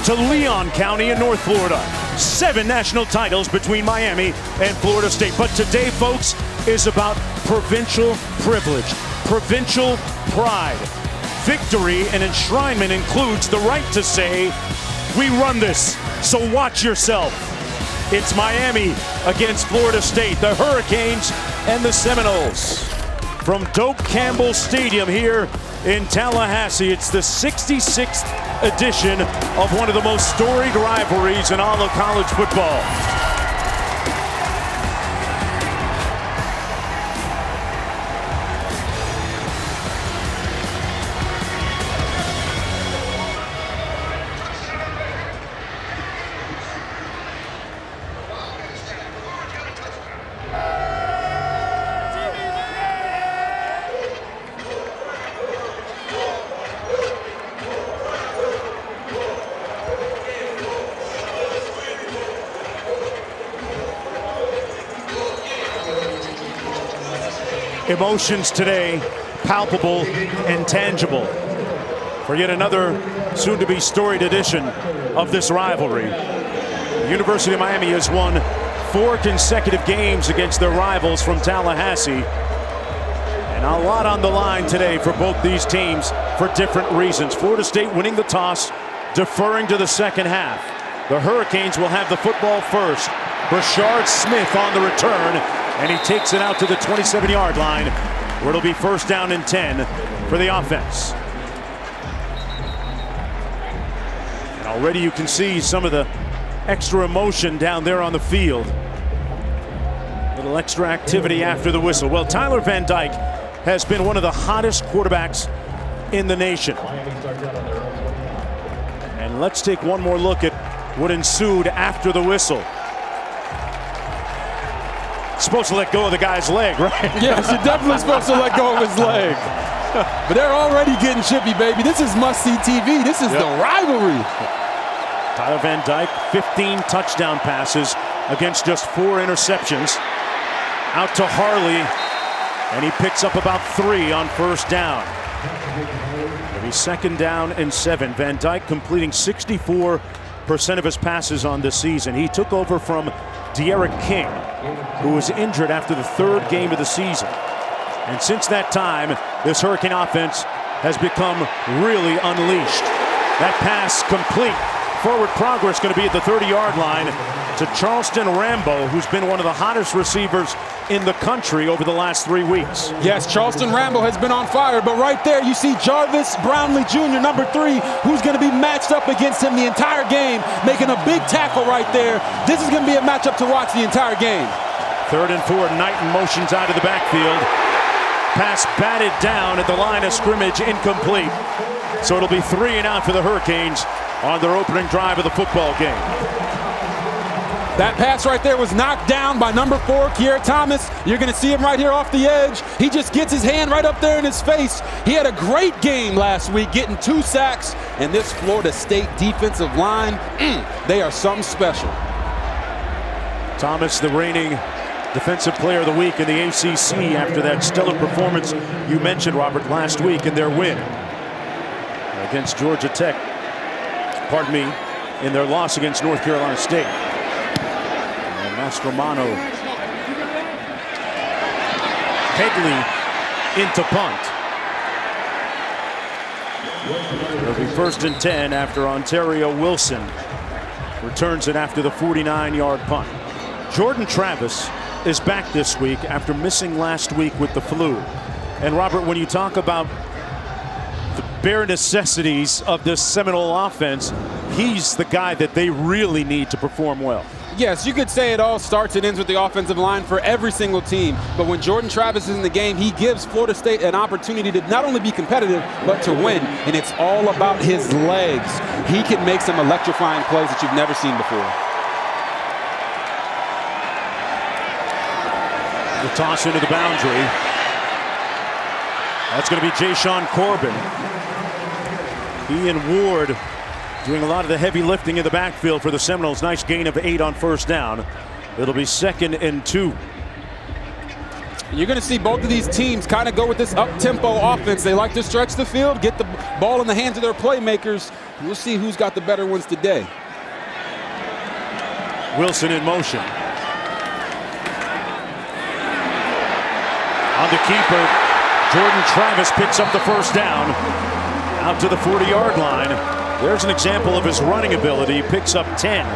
to Leon County in North Florida. 7 national titles between Miami and Florida State. But today, folks, is about provincial privilege, provincial pride. Victory and enshrinement includes the right to say, we run this, so watch yourself. It's Miami against Florida State, the Hurricanes and the Seminoles. From Doak Campbell Stadium here in Tallahassee, it's the 66th edition of one of the most storied rivalries in all of college football. Emotions today, palpable and tangible, for yet another soon-to-be storied edition of this rivalry. The University of Miami has won 4 consecutive games against their rivals from Tallahassee. And a lot on the line today for both these teams for different reasons. Florida State winning the toss, deferring to the second half. The Hurricanes will have the football first. Brashard Smith on the return, and he takes it out to the 27-yard line, where it'll be first down and 10 for the offense. And already you can see some of the extra emotion down there on the field. A little extra activity after the whistle. Well, Tyler Van Dyke has been one of the hottest quarterbacks in the nation. And let's take one more look at what ensued after the whistle. Supposed to let go of the guy's leg, right? Yes, you're definitely supposed to let go of his leg. But they're already getting chippy, baby. This is must-see TV. This is the rivalry. Tyler Van Dyke, 15 touchdown passes against just 4 interceptions. Out to Harley, and he picks up about 3 on first down. It'll be second down and 7. Van Dyke completing 64% of his passes on this season. He took over from De'Aaron King, who was injured after the 3rd game of the season. And since that time, this Hurricane offense has become really unleashed. That pass complete. Forward progress going to be at the 30-yard line to Charleston Rambo, who's been one of the hottest receivers in the country over the last 3 weeks. Yes, Charleston Rambo has been on fire, but right there you see Jarvis Brownlee Jr., number 3, who's going to be matched up against him the entire game, making a big tackle right there. This is going to be a matchup to watch the entire game. 3rd and 4, Knighton motions out of the backfield. Pass batted down at the line of scrimmage, incomplete. So it'll be 3 and out for the Hurricanes on their opening drive of the football game. That pass right there was knocked down by number 4, Kier Thomas. You're going to see him right here off the edge. He just gets his hand right up there in his face. He had a great game last week, getting 2 sacks. And this Florida State defensive line, they are something special. Thomas, the reigning Defensive Player of the Week in the ACC after that stellar performance you mentioned, Robert, last week in their win against Georgia Tech. Pardon me, in their loss against North Carolina State. And Mastromano, Hegley into punt. It'll be first and 10 after Ontario Wilson returns it after the 49-yard punt. Jordan Travis is back this week after missing last week with the flu. And Robert, when you talk about the bare necessities of this Seminole offense, he's the guy that they really need to perform well. Yes, you could say it all starts and ends with the offensive line for every single team. But when Jordan Travis is in the game, he gives Florida State an opportunity to not only be competitive, but to win. And it's all about his legs. He can make some electrifying plays that you've never seen before. The toss into the boundary. That's going to be Jashawn Corbin. He and Ward doing a lot of the heavy lifting in the backfield for the Seminoles. Nice gain of 8 on first down. It'll be 2nd and 2. You're going to see both of these teams kind of go with this up-tempo offense. They like to stretch the field, get the ball in the hands of their playmakers. We'll see who's got the better ones today. Wilson in motion. On the keeper, Jordan Travis picks up the first down. Out to the 40-yard line. There's an example of his running ability. He picks up 10.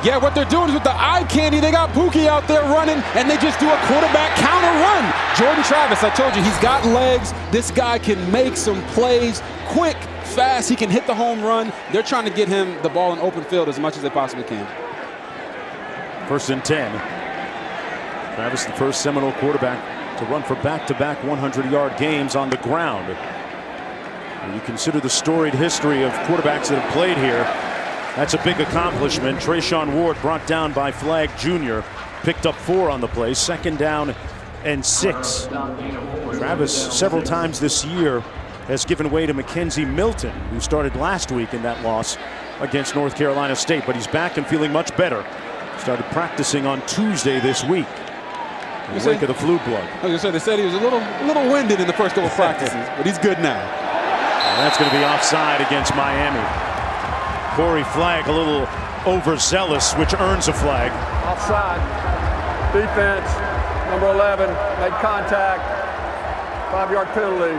Yeah, what they're doing is with the eye candy, they got Pookie out there running, and they just do a quarterback counter run. Jordan Travis, I told you, he's got legs. This guy can make some plays quick, fast. He can hit the home run. They're trying to get him the ball in open field as much as they possibly can. 1st and 10. Travis, the first Seminole quarterback to run for back-to-back 100-yard games on the ground. When you consider the storied history of quarterbacks that have played here, that's a big accomplishment. Trayshawn Ward, brought down by Flagg Jr., picked up 4 on the play. 2nd down and 6. Travis, several times this year, has given way to Mackenzie Milton, who started last week in that loss against North Carolina State. But he's back and feeling much better. Started practicing on Tuesday this week in the wake of the flu bug. I was going to say, they said he was a little winded in the first couple of practices, but he's good now. And that's going to be offside against Miami. Corey Flagg a little overzealous, which earns a flag. Offside. Defense, number 11, made contact. 5-yard penalty.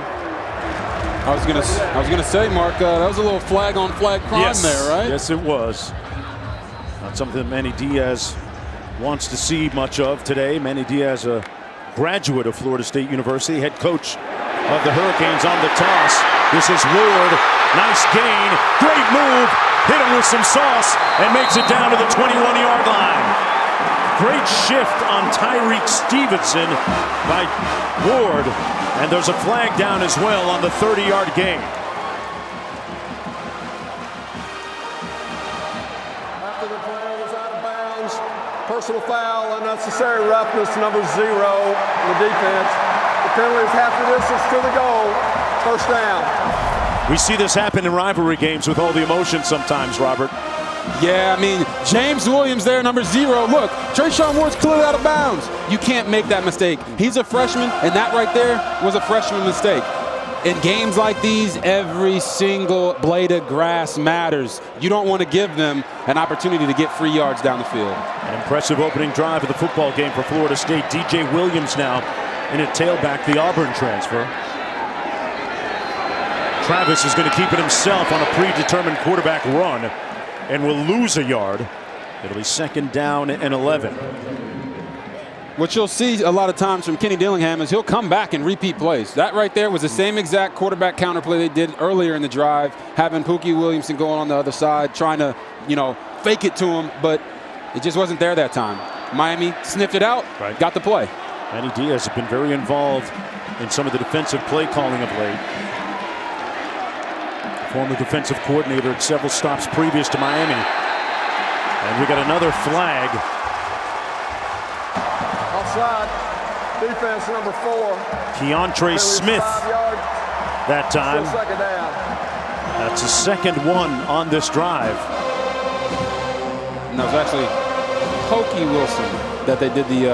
I was gonna say, Mark, that was a little flag-on-flag crime there, right? Yes, it was. Not something that Manny Diaz wants to see much of today. Manny Diaz, a graduate of Florida State University, head coach of the Hurricanes, on the toss. This is Ward. Nice gain. Great move. Hit him with some sauce and makes it down to the 21-yard line. Great shift on Tyreek Stevenson by Ward. And there's a flag down as well on the 30-yard gain. After the play was out of bounds, personal foul, unnecessary roughness, number 0 in the defense. The penalty is half the distance to the goal. 1st down. We see this happen in rivalry games with all the emotion sometimes, Robert. Yeah, I mean, James Williams there, number 0. Look, Trayshawn Ward's clearly out of bounds. You can't make that mistake. He's a freshman, and that right there was a freshman mistake. In games like these, every single blade of grass matters. You don't want to give them an opportunity to get free yards down the field. An impressive opening drive of the football game for Florida State. DJ Williams now in a tailback, the Auburn transfer. Travis is going to keep it himself on a predetermined quarterback run and will lose a yard. It'll be 2nd down and 11. What you'll see a lot of times from Kenny Dillingham is he'll come back and repeat plays. That right there was the same exact quarterback counter play they did earlier in the drive, having Pookie Williamson going on the other side, trying to, fake it to him, but it just wasn't there that time. Miami sniffed it out, got the play. Manny Diaz has been very involved in some of the defensive play calling of late. Former defensive coordinator at several stops previous to Miami. And we got another flag. Offside. Defense, number 4. Keontre Smith that time. 2nd down. That's a 2nd one on this drive. And that was actually Pokey Wilson that they did the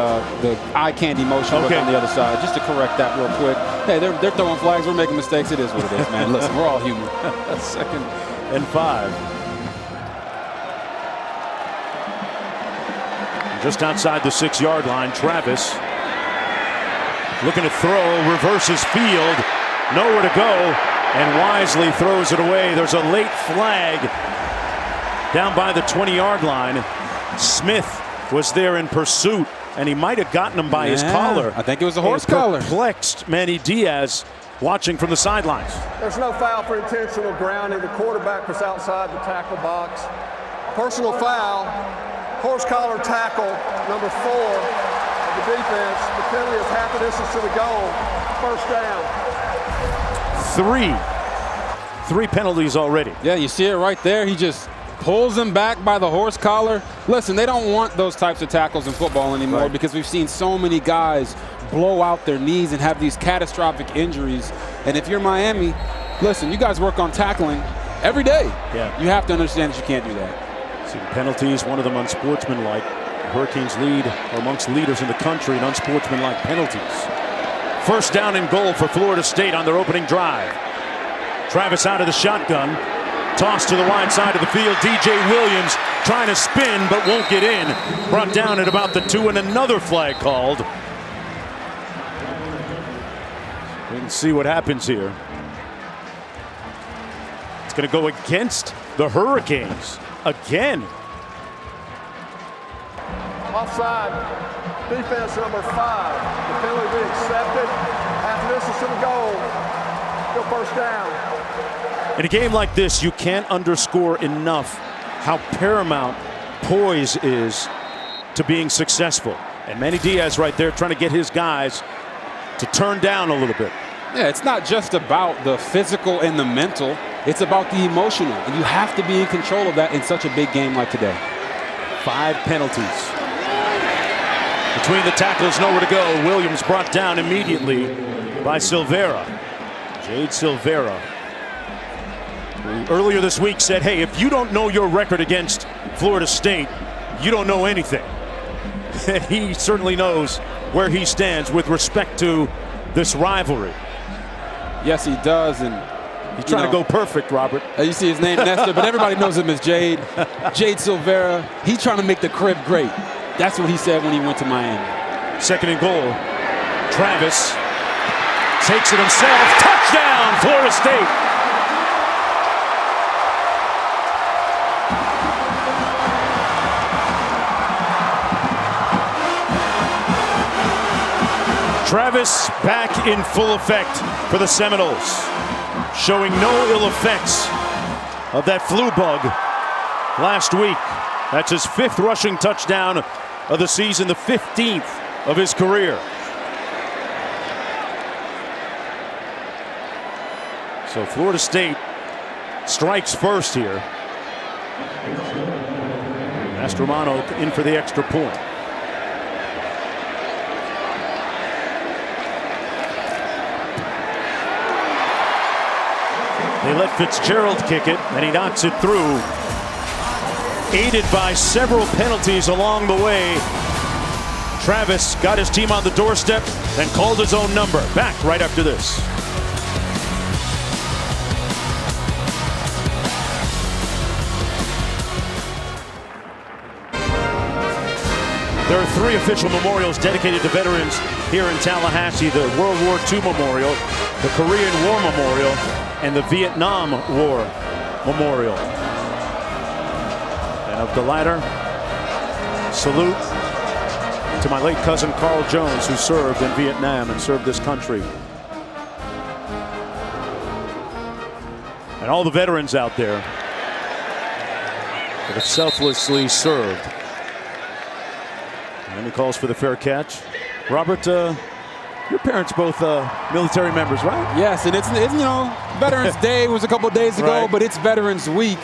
eye candy motion with on the other side, just to correct that real quick. Hey, they're throwing flags. We're making mistakes. It is what it is, man. Listen, we're all human. 2nd and 5. Just outside the 6-yard line, Travis looking to throw, reverses field, nowhere to go, and wisely throws it away. There's a late flag down by the 20-yard line. Smith was there in pursuit, and he might have gotten him by his collar. I think it was a horse collar. Perplexed Manny Diaz watching from the sidelines. There's no foul for intentional grounding. The quarterback was outside the tackle box. Personal foul, horse collar tackle, number 4 of the defense. The penalty is half the distance to the goal. 1st down. 3 penalties already. Yeah, you see it right there. He just pulls him back by the horse collar. Listen, they don't want those types of tackles in football anymore because we've seen so many guys blow out their knees and have these catastrophic injuries. And if you're Miami, listen, you guys work on tackling every day. Yeah. You have to understand that you can't do that. See the penalties, one of them unsportsmanlike. Hurricanes lead amongst leaders in the country in unsportsmanlike penalties. First down and goal for Florida State on their opening drive. Travis out of the shotgun. Toss to the wide side of the field. DJ Williams trying to spin but won't get in. Brought down at about the 2 and another flag called. We can see what happens here. It's going to go against the Hurricanes again. Offside, defense number 5. The penalty be accepted. Half distance to the goal. Still first down. In a game like this, you can't underscore enough how paramount poise is to being successful. And Manny Diaz right there trying to get his guys to turn down a little bit. Yeah, it's not just about the physical and the mental. It's about the emotional. And you have to be in control of that in such a big game like today. 5 penalties. Between the tackles, nowhere to go. Williams brought down immediately by Silvera. Jade Silvera, who earlier this week said, hey, if you don't know your record against Florida State, you don't know anything. And he certainly knows where he stands with respect to this rivalry. Yes, he does. And he's trying to go perfect, Robert. You see his name, Nestor, but everybody knows him as Jade. Jade Silvera. He's trying to make the crib great. That's what he said when he went to Miami. Second and goal. Travis takes it himself. Touchdown, Florida State. Travis back in full effect for the Seminoles, showing no ill effects of that flu bug last week. That's his 5th rushing touchdown of the season, the 15th of his career. So Florida State strikes first here. Mastromano in for the extra point. They let Fitzgerald kick it, and he knocks it through. Aided by several penalties along the way. Travis got his team on the doorstep and called his own number. Back right after this. There are 3 official memorials dedicated to veterans here in Tallahassee. The World War II Memorial, the Korean War Memorial, and the Vietnam War Memorial. And of the latter, salute to my late cousin Carl Jones, who served in Vietnam and served this country. And all the veterans out there that have selflessly served. And he calls for the fair catch. Robert, your parents both military members, right? Yes, and it's you know, Veterans Day was a couple of days ago, Right. but it's Veterans Week,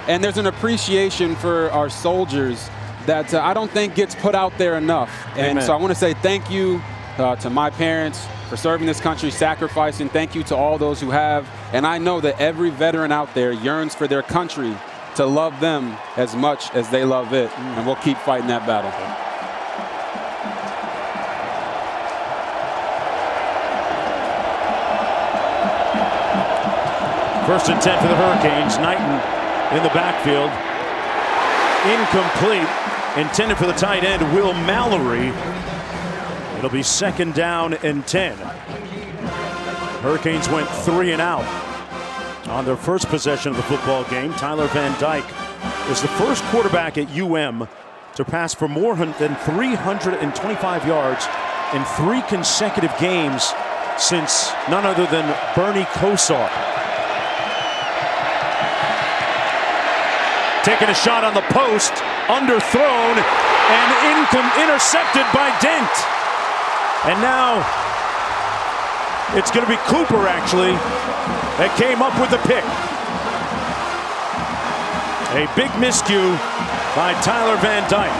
and there's an appreciation for our soldiers that I don't think gets put out there enough. And Amen. so I want to say thank you to my parents for serving this country, sacrificing. Thank you to all those who have. And I know that every veteran out there yearns for their country to love them as much as they love it, and we'll keep fighting that battle. First and 10 for the Hurricanes. Knighton in the backfield. Incomplete. Intended for the tight end, Will Mallory. It'll be 2nd down and 10. Hurricanes went 3 and out on their first possession of the football game. Tyler Van Dyke is the first quarterback at UM to pass for more than 325 yards in 3 consecutive games since none other than Bernie Kosar. Taking a shot on the post, underthrown, and intercepted by Dent. And now it's going to be Cooper, actually, that came up with the pick. A big miscue by Tyler Van Dyke.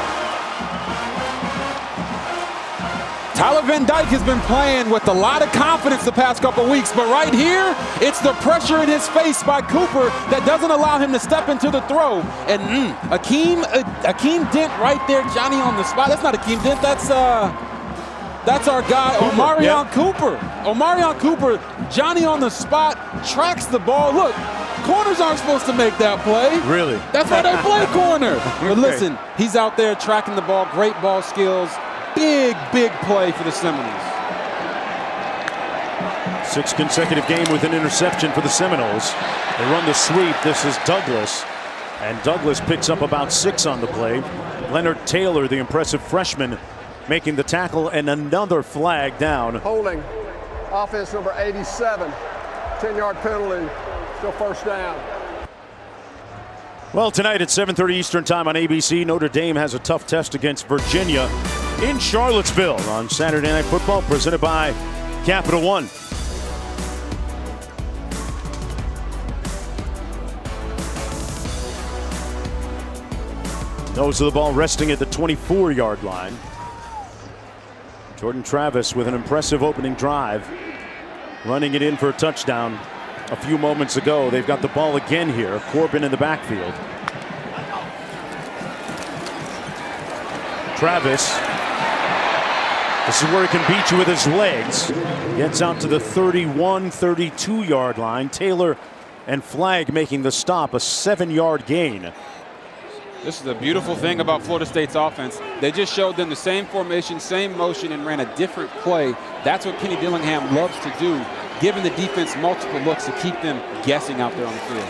Tyler Van Dyke has been playing with a lot of confidence the past couple weeks, but right here, it's the pressure in his face by Cooper that doesn't allow him to step into the throw. And Akeem Dent right there, Johnny on the spot. That's not Akeem Dent, that's our guy, Omarion Cooper. Omarion Cooper, Johnny on the spot, tracks the ball. Look, corners aren't supposed to make that play. Really? That's why they play corner. But listen, he's out there tracking the ball, great ball skills. Big play for the Seminoles. 6th consecutive game with an interception for the Seminoles. They run the sweep. This is Douglas. And Douglas picks up about 6 on the play. Leonard Taylor, the impressive freshman, making the tackle, and another flag down. Holding, offense number 87, 10-yard penalty, still first down. Well, tonight at 7:30 Eastern Time on ABC, Notre Dame has a tough test against Virginia in Charlottesville on Saturday Night Football, presented by Capital One. Nose of the ball resting at the 24-yard line. Jordan Travis with an impressive opening drive, running it in for a touchdown a few moments ago. They've got the ball again here. Corbin in the backfield. Travis. This is where he can beat you with his legs. Gets out to the 31, 32-yard line. Taylor and Flagg making the stop, a 7-yard gain. This is the beautiful thing about Florida State's offense. They just showed them the same formation, same motion, and ran a different play. That's what Kenny Dillingham loves to do, giving the defense multiple looks to keep them guessing out there on the field.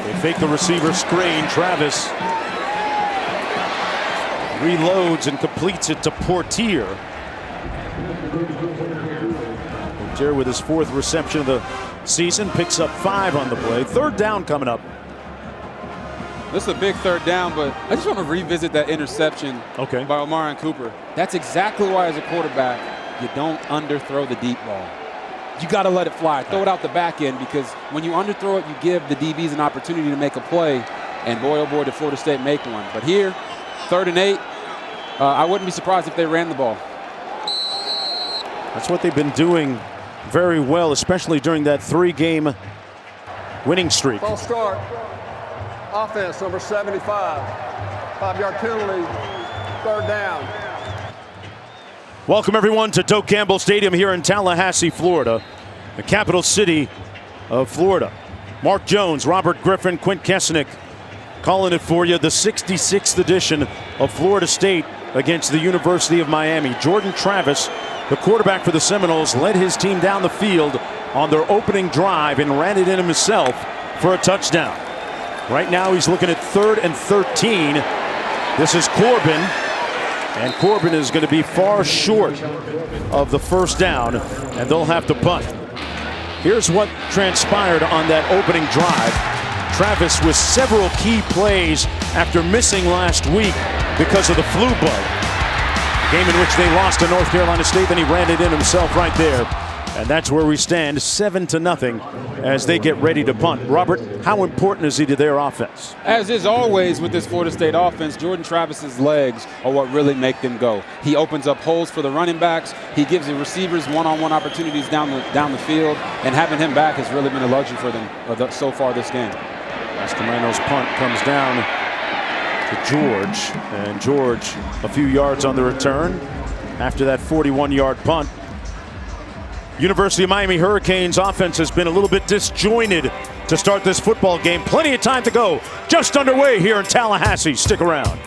They fake the receiver screen. Travis reloads and completes it to Portier. Portier with his 4th reception of the season picks up 5 on the play. 3rd down coming up. This is a big 3rd down, but I just want to revisit that interception by Omarion Cooper. That's exactly why, as a quarterback, you don't underthrow the deep ball. You got to let it fly. Throw it out the back end, because when you underthrow it, you give the DBs an opportunity to make a play. And boy, oh boy, did Florida State make one. But here, 3rd and 8, I wouldn't be surprised if they ran the ball. That's what they've been doing very well, especially during that 3-game winning streak. False start. Offense number 75, 5-yard penalty, 3rd down. Welcome everyone to Doak Campbell Stadium here in Tallahassee, Florida, the capital city of Florida. Mark Jones, Robert Griffin, Quint Kesnick calling it for you. The 66th edition of Florida State against the University of Miami. Jordan Travis, the quarterback for the Seminoles, led his team down the field on their opening drive and ran it in himself for a touchdown. Right now he's looking at 3rd and 13. This is Corbin, and Corbin is going to be far short of the 1st down, and they'll have to punt. Here's what transpired on that opening drive. Travis with several key plays after missing last week because of the flu bug. Game in which they lost to North Carolina State, then he ran it in himself right there. And that's where we stand, 7-0 as they get ready to punt. Robert, how important is he to their offense? As is always with this Florida State offense, Jordan Travis's legs are what really make them go. He opens up holes for the running backs. He gives the receivers one-on-one opportunities down the field, and having him back has really been a luxury for them so far this game. Mascamano's punt comes down to George, and George a few yards on the return after that 41-yard punt. University of Miami Hurricanes offense has been a little bit disjointed to start this football game. Plenty of time to go. Just underway here in Tallahassee. Stick around.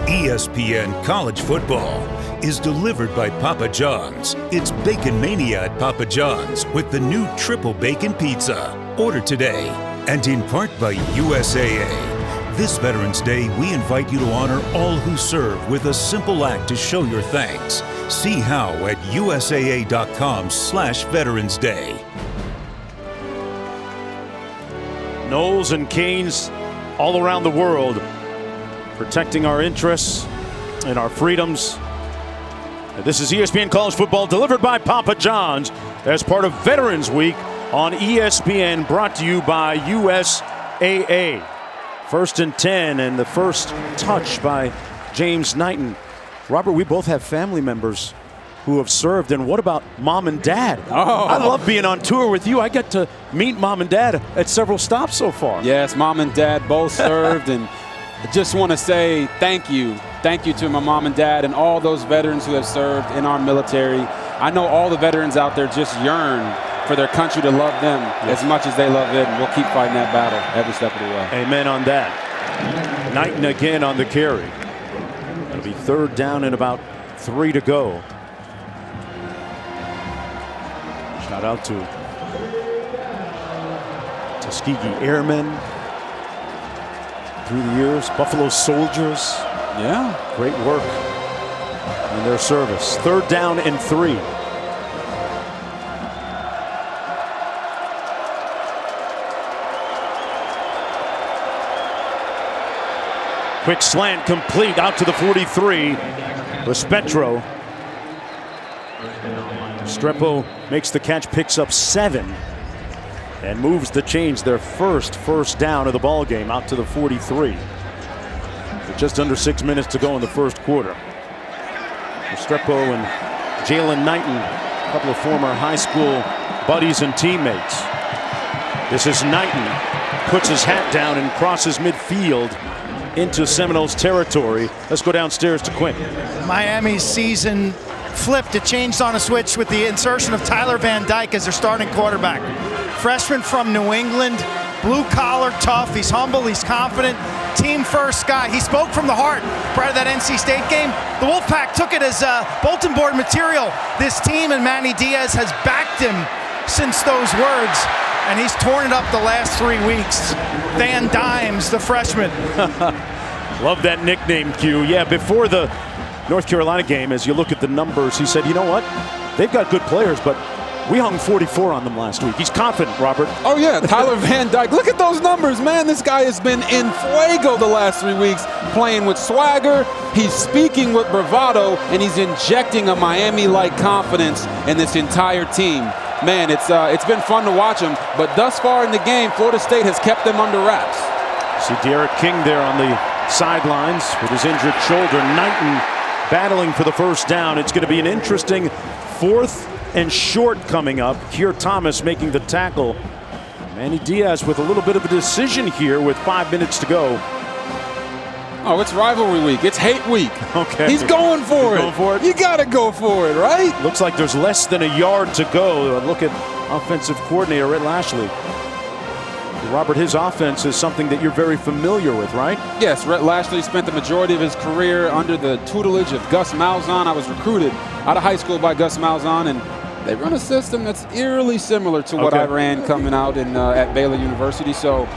ESPN College Football is delivered by Papa John's. It's Bacon Mania at Papa John's with the new Triple Bacon Pizza. Order today. And in part by USAA. This Veterans Day, we invite you to honor all who serve with a simple act to show your thanks. See how at usaa.com/Veterans Day. Noles and Canes all around the world protecting our interests and our freedoms. This is ESPN College Football delivered by Papa John's as part of Veterans Week on ESPN, brought to you by USAA. 1st and 10, and the first touch by James Knighton. Robert, we both have family members who have served, and what about mom and dad? Oh. I love being on tour with you. I get to meet mom and dad at several stops so far. Yes, mom and dad both served, and I just want to say thank you. Thank you to my mom and dad and all those veterans who have served in our military. I know all the veterans out there just yearn for their country to love them as much as they love it, and we'll keep fighting that battle every step of the way. Amen on that. Knighton again on the carry. It'll be 3rd down and about 3 to go. Shout out to Tuskegee Airmen through the years, Buffalo Soldiers. Yeah. Great work in their service. 3rd down and 3. Quick slant complete out to the 43. Respetro. Strepo makes the catch, picks up 7, and moves the chains, their first down of the ball game, out to the 43. With just under 6 minutes to go in the first quarter. Strepo and Jalen Knighton, a couple of former high school buddies and teammates. This is Knighton, puts his hat down and crosses midfield into Seminoles territory. Let's go downstairs to Quinn. Miami's season flipped. It changed on a switch with the insertion of Tyler Van Dyke as their starting quarterback. Freshman from New England, blue collar, tough. He's humble, he's confident, team first guy. He spoke from the heart prior to that NC State game. The Wolfpack took it as bulletin board material. This team and Manny Diaz has backed him since those words, and he's torn it up the last 3 weeks. Van Dimes, the freshman. Love that nickname, Q. Yeah, before the North Carolina game, as you look at the numbers, he said, you know what? They've got good players, but we hung 44 on them last week. He's confident, Robert. Oh, yeah, Tyler Van Dyke. Look at those numbers, man. This guy has been in fuego the last 3 weeks, playing with swagger. He's speaking with bravado, and he's injecting a Miami-like confidence in this entire team. Man, it's been fun to watch him, but thus far in the game, Florida State has kept them under wraps. See Derek King there on the sidelines with his injured shoulder. Knighton battling for the first down. It's going to be an interesting 4th and short coming up. Keir Thomas making the tackle. Manny Diaz with a little bit of a decision here with 5 minutes to go. Oh, it's rivalry week. It's hate week. Okay. He's going for it. Going for it. You got to go for it, right? Looks like there's less than a yard to go. Look at offensive coordinator Rhett Lashley. Robert, his offense is something that you're very familiar with, right? Yes, Rhett Lashley spent the majority of his career under the tutelage of Gus Malzahn. I was recruited out of high school by Gus Malzahn, and they run a system that's eerily similar to what I ran coming out at Baylor University. So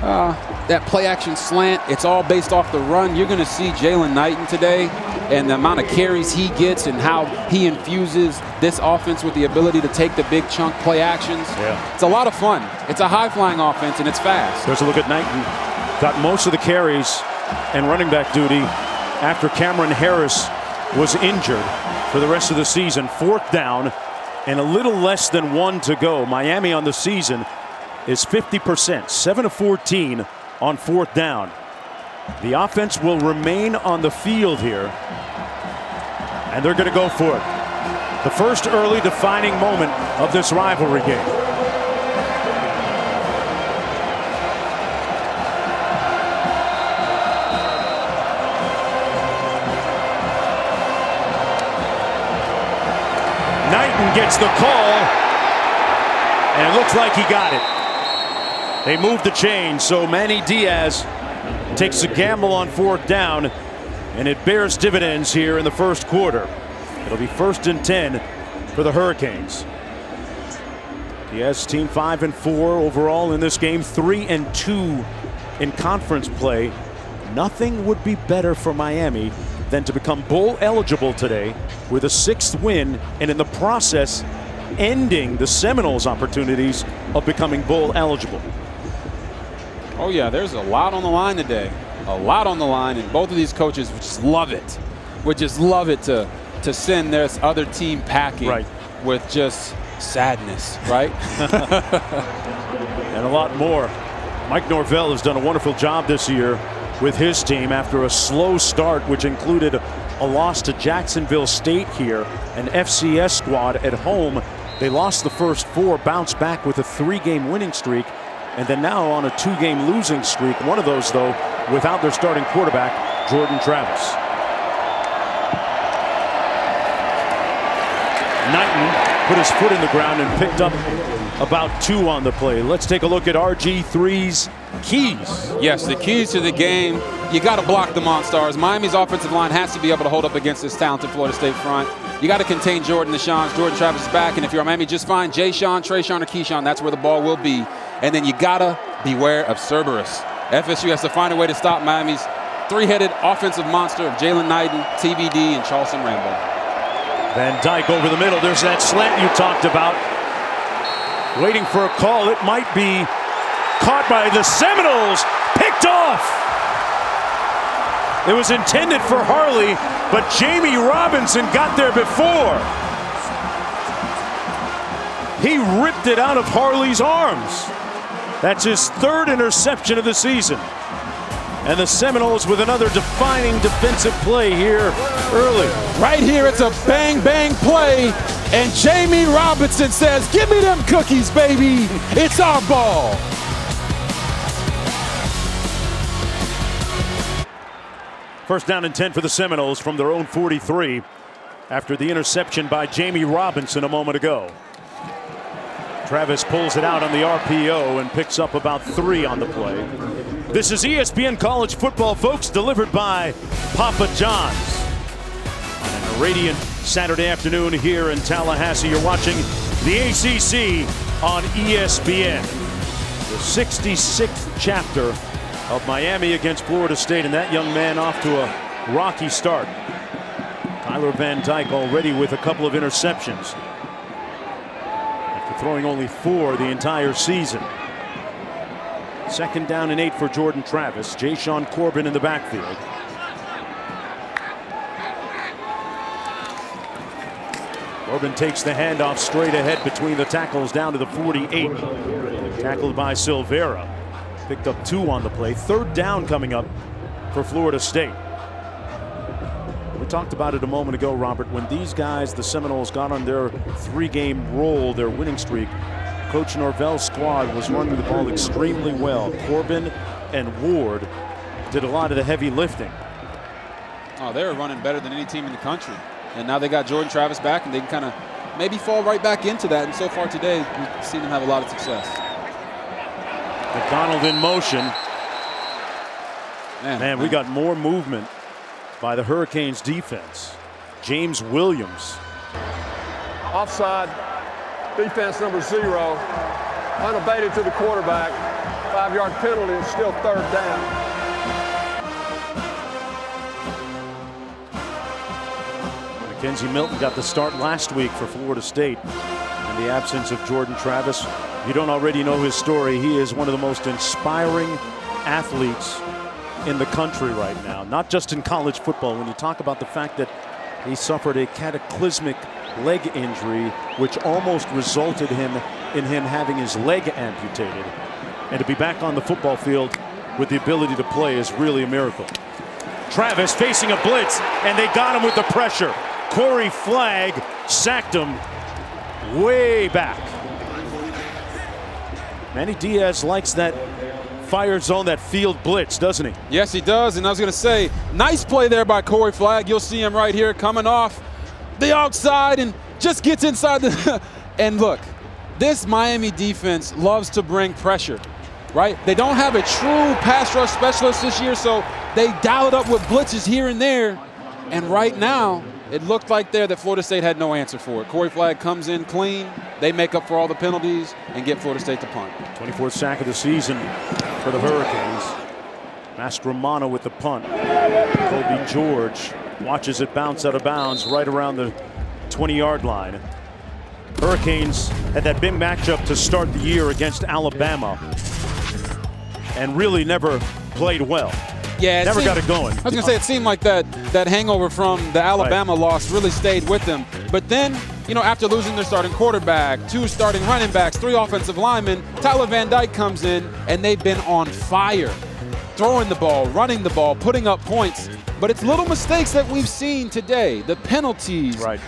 that play-action slant, it's all based off the run. You're going to see Jalen Knighton today and the amount of carries he gets and how he infuses this offense with the ability to take the big chunk play actions. Yeah. It's a lot of fun. It's a high-flying offense, and it's fast. There's a look at Knighton. Got most of the carries and running back duty after Cameron Harris was injured for the rest of the season. 4th down and a little less than 1 to go. Miami on the season is 50%, 7 of 14 on 4th down. The offense will remain on the field here, and they're going to go for it. The first early defining moment of this rivalry game. Knighton gets the call, and it looks like he got it. They moved the chains, so Manny Diaz takes a gamble on 4th down, and it bears dividends here in the first quarter. It'll be 1st and 10 for the Hurricanes. Diaz team 5-4 overall in this game, 3-2 in conference play. Nothing would be better for Miami than to become bowl eligible today with a 6th win, and in the process ending the Seminoles' opportunities of becoming bowl eligible. Oh yeah, there's a lot on the line today. A lot on the line, and both of these coaches would just love it. Would just love it to send this other team packing with just sadness, right? And a lot more Mike Norvell has done a wonderful job this year with his team after a slow start, which included a loss to Jacksonville State here, an FCS squad at home. They lost the first 4, bounced back with a 3-game winning streak, and then now on a 2-game losing streak. One of those, though, without their starting quarterback, Jordan Travis. Knighton put his foot in the ground and picked up about 2 on the play. Let's take a look at RG3's keys. Yes, the keys to the game. You got to block the Monstars. Miami's offensive line has to be able to hold up against this talented Florida State front. You got to contain Jordan Deshaun. Jordan Travis is back, and if you're Miami, just find Jay-Sean, Trayshawn, or Keyshawn. That's where the ball will be. And then you got to beware of Cerberus. FSU has to find a way to stop Miami's 3-headed offensive monster of Jalen Knighton, TBD, and Charleston Rambo. Van Dyke over the middle. There's that slant you talked about. Waiting for a call. It might be caught by the Seminoles. Picked off. It was intended for Harley, but Jamie Robinson got there before. He ripped it out of Harley's arms. That's his 3rd interception of the season. And the Seminoles with another defining defensive play here early. Right here, it's a bang-bang play, and Jamie Robinson says, "Give me them cookies, baby. It's our ball." First down and 10 for the Seminoles from their own 43 after the interception by Jamie Robinson a moment ago. Travis pulls it out on the RPO and picks up about 3 on the play. This is ESPN College Football, folks, delivered by Papa John's. On a radiant Saturday afternoon here in Tallahassee, you're watching the ACC on ESPN. The 66th chapter of Miami against Florida State, and that young man off to a rocky start. Tyler Van Dyke already with a couple of interceptions after throwing only 4 the entire season. 2nd down and 8 for Jordan Travis. Jay-Sean Corbin in the backfield. Corbin takes the handoff straight ahead between the tackles down to the 48. Tackled by Silvera. Picked up 2 on the play. 3rd down coming up for Florida State. We talked about it a moment ago, Robert. When these guys, the Seminoles, got on their 3-game roll, their winning streak, Coach Norvell's squad was running the ball extremely well. Corbin and Ward did a lot of the heavy lifting. Oh, they were running better than any team in the country. And now they got Jordan Travis back, and they can kind of maybe fall right back into that. And so far today, we've seen them have a lot of success. McDonald in motion. Man, we got more movement by the Hurricanes defense. James Williams. Offside, defense number 0. Unabated to the quarterback. 5-yard penalty is still 3rd down. Mackenzie Milton got the start last week for Florida State. In the absence of Jordan Travis, if you don't already know his story, he is one of the most inspiring athletes in the country right now. Not just in college football. When you talk about the fact that he suffered a cataclysmic leg injury, which almost resulted in him having his leg amputated. And to be back on the football field with the ability to play is really a miracle. Travis facing a blitz, and they got him with the pressure. Corey Flagg sacked him way back. Manny Diaz likes that fire zone, that field blitz, doesn't he? Yes, he does. And I was going to say, nice play there by Corey Flagg. You'll see him right here coming off the outside and just gets inside the and look, this Miami defense loves to bring pressure, right? They don't have a true pass rush specialist this year, so they dial it up with blitzes here and there. And right now, it looked like there that Florida State had no answer for it. Corey Flagg comes in clean. They make up for all the penalties and get Florida State to punt. 24th sack of the season for the Hurricanes. Mastromano with the punt. Kobe George watches it bounce out of bounds right around the 20-yard line. Hurricanes had that big matchup to start the year against Alabama and really never played well. Yeah, never got it going. I was going to say, it seemed like that hangover from the Alabama loss really stayed with them. But then you know, after losing their starting quarterback, 2 starting running backs, 3 offensive linemen, Tyler Van Dyke comes in, and they've been on fire. Throwing the ball, running the ball, putting up points. But it's little mistakes that we've seen today. The penalties, right.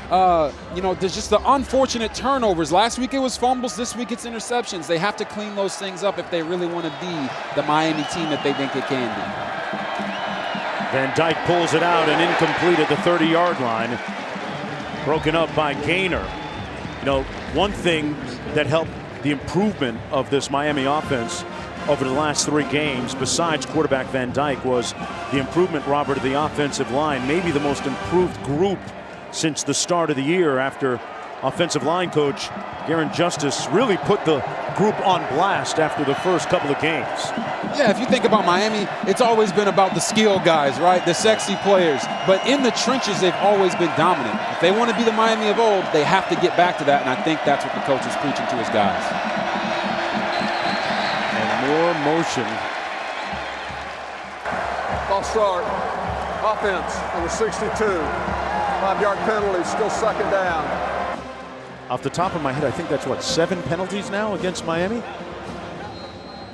You know, there's just the unfortunate turnovers. Last week it was fumbles, this week it's interceptions. They have to clean those things up if they really want to be the Miami team that they think they can be. Van Dyke pulls it out and incomplete at the 30-yard line. Broken up by Gaynor. You know, one thing that helped the improvement of this Miami offense over the last 3 games, besides quarterback Van Dyke, was the improvement, Robert, of the offensive line. Maybe the most improved group since the start of the year, after offensive line coach Garen Justice really put the group on blast after the first couple of games. Yeah, if you think about Miami, it's always been about the skill guys, right? The sexy players. But in the trenches, they've always been dominant. If they want to be the Miami of old, they have to get back to that, and I think that's what the coach is preaching to his guys. More motion. False start. Offense, number 62. 5-yard penalty, still 2nd down. Off the top of my head, I think that's, what, 7 penalties now against Miami?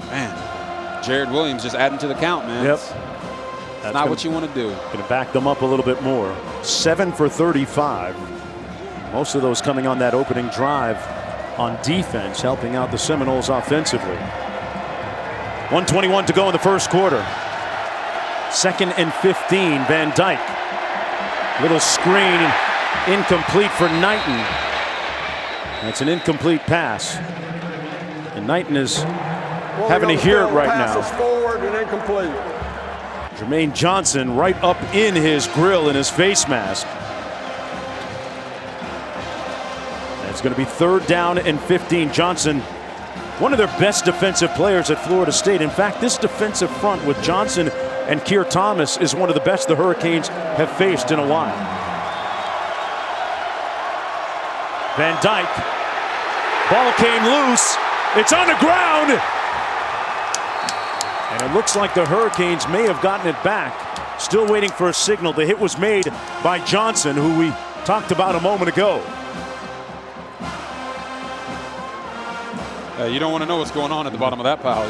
Man, Jared Williams just adding to the count, man. Yep. That's not what you want to do. Going to back them up a little bit more. 7 for 35. Most of those coming on that opening drive on defense, helping out the Seminoles offensively. 1:21 to go in the first quarter. 2nd and 15, Van Dyke. Little screen, incomplete for Knighton. That's an incomplete pass. And Knighton is having to hear it right now. Passes forward and incomplete. Jermaine Johnson right up in his grill in his face mask. And it's going to be 3rd down and 15. Johnson, one of their best defensive players at Florida State. In fact, this defensive front with Johnson and Keir Thomas is one of the best the Hurricanes have faced in a while. Van Dyke, ball came loose. It's on the ground. And it looks like the Hurricanes may have gotten it back. Still waiting for a signal. The hit was made by Johnson, who we talked about a moment ago. You don't want to know what's going on at the bottom of that pile.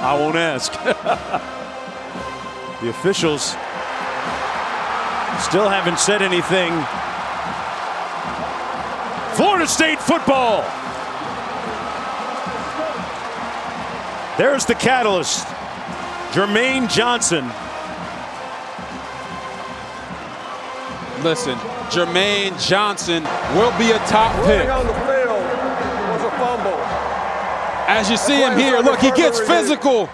I won't ask. The officials still haven't said anything. Florida State football. There's the catalyst, Jermaine Johnson. Listen, Jermaine Johnson will be a top pick. Running on the field was a fumble. As you see him here, look, he gets physical.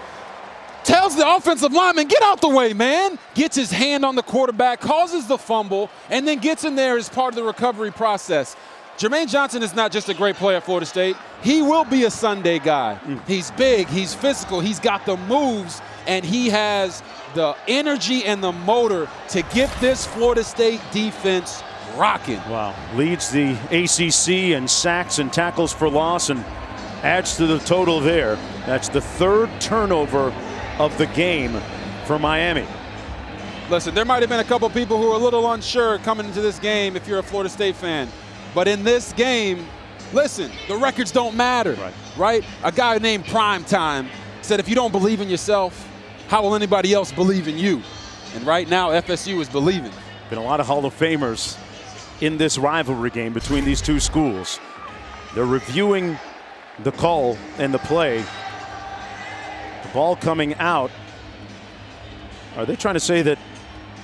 Tells the offensive lineman, get out the way, man. Gets his hand on the quarterback, causes the fumble, and then gets in there as part of the recovery process. Jermaine Johnson is not just a great player at Florida State. He will be a Sunday guy. He's big, he's physical, he's got the moves, and he has the energy and the motor to get this Florida State defense rocking. Wow. Leads the ACC in sacks and tackles for loss and adds to the total there. That's the 3rd turnover of the game for Miami. Listen, there might have been a couple people who are a little unsure coming into this game if you're a Florida State fan. But in this game, listen, the records don't matter, right? A guy named Primetime said, if you don't believe in yourself, how will anybody else believe in you? And right now, FSU is believing. Been a lot of Hall of Famers in this rivalry game between these two schools. They're reviewing the call and the play. The ball coming out. Are they trying to say that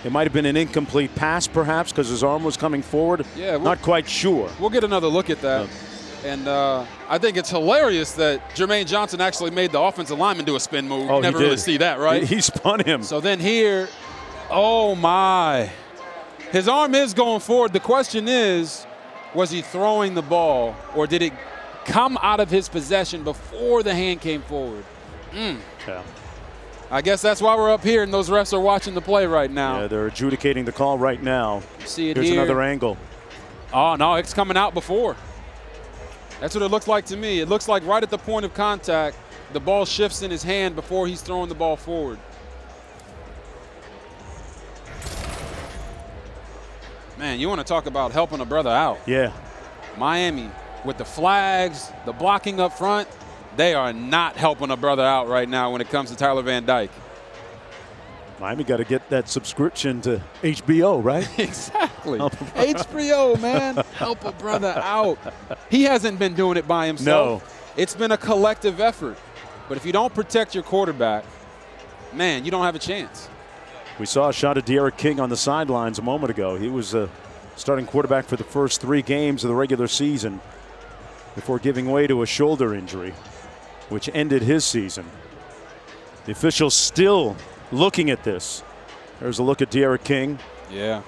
it might have been an incomplete pass, perhaps, because his arm was coming forward? Yeah, not quite sure. We'll get another look at that. And I think it's hilarious that Jermaine Johnson actually made the offensive lineman do a spin move. Oh, Never really see that, right? He spun him. So then here, oh my. His arm is going forward. The question is, was he throwing the ball, or did it come out of his possession before the hand came forward? Yeah. I guess that's why we're up here and those refs are watching the play right now. Yeah, they're adjudicating the call right now. See it Here's here. another angle. Oh, no, it's coming out before. That's what it looks like to me. It looks like right at the point of contact, the ball shifts in his hand before he's throwing the ball forward. Man, you want to talk about helping a brother out. Yeah. Miami, with the flags, the blocking up front, they are not helping a brother out right now when it comes to Tyler Van Dyke. Miami got to get that subscription to HBO, right? Exactly. HBO, man. Help a brother out. He hasn't been doing it by himself. No. It's been a collective effort. But if you don't protect your quarterback, man, you don't have a chance. We saw a shot of De'Aaron King on the sidelines a moment ago. He was starting quarterback for the first 3 games of the regular season before giving way to a shoulder injury, which ended his season. The officials still looking at this. There's a look at De'Aaron King. Yeah.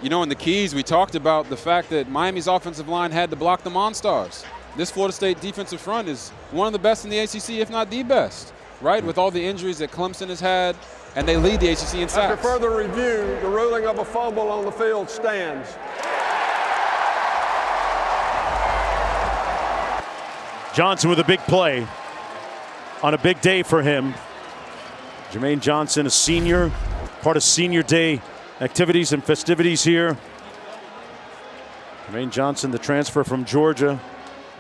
You know, in the keys, we talked about the fact that Miami's offensive line had to block the Monstars. This Florida State defensive front is one of the best in the ACC, if not the best, right? With all the injuries that Clemson has had, and they lead the ACC in sacks. After further review, the ruling of a fumble on the field stands. Johnson with a big play on a big day for him. Jermaine Johnson, a senior, part of senior day activities and festivities here. Jermaine Johnson, the transfer from Georgia.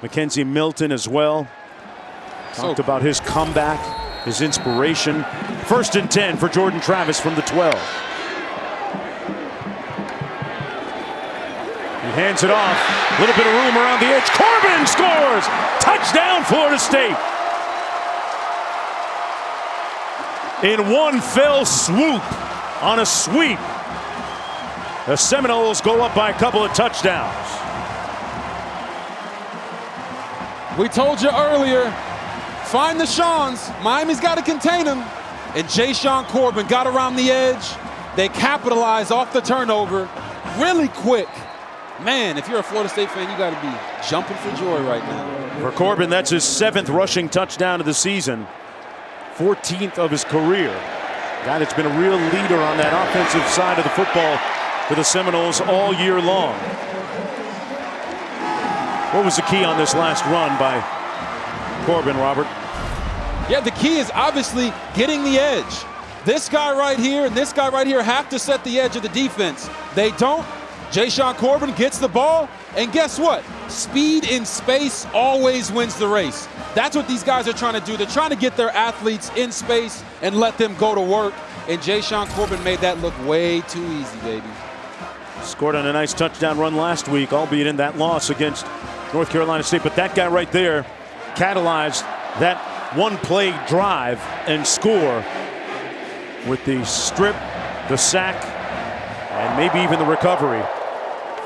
Mackenzie Milton as well. Talked about his comeback, his inspiration. 1st and 10 for Jordan Travis from the 12. He hands it off. A little bit of room around the edge. Corbin scores! Touchdown, Florida State! In one fell swoop, on a sweep, the Seminoles go up by a couple of touchdowns. We told you earlier, find the Shawns. Miami's got to contain them. And Jayshon Corbin got around the edge. They capitalized off the turnover really quick. Man, if you're a Florida State fan, you got to be jumping for joy right now. For Corbin, that's his 7th rushing touchdown of the season. 14th of his career. Guy that's been a real leader on that offensive side of the football for the Seminoles all year long. What was the key on this last run by Corbin, Robert? Yeah, the key is obviously getting the edge. This guy right here and this guy right here have to set the edge of the defense. They don't. Jayshon Corbin gets the ball, and guess what? Speed in space always wins the race. That's what these guys are trying to do. They're trying to get their athletes in space and let them go to work. And Jayshon Corbin made that look way too easy, baby. Scored on a nice touchdown run last week, albeit in that loss against North Carolina State. But that guy right there catalyzed that one-play drive and score with the strip, the sack, and maybe even the recovery.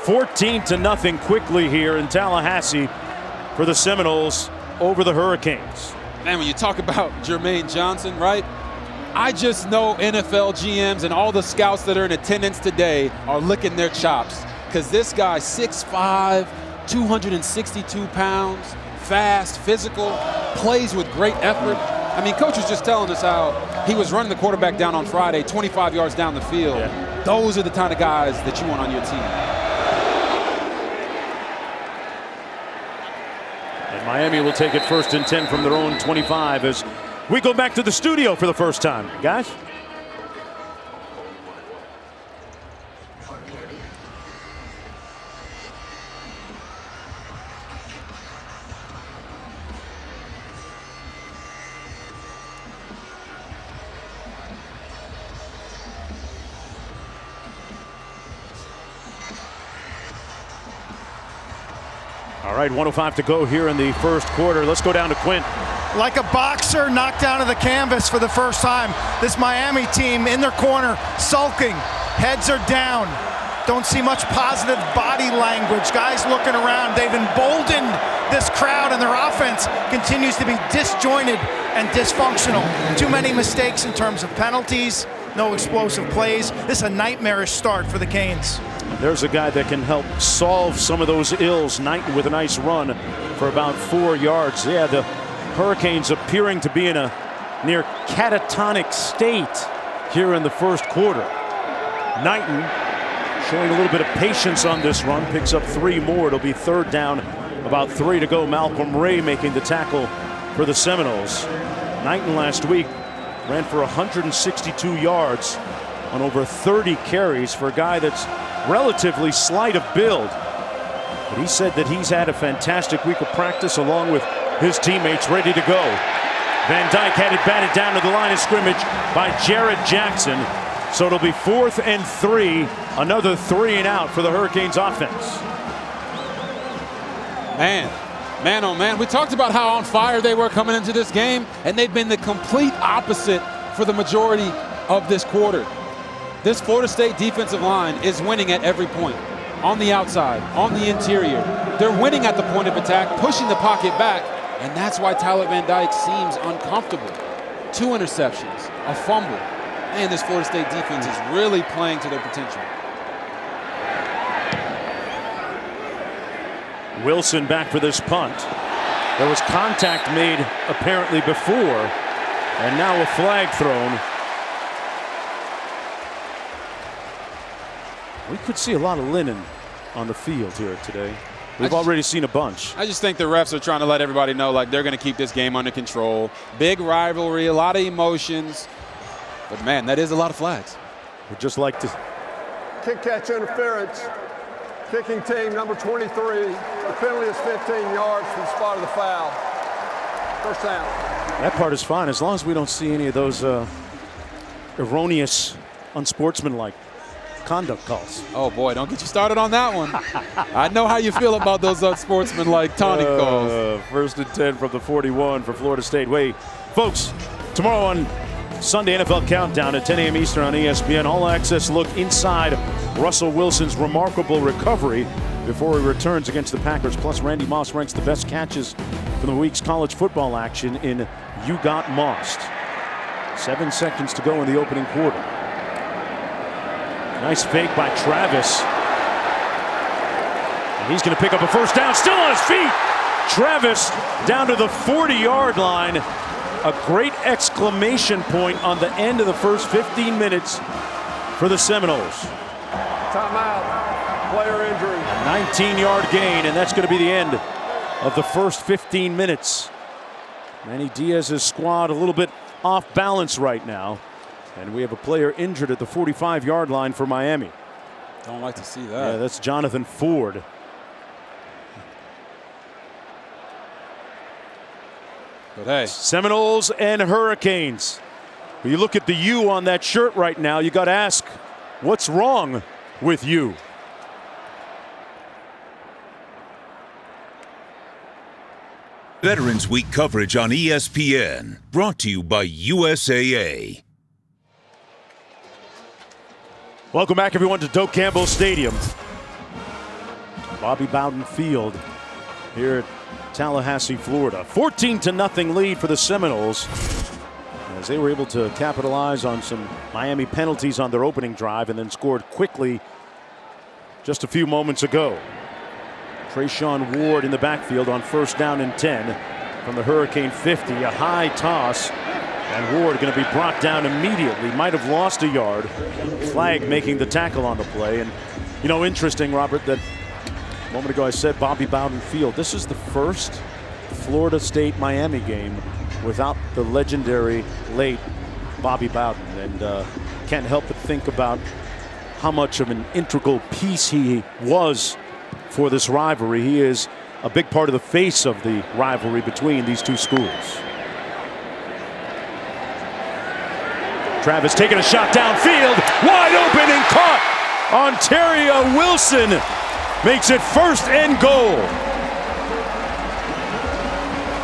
14-0 quickly here in Tallahassee for the Seminoles over the Hurricanes. Man, when you talk about Jermaine Johnson, right? I just know NFL GMs and all the scouts that are in attendance today are licking their chops, because this guy, 6'5", 262 pounds, fast, physical, plays with great effort. I mean, Coach was just telling us how he was running the quarterback down on Friday, 25 yards down the field. Yeah. Those are the kind of guys that you want on your team. And Miami will take it 1st and 10 from their own 25 as we go back to the studio for the first time. Guys? All right, 1:05 to go here in the first quarter. Let's go down to Quint. Like a boxer knocked down to the canvas for the first time. This Miami team in their corner, sulking. Heads are down. Don't see much positive body language. Guys looking around. They've emboldened this crowd, and their offense continues to be disjointed and dysfunctional. Too many mistakes in terms of penalties, no explosive plays. This is a nightmarish start for the Canes. There's a guy that can help solve some of those ills. Knighton with a nice run for about 4 yards. Yeah, the Hurricanes appearing to be in a near catatonic state here in the first quarter. Knighton showing a little bit of patience on this run, picks up 3 more. It'll be 3rd down, about 3 to go. Malcolm Ray making the tackle for the Seminoles. Knighton last week ran for 162 yards on over 30 carries for a guy that's relatively slight of build. But he said that he's had a fantastic week of practice along with his teammates ready to go. Van Dyke had it batted down to the line of scrimmage by Jared Jackson. So it'll be 4th and 3, another 3 and out for the Hurricanes offense. Man, oh man, we talked about how on fire they were coming into this game, and they've been the complete opposite for the majority of this quarter. This Florida State defensive line is winning at every point. On the outside, on the interior. They're winning at the point of attack, pushing the pocket back, and that's why Tyler Van Dyke seems uncomfortable. 2 interceptions, a fumble. Man, this Florida State defense is really playing to their potential. Wilson back for this punt. There was contact made apparently before, and now a flag thrown. We could see a lot of linen on the field here today. We've already seen a bunch. I just think the refs are trying to let everybody know, like, they're going to keep this game under control. Big rivalry, a lot of emotions. But, man, that is a lot of flags. We'd just like to... Kick catch interference. Kicking team number 23. The penalty is 15 yards from the spot of the foul. First down. That part is fine as long as we don't see any of those erroneous, unsportsmanlike conduct calls. Oh boy, don't get you started on that one. I know how you feel about those unsportsmanlike taunting calls. 1st and 10 from the 41 for Florida State. Wait, folks, tomorrow on Sunday NFL Countdown at 10 a.m. Eastern on ESPN, all access look inside Russell Wilson's remarkable recovery before he returns against the Packers. Plus, Randy Moss ranks the best catches from the week's college football action in You Got Mossed. 7 seconds to go in the opening quarter. Nice fake by Travis. And he's going to pick up a first down, still on his feet. Travis down to the 40-yard line. A great exclamation point on the end of the first 15 minutes for the Seminoles. Timeout. Player injury. 19-yard gain, and that's going to be the end of the first 15 minutes. Manny Diaz's squad a little bit off balance right now. And we have a player injured at the 45-yard line for Miami. Don't like to see that. Yeah, that's Jonathan Ford. But hey, Seminoles and Hurricanes. When you look at the U on that shirt right now, you got to ask, what's wrong with you? Veterans Week coverage on ESPN, brought to you by USAA. Welcome back, everyone, to Doak Campbell Stadium. Bobby Bowden Field here at Tallahassee, Florida. 14-0 lead for the Seminoles as they were able to capitalize on some Miami penalties on their opening drive and then scored quickly just a few moments ago. Trayshawn Ward in the backfield on 1st down and 10 from the Hurricane 50. A high toss. And Ward going to be brought down immediately. Might have lost a yard. Flag making the tackle on the play. And, you know, interesting, Robert, that a moment ago I said Bobby Bowden Field. This is the first Florida State-Miami game without the legendary late Bobby Bowden. And can't help but think about how much of an integral piece he was for this rivalry. He is a big part of the face of the rivalry between these two schools. Travis taking a shot downfield, wide open and caught. Ontario Wilson makes it 1st and goal.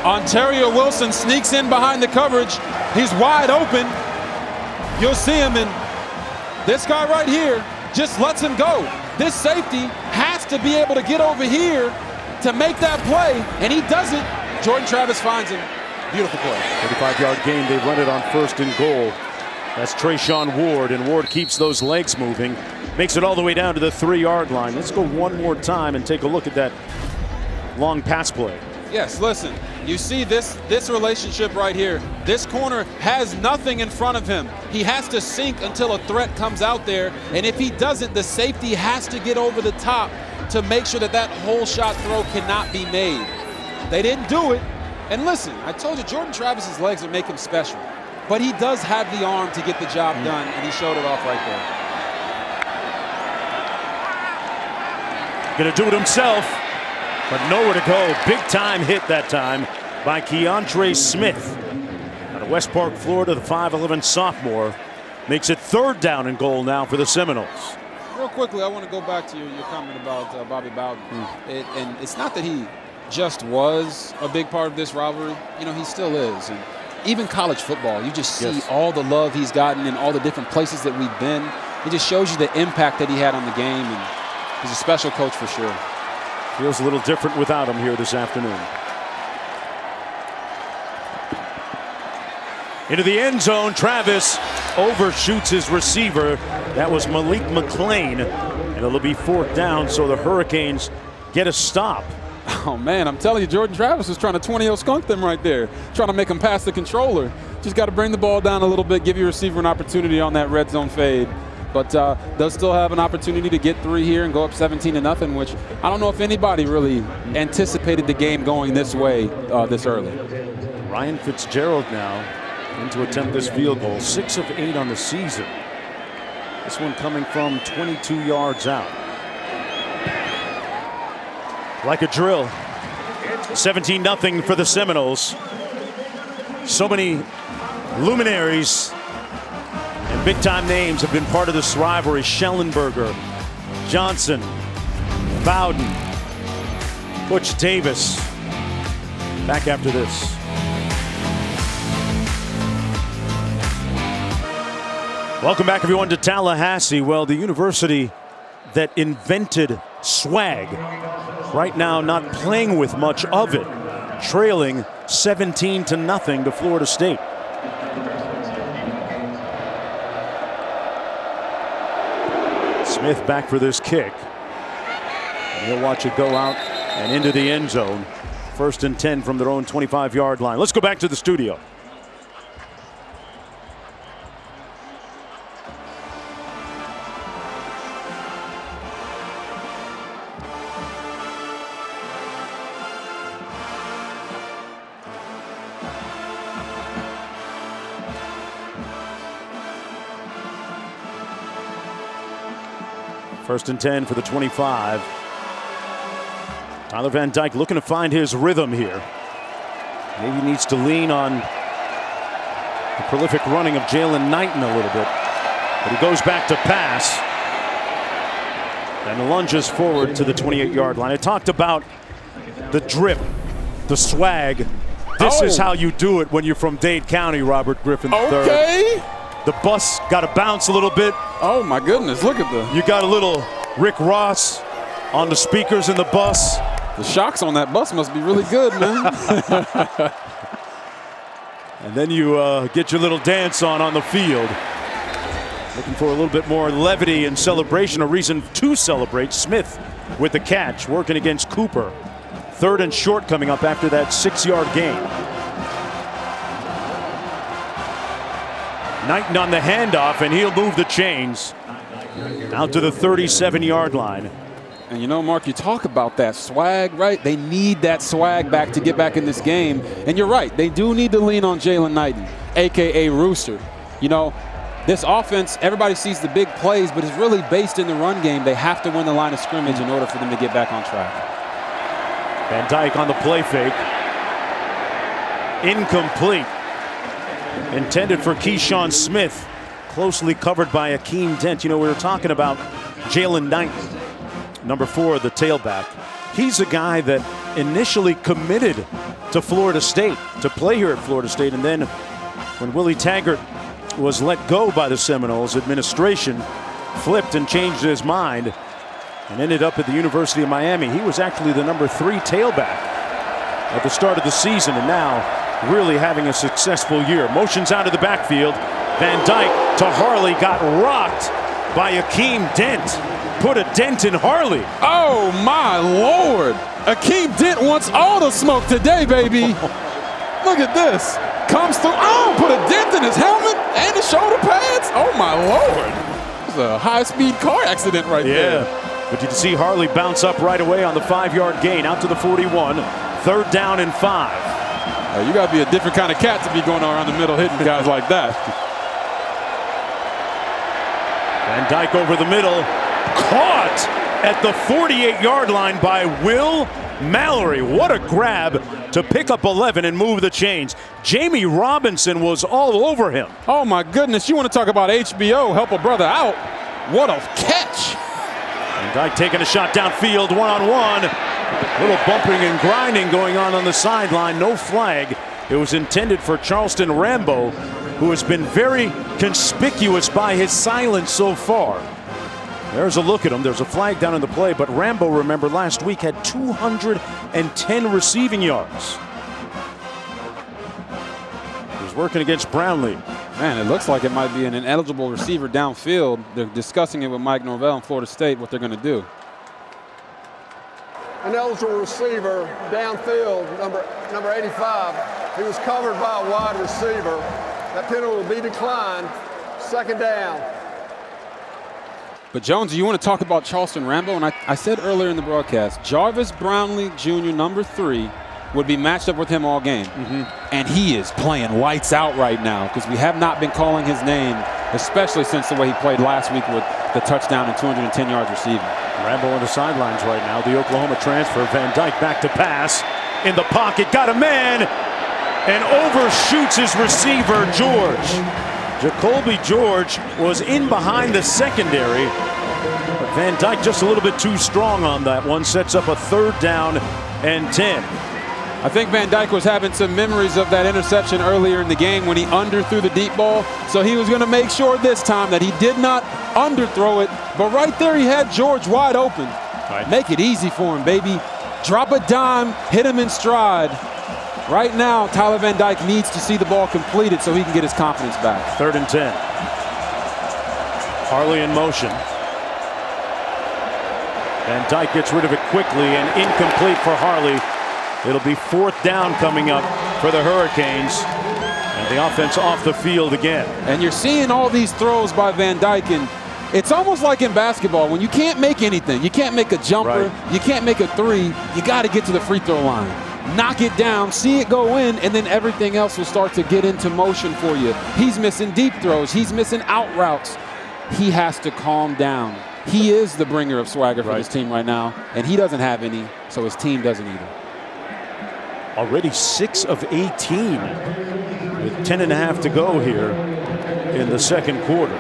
Ontario Wilson sneaks in behind the coverage. He's wide open. You'll see him, and this guy right here just lets him go. This safety has to be able to get over here to make that play, and he doesn't. Jordan Travis finds him. Beautiful play. 35-yard gain. They run it on 1st and goal. That's Trayshawn Ward, and Ward keeps those legs moving. Makes it all the way down to the 3-yard line. Let's go one more time and take a look at that long pass play. Yes, listen, you see this relationship right here. This corner has nothing in front of him. He has to sink until a threat comes out there, and if he doesn't, the safety has to get over the top to make sure that that whole shot throw cannot be made. They didn't do it, and listen, I told you Jordan Travis's legs would make him special. But he does have the arm to get the job done, and he showed it off right there. Gonna do it himself. but nowhere to go. Big time hit that time by Keandre Smith. Out of West Park, Florida, the 5'11" sophomore makes it 3rd down and goal now for the Seminoles. Real quickly, I want to go back to your comment about Bobby Bowden. And it's not that he just was a big part of this rivalry. You know, he still is. And even college football, you just see all the love he's gotten in all the different places that we've been. It just shows you the impact that he had on the game. And he's a special coach for sure. Feels a little different without him here this afternoon. Into the end zone, Travis overshoots his receiver. That was Malik McClain, and it'll be 4th down, so the Hurricanes get a stop. Oh, man, I'm telling you, Jordan Travis was trying to 20-0 skunk them right there, trying to make them pass the controller. Just got to bring the ball down a little bit, give your receiver an opportunity on that red zone fade. But they'll still have an opportunity to get 3 here and go up 17-0, which I don't know if anybody really anticipated the game going this way this early. Ryan Fitzgerald now in to attempt this field goal, 6 of 8 on the season. This one coming from 22 yards out. Like a drill. 17-0 for the Seminoles. So many luminaries and big-time names have been part of this rivalry. Schellenberger, Johnson, Bowden, Butch Davis. Back after this. Welcome back, everyone, to Tallahassee. Well, the university that invented swag, right now not playing with much of it, trailing 17-0 to Florida State. Smith back for this kick. And he'll watch it go out and into the end zone. 1st and 10 from their own 25-yard line. Let's go back to the studio. First and 10 for the 25. Tyler Van Dyke looking to find his rhythm here. Maybe he needs to lean on the prolific running of Jalen Knighton a little bit. But he goes back to pass and lunges forward to the 28-yard line. I talked about the drip, the swag. This is how you do it when you're from Dade County, Robert Griffin III. Okay. The bus got to bounce a little bit. Oh, my goodness. Look at the... You got a little Rick Ross on the speakers in the bus. The shocks on that bus must be really good, man. And then you get your little dance on the field. Looking for a little bit more levity and celebration, a reason to celebrate. Smith with the catch, working against Cooper. 3rd and short coming up after that 6-yard gain. Knighton on the handoff, and he'll move the chains out to the 37-yard line. And you know, Mark, you talk about that swag, right? They need that swag back to get back in this game. And you're right, they do need to lean on Jalen Knighton, a.k.a. Rooster. You know, this offense, everybody sees the big plays, but it's really based in the run game. They have to win the line of scrimmage in order for them to get back on track. Van Dyke on the play fake. Incomplete. Intended for Keyshawn Smith. Closely covered by Akeem Dent. You know, we were talking about Jalen Knighton, number 4, the tailback. He's a guy that initially committed to Florida State, to play here at Florida State. And then when Willie Taggart was let go by the Seminoles, administration flipped and changed his mind and ended up at the University of Miami. He was actually the number 3 tailback at the start of the season, and now really having a successful year. Motions out of the backfield. Van Dyke to Harley, got rocked by Akeem Dent. Put a dent in Harley. Oh, my Lord. Akeem Dent wants all the smoke today, baby. Look at this. Comes through. Oh, put a dent in his helmet and his shoulder pads. Oh, my Lord. It's a high-speed car accident right there. But you can see Harley bounce up right away on the 5-yard gain out to the 41. 3rd down and 5. You got to be a different kind of cat to be going around the middle hitting guys like that. Van Dyke over the middle. Caught at the 48-yard line by Will Mallory. What a grab to pick up 11 and move the chains. Jamie Robinson was all over him. Oh my goodness, you want to talk about HBO, help a brother out. What a catch. Van Dyke taking a shot downfield, one-on-one. Little bumping and grinding going on the sideline, no flag. It was intended for Charleston Rambo, who has been very conspicuous by his silence so far. There's a look at him. There's a flag down in the play, but Rambo, remember, last week had 210 receiving yards. He's working against Brownlee. Man, it looks like it might be an ineligible receiver downfield. They're discussing it with Mike Norvell in Florida State, what they're going to do. An eligible receiver downfield, number 85. He was covered by a wide receiver. That penalty will be declined. Second down. But Jones, you want to talk about Charleston Rambo? And I said earlier in the broadcast, Jarvis Brownlee Jr., number 3, would be matched up with him all game. And he is playing lights out right now because we have not been calling his name, especially since the way he played last week with the touchdown and 210 yards receiving. Rambo on the sidelines right now. The Oklahoma transfer. Van Dyke back to pass. In the pocket, got a man, and overshoots his receiver, George. Jacoby George was in behind the secondary, but Van Dyke just a little bit too strong on that one. Sets up a 3rd down and 10. I think Van Dyke was having some memories of that interception earlier in the game when he underthrew the deep ball. So he was going to make sure this time that he did not underthrow it. But right there he had George wide open. Right. Make it easy for him, baby. Drop a dime, hit him in stride. Right now, Tyler Van Dyke needs to see the ball completed so he can get his confidence back. 3rd and 10. Harley in motion. Van Dyke gets rid of it quickly and incomplete for Harley. It'll be 4th down coming up for the Hurricanes. And the offense off the field again. And you're seeing all these throws by Van Dyke, and it's almost like in basketball when you can't make anything. You can't make a jumper. Right. You can't make a 3. You got to get to the free throw line. Knock it down, see it go in, and then everything else will start to get into motion for you. He's missing deep throws. He's missing out routes. He has to calm down. He is the bringer of swagger for this team right now, and he doesn't have any, so his team doesn't either. Already 6 of 18 with 10.5 to go here in the 2nd quarter.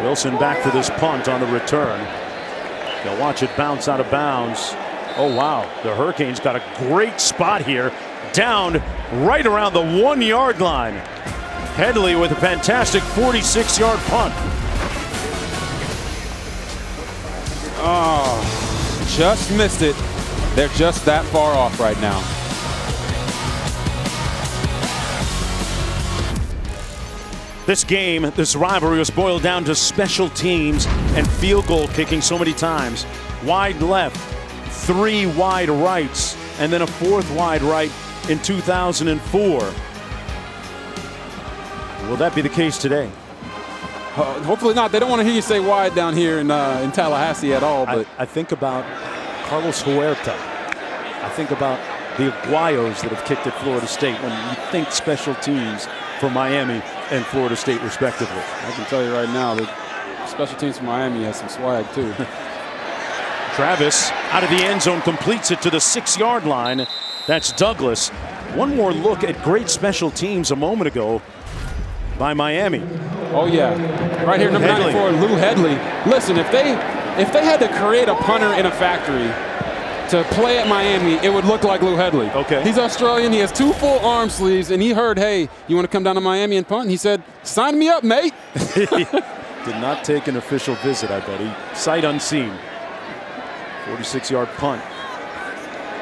Wilson back for this punt on the return. They'll watch it bounce out of bounds. Oh, wow. The Hurricanes got a great spot here. Down right around the 1-yard line. Headley with a fantastic 46-yard punt. Oh, just missed it. They're just that far off right now. This game, this rivalry was boiled down to special teams and field goal kicking so many times. Wide left, 3 wide rights, and then a 4th wide right in 2004. Will that be the case today? Hopefully not. They don't want to hear you say wide down here in Tallahassee at all. But I think about Carlos Huerta. I think about the Aguayos that have kicked at Florida State when you think special teams for Miami and Florida State respectively. I can tell you right now that special teams for Miami has some swag too. Travis out of the end zone completes it to the 6-yard line. That's Douglas. One more look at great special teams a moment ago by Miami. Oh yeah, right here, number 94, Lou Headley. Listen, if they had to create a punter in a factory to play at Miami, it would look like Lou Headley. Okay. He's Australian. He has 2 full arm sleeves, and he heard, "Hey, you want to come down to Miami and punt?" And he said, "Sign me up, mate." Did not take an official visit, I bet. He sight unseen. 46-yard punt.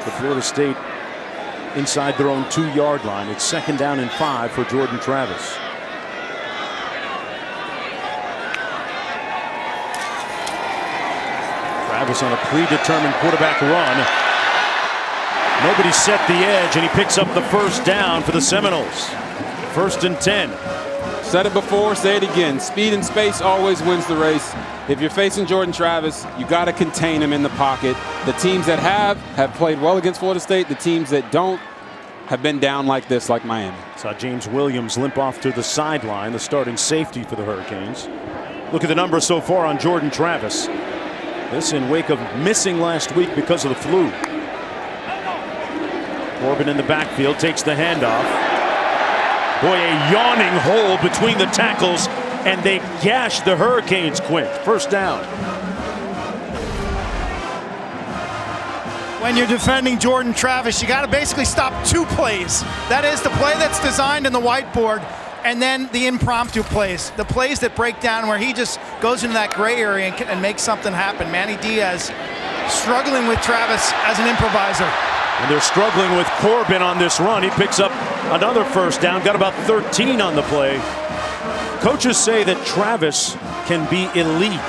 The Florida State inside their own 2-yard line. It's 2nd down and 5 for Jordan Travis. Travis on a predetermined quarterback run. Nobody set the edge, and he picks up the 1st down for the Seminoles. 1st and 10. Said it before, say it again. Speed and space always wins the race. If you're facing Jordan Travis, you got to contain him in the pocket. The teams that have played well against Florida State. The teams that don't have been down like this, like Miami. Saw James Williams limp off to the sideline, the starting safety for the Hurricanes. Look at the numbers so far on Jordan Travis. This in wake of missing last week because of the flu. Corbin in the backfield takes the handoff. Boy, a yawning hole between the tackles, and they gash the Hurricanes quick. First down. When you're defending Jordan Travis, you got to basically stop 2 plays. That is the play that's designed in the whiteboard, and then the impromptu plays, the plays that break down where he just goes into that gray area and makes something happen. Manny Diaz struggling with Travis as an improviser. And they're struggling with Corbin on this run. He picks up another first down, got about 13 on the play. Coaches say that Travis can be elite.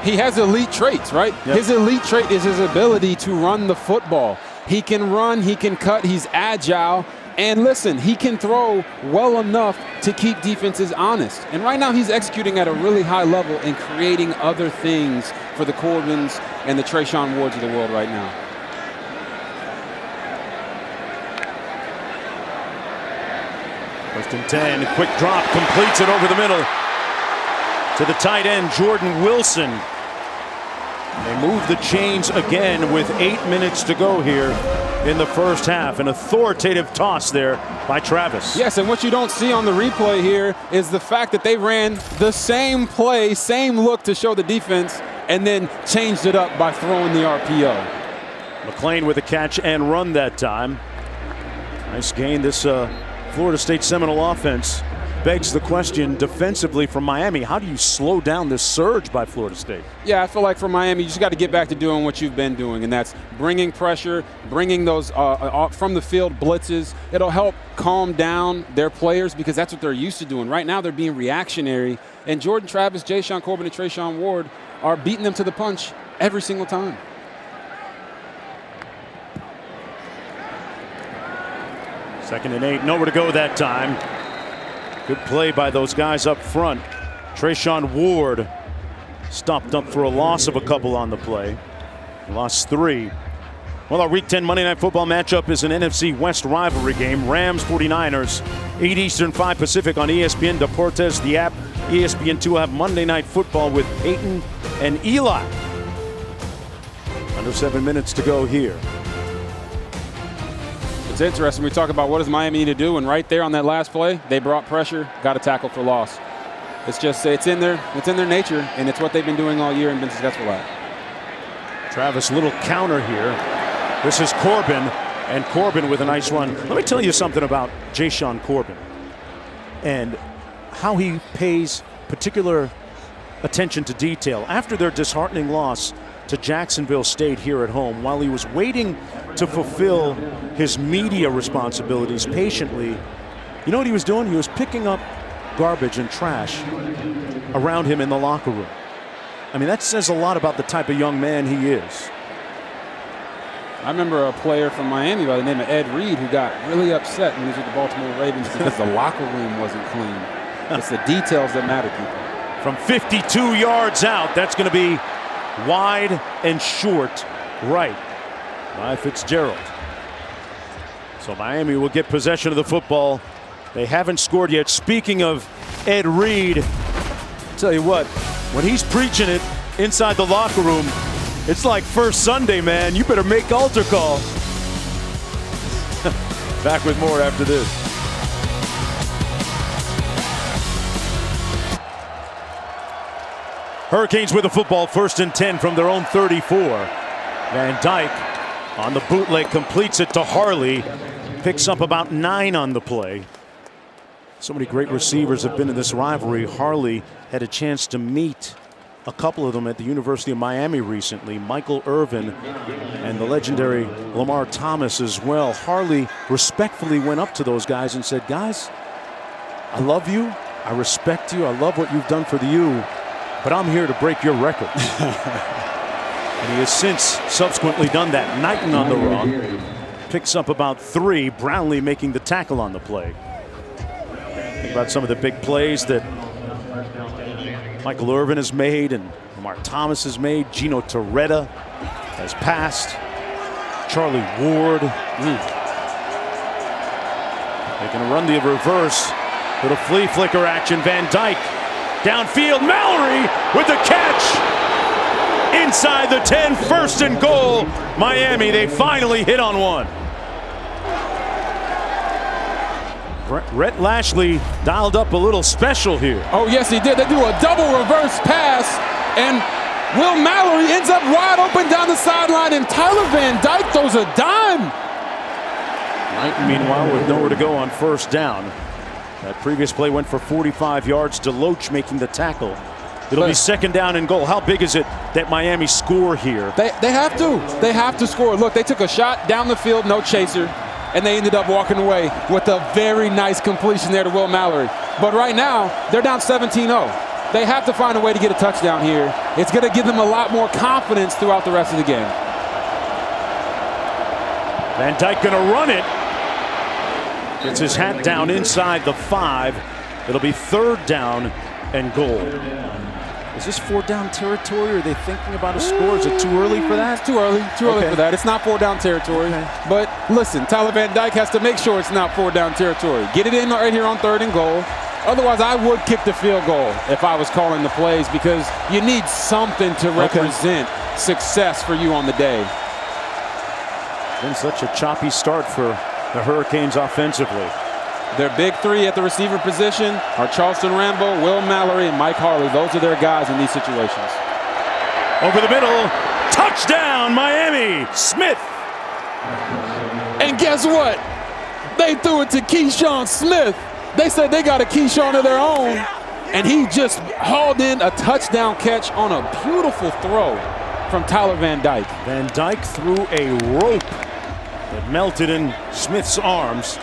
He has elite traits, right? Yep. His elite trait is his ability to run the football. He can run, he can cut, he's agile. And listen, he can throw well enough to keep defenses honest. And right now he's executing at a really high level and creating other things for the Corbins and the Treshaun Wards of the world right now. First and 10, quick drop, completes it over the middle to the tight end, Jordan Wilson. They move the chains again with 8 minutes to go here in the first half. An authoritative toss there by Travis. Yes, and what you don't see on the replay here is the fact that they ran the same play, same look to show the defense, and then changed it up by throwing the RPO. McClain with a catch and run that time. Nice gain. This Florida State Seminole offense begs the question defensively from Miami. How do you slow down this surge by Florida State? Yeah, I feel like for Miami, you just got to get back to doing what you've been doing, and that's bringing pressure, bringing those from the field blitzes. It'll help calm down their players because that's what they're used to doing. Right now, they're being reactionary, and Jordan Travis, Jashaun Corbin, and Treshaun Ward are beating them to the punch every single time. Second and 8, nowhere to go that time. Good play by those guys up front. Treshaun Ward stopped up for a loss of a couple on the play. Lost 3. Well, our Week 10 Monday Night Football matchup is an NFC West rivalry game. Rams 49ers, 8 Eastern, 5 Pacific on ESPN Deportes, the app. ESPN2 will have Monday Night Football with Peyton and Eli. Under 7 minutes to go here. It's interesting. We talk about what does Miami need to do, and right there on that last play, they brought pressure, got a tackle for loss. It's just it's in their nature, and it's what they've been doing all year and been successful at. Travis, little counter here. This is Corbin, and Corbin with a nice run. Let me tell you something about Jashaun Corbin and how he pays particular attention to detail. After their disheartening loss to Jacksonville State here at home, while he was waiting to fulfill his media responsibilities patiently, you know what he was doing? He was picking up garbage and trash around him in the locker room. I mean, that says a lot about the type of young man he is. I remember a player from Miami by the name of Ed Reed who got really upset when he was with the Baltimore Ravens because the locker room wasn't clean. It's the details that matter, people. From 52 yards out, that's going to be wide and short right by Fitzgerald. So Miami will get possession of the football. They haven't scored yet. Speaking of Ed Reed, I'll tell you what, when he's preaching it inside the locker room, it's like first Sunday, man. You better make altar call. Back with more after this. Hurricanes with the football, first and 10 from their own 34. Van Dyke on the bootleg completes it to Harley. Picks up about 9 on the play. So many great receivers have been in this rivalry. Harley had a chance to meet a couple of them at the University of Miami recently. Michael Irvin and the legendary Lamar Thomas as well. Harley respectfully went up to those guys and said, guys, I love you. I respect you. I love what you've done for the U. But I'm here to break your record. And he has since subsequently done that. Knighton on the run. Picks up about 3. Brownlee making the tackle on the play. Think about some of the big plays that Michael Irvin has made and Lamar Thomas has made. Gino Torretta has passed. Charlie Ward. They're going to run the reverse. Little flea flicker action. Van Dyke downfield. Mallory with the catch. inside the 10, first and goal. Miami, they finally hit on one. Rhett Lashley dialed up a little special here. Oh, yes, he did. They do a double reverse pass, and Will Mallory ends up wide open down the sideline, and Tyler Van Dyke throws a dime. Knight, meanwhile, with nowhere to go on first down. That previous play went for 45 yards. DeLoach making the tackle. It'll be second down and goal. How big is it that Miami score here? They have to. They have to score. Look, they took a shot down the field, no chaser, and they ended up walking away with a very nice completion there to Will Mallory. But right now, they're down 17-0. They have to find a way to get a touchdown here. It's going to give them a lot more confidence throughout the rest of the game. Van Dyke going to run it. Gets his hat down inside the 5. It'll be third down and goal. Is this 4-down territory? Are they thinking about a score? Is it too early for that? It's too early for that. It's not 4-down territory. Okay. But listen, Tyler Van Dyke has to make sure it's not 4-down territory. Get it in right here on third and goal. Otherwise, I would kick the field goal if I was calling the plays, because you need something to represent success for you on the day. Been such a choppy start for the Hurricanes offensively. Their big three at the receiver position are Charleston Rambo, Will Mallory, and Mike Harley. Those are their guys in these situations. Over the middle, touchdown, Miami, Smith. And guess what? They threw it to Keyshawn Smith. They said they got a Keyshawn of their own, and he just hauled in a touchdown catch on a beautiful throw from Tyler Van Dyke. Van Dyke threw a rope that melted in Smith's arms.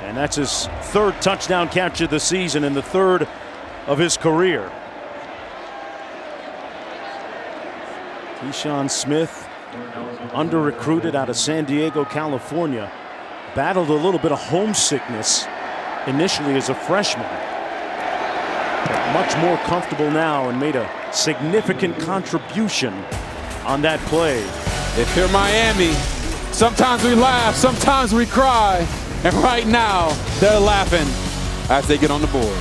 And that's his third touchdown catch of the season and the third of his career. Keyshawn Smith, under-recruited out of San Diego, California, battled a little bit of homesickness initially as a freshman. But much more comfortable now and made a significant contribution on that play. If you're Miami, sometimes we laugh, sometimes we cry. And right now, they're laughing as they get on the board.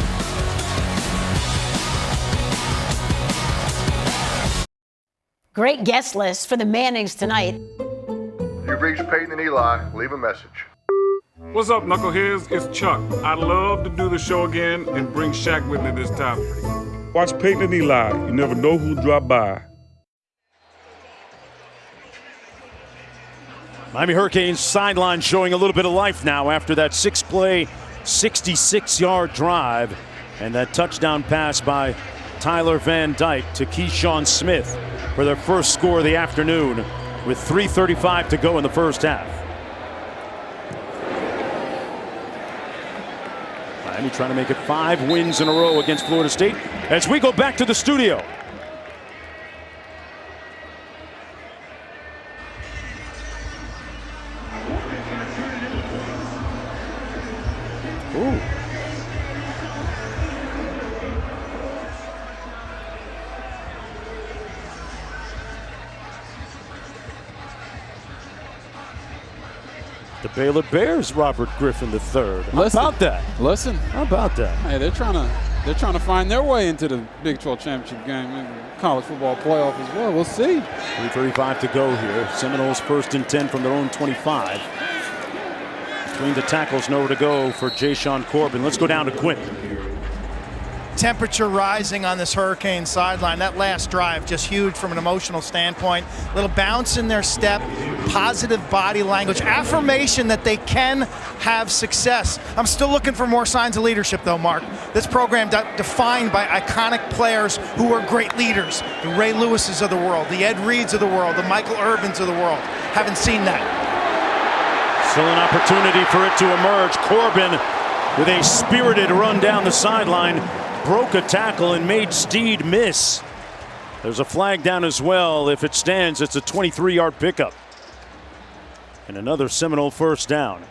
Great guest list for the Mannings tonight. You've reached Peyton and Eli. Leave a message. What's up, knuckleheads? It's Chuck. I'd love to do the show again and bring Shaq with me this time. Watch Peyton and Eli. You never know who'll drop by. Miami Hurricanes sideline showing a little bit of life now after that 6-play, 66-yard drive and that touchdown pass by Tyler Van Dyke to Keyshawn Smith for their first score of the afternoon with 3:35 to go in the first half. Miami trying to make it 5 wins in a row against Florida State as we go back to the studio. Ooh. The Baylor Bears, Robert Griffin III. How about that? Listen. How about that? Hey, they're trying to find their way into the Big 12 championship game, maybe college football playoff as well. We'll see. 3:35 to go here. Seminoles first and 10 from their own 25. Between the tackles, nowhere to go for Jayshon Corbin. Let's go down to Quinn. Temperature rising on this Hurricane sideline. That last drive just huge from an emotional standpoint. Little bounce in their step, positive body language, affirmation that they can have success. I'm still looking for more signs of leadership though, Mark. This program defined by iconic players who are great leaders. The Ray Lewises of the world, the Ed Reeds of the world, the Michael Irvins of the world. Haven't seen that. Still an opportunity for it to emerge. Corbin with a spirited run down the sideline. Broke a tackle and made Steed miss. There's a flag down as well. If it stands, it's a 23-yard pickup. And another Seminole first down.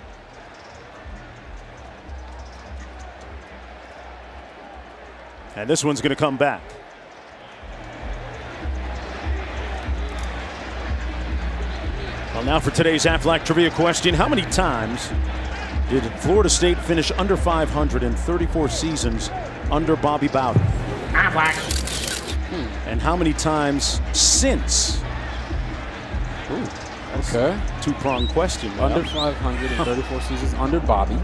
And this one's going to come back. Well, now for today's Aflac trivia question. How many times did Florida State finish under 500 in 34 seasons under Bobby Bowden? And how many times since? Ooh, that's a two-pronged question. Under 500 in 34 seasons under Bobby.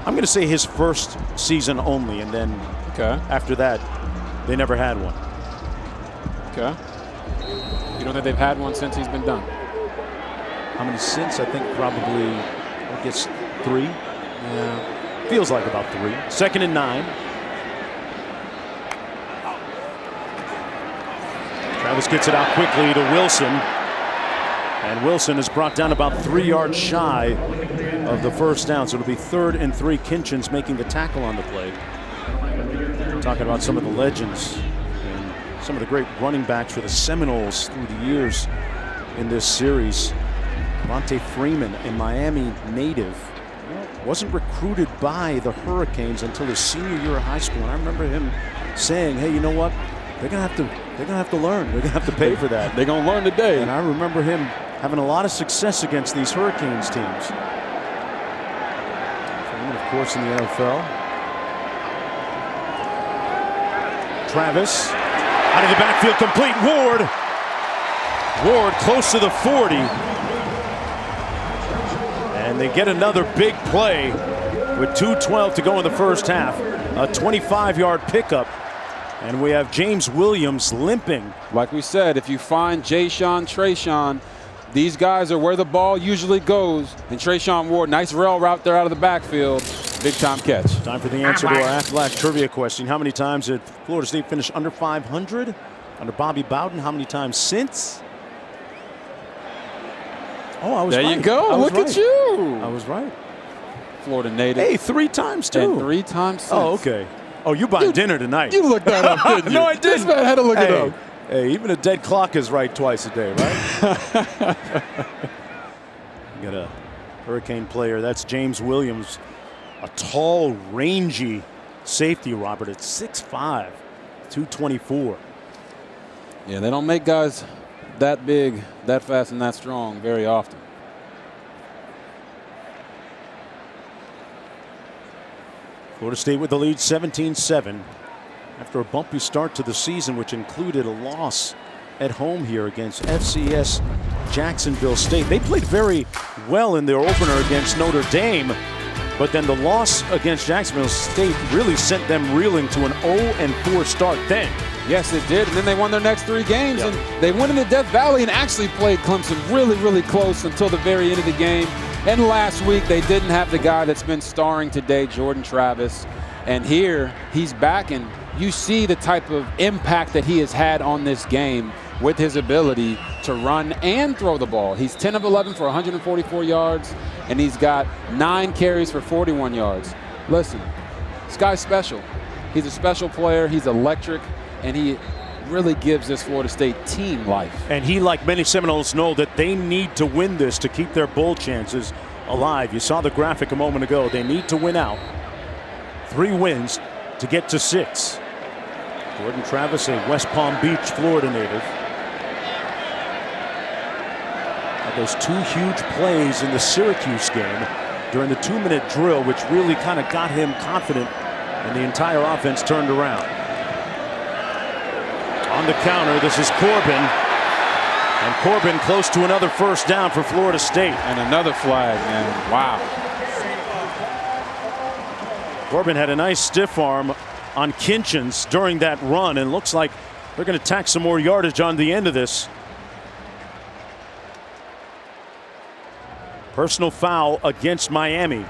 I'm going to say his first season only, and then after that, they never had one. Okay. You don't think they've had one since he's been done? How many since? I think probably, I guess, 3. Yeah. Feels like about 3. 2nd and 9. Travis gets it out quickly to Wilson. And Wilson is brought down about 3 yards shy of the first down. So it'll be 3rd and 3. Kinchins making the tackle on the play. Talking about some of the legends and some of the great running backs for the Seminoles through the years in this series. Monte Freeman, a Miami native, wasn't recruited by the Hurricanes until his senior year of high school. And I remember him saying, hey, you know what? They're gonna have to learn. They're gonna have to pay for that. They're gonna learn today. And I remember him having a lot of success against these Hurricanes teams. Freeman, of course, in the NFL. Travis out of the backfield, complete. Ward close to the 40. And they get another big play with 2:12 to go in the first half. A 25-yard pickup. And we have James Williams limping. Like we said, if you find Jay-Sean, Trayshawn, these guys are where the ball usually goes. And Trayshawn Ward, nice rail route there out of the backfield. Big time catch. Time for the answer to our Aflac trivia question. How many times did Florida State finish under 500 under Bobby Bowden? How many times since? Oh, I was right. There you go. Look at you. I was right. Florida native. Hey, 3 times too. And 3 times since. Oh, okay. Oh, you buying dinner tonight. You looked that up, didn't you? No, I didn't. This man had to look it up. Hey, even a dead clock is right twice a day, right? You got a Hurricane player. That's James Williams. A tall, rangy safety, Robert, at 6'5", 224. Yeah, they don't make guys that big, that fast, and that strong very often. Florida State with the lead 17-7 after a bumpy start to the season, which included a loss at home here against FCS Jacksonville State. They played very well in their opener against Notre Dame, but then the loss against Jacksonville State really sent them reeling to an 0-4 start then. Yes, it did. And then they won their next 3 games, and they went into Death Valley and actually played Clemson really, really close until the very end of the game. And last week, they didn't have the guy that's been starring today, Jordan Travis. And here, he's back, and you see the type of impact that he has had on this game with his ability to run and throw the ball. He's 10 of 11 for 144 yards, and he's got 9 carries for 41 yards. Listen, this guy's special. He's a special player. He's electric, and he really gives this Florida State team life. And he, like many Seminoles, know that they need to win this to keep their bowl chances alive. You saw the graphic a moment ago. They need to win out. 3 wins to get to 6. Jordan Travis, a West Palm Beach, Florida native. Had those 2 huge plays in the Syracuse game during the 2-minute drill, which really kind of got him confident, and the entire offense turned around. On the counter, this is Corbin. And Corbin close to another first down for Florida State. And another flag, man. Wow. Corbin had a nice stiff arm on Kinchins during that run, and looks like they're going to tack some more yardage on the end of this. Personal foul against Miami.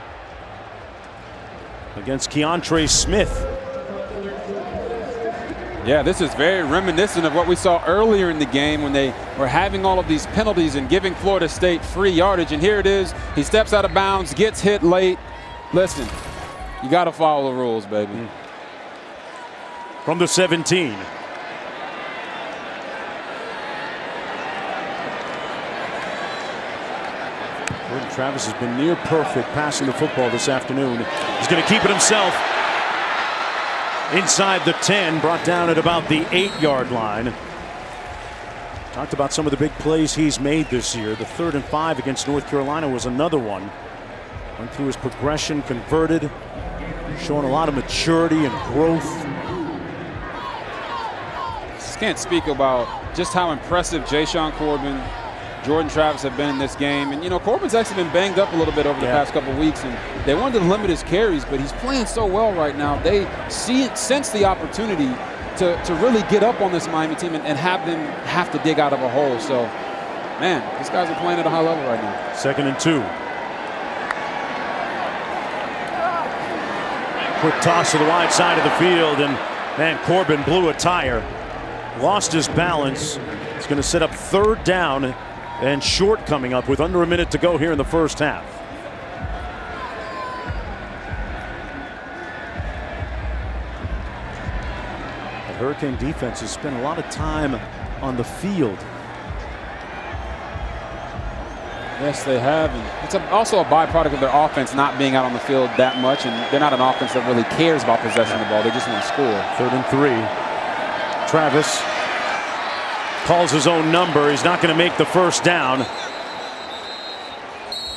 Against Keontre Smith. Yeah, this is very reminiscent of what we saw earlier in the game when they were having all of these penalties and giving Florida State free yardage. And here it is. He steps out of bounds, gets hit late. Listen, you got to follow the rules, baby. From the 17. Jordan Travis has been near perfect passing the football this afternoon. He's going to keep it himself. Inside the 10, brought down at about the 8-yard line. Talked about some of the big plays he's made this year. The 3rd and 5 against North Carolina was another one. Went through his progression, converted, showing a lot of maturity and growth. just can't speak about just how impressive Ja'Shawn Corbin, Jordan Travis have been in this game. And, you know, Corbin's actually been banged up a little bit over the past couple of weeks, and they wanted to limit his carries, but he's playing so well right now. They sense the opportunity to really get up on this Miami team and have them have to dig out of a hole. So, man, these guys are playing at a high level right now. 2nd and 2. Quick toss to the wide side of the field, and man, Corbin blew a tire, lost his balance. It's going to set up 3rd down and short coming up with under a minute to go here in the first half. The Hurricane defense has spent a lot of time on the field. Yes, they have. And it's also a byproduct of their offense not being out on the field that much, and they're not an offense that really cares about possessing the ball. They just want to score. 3rd and 3. Travis calls his own number. He's not going to make the first down.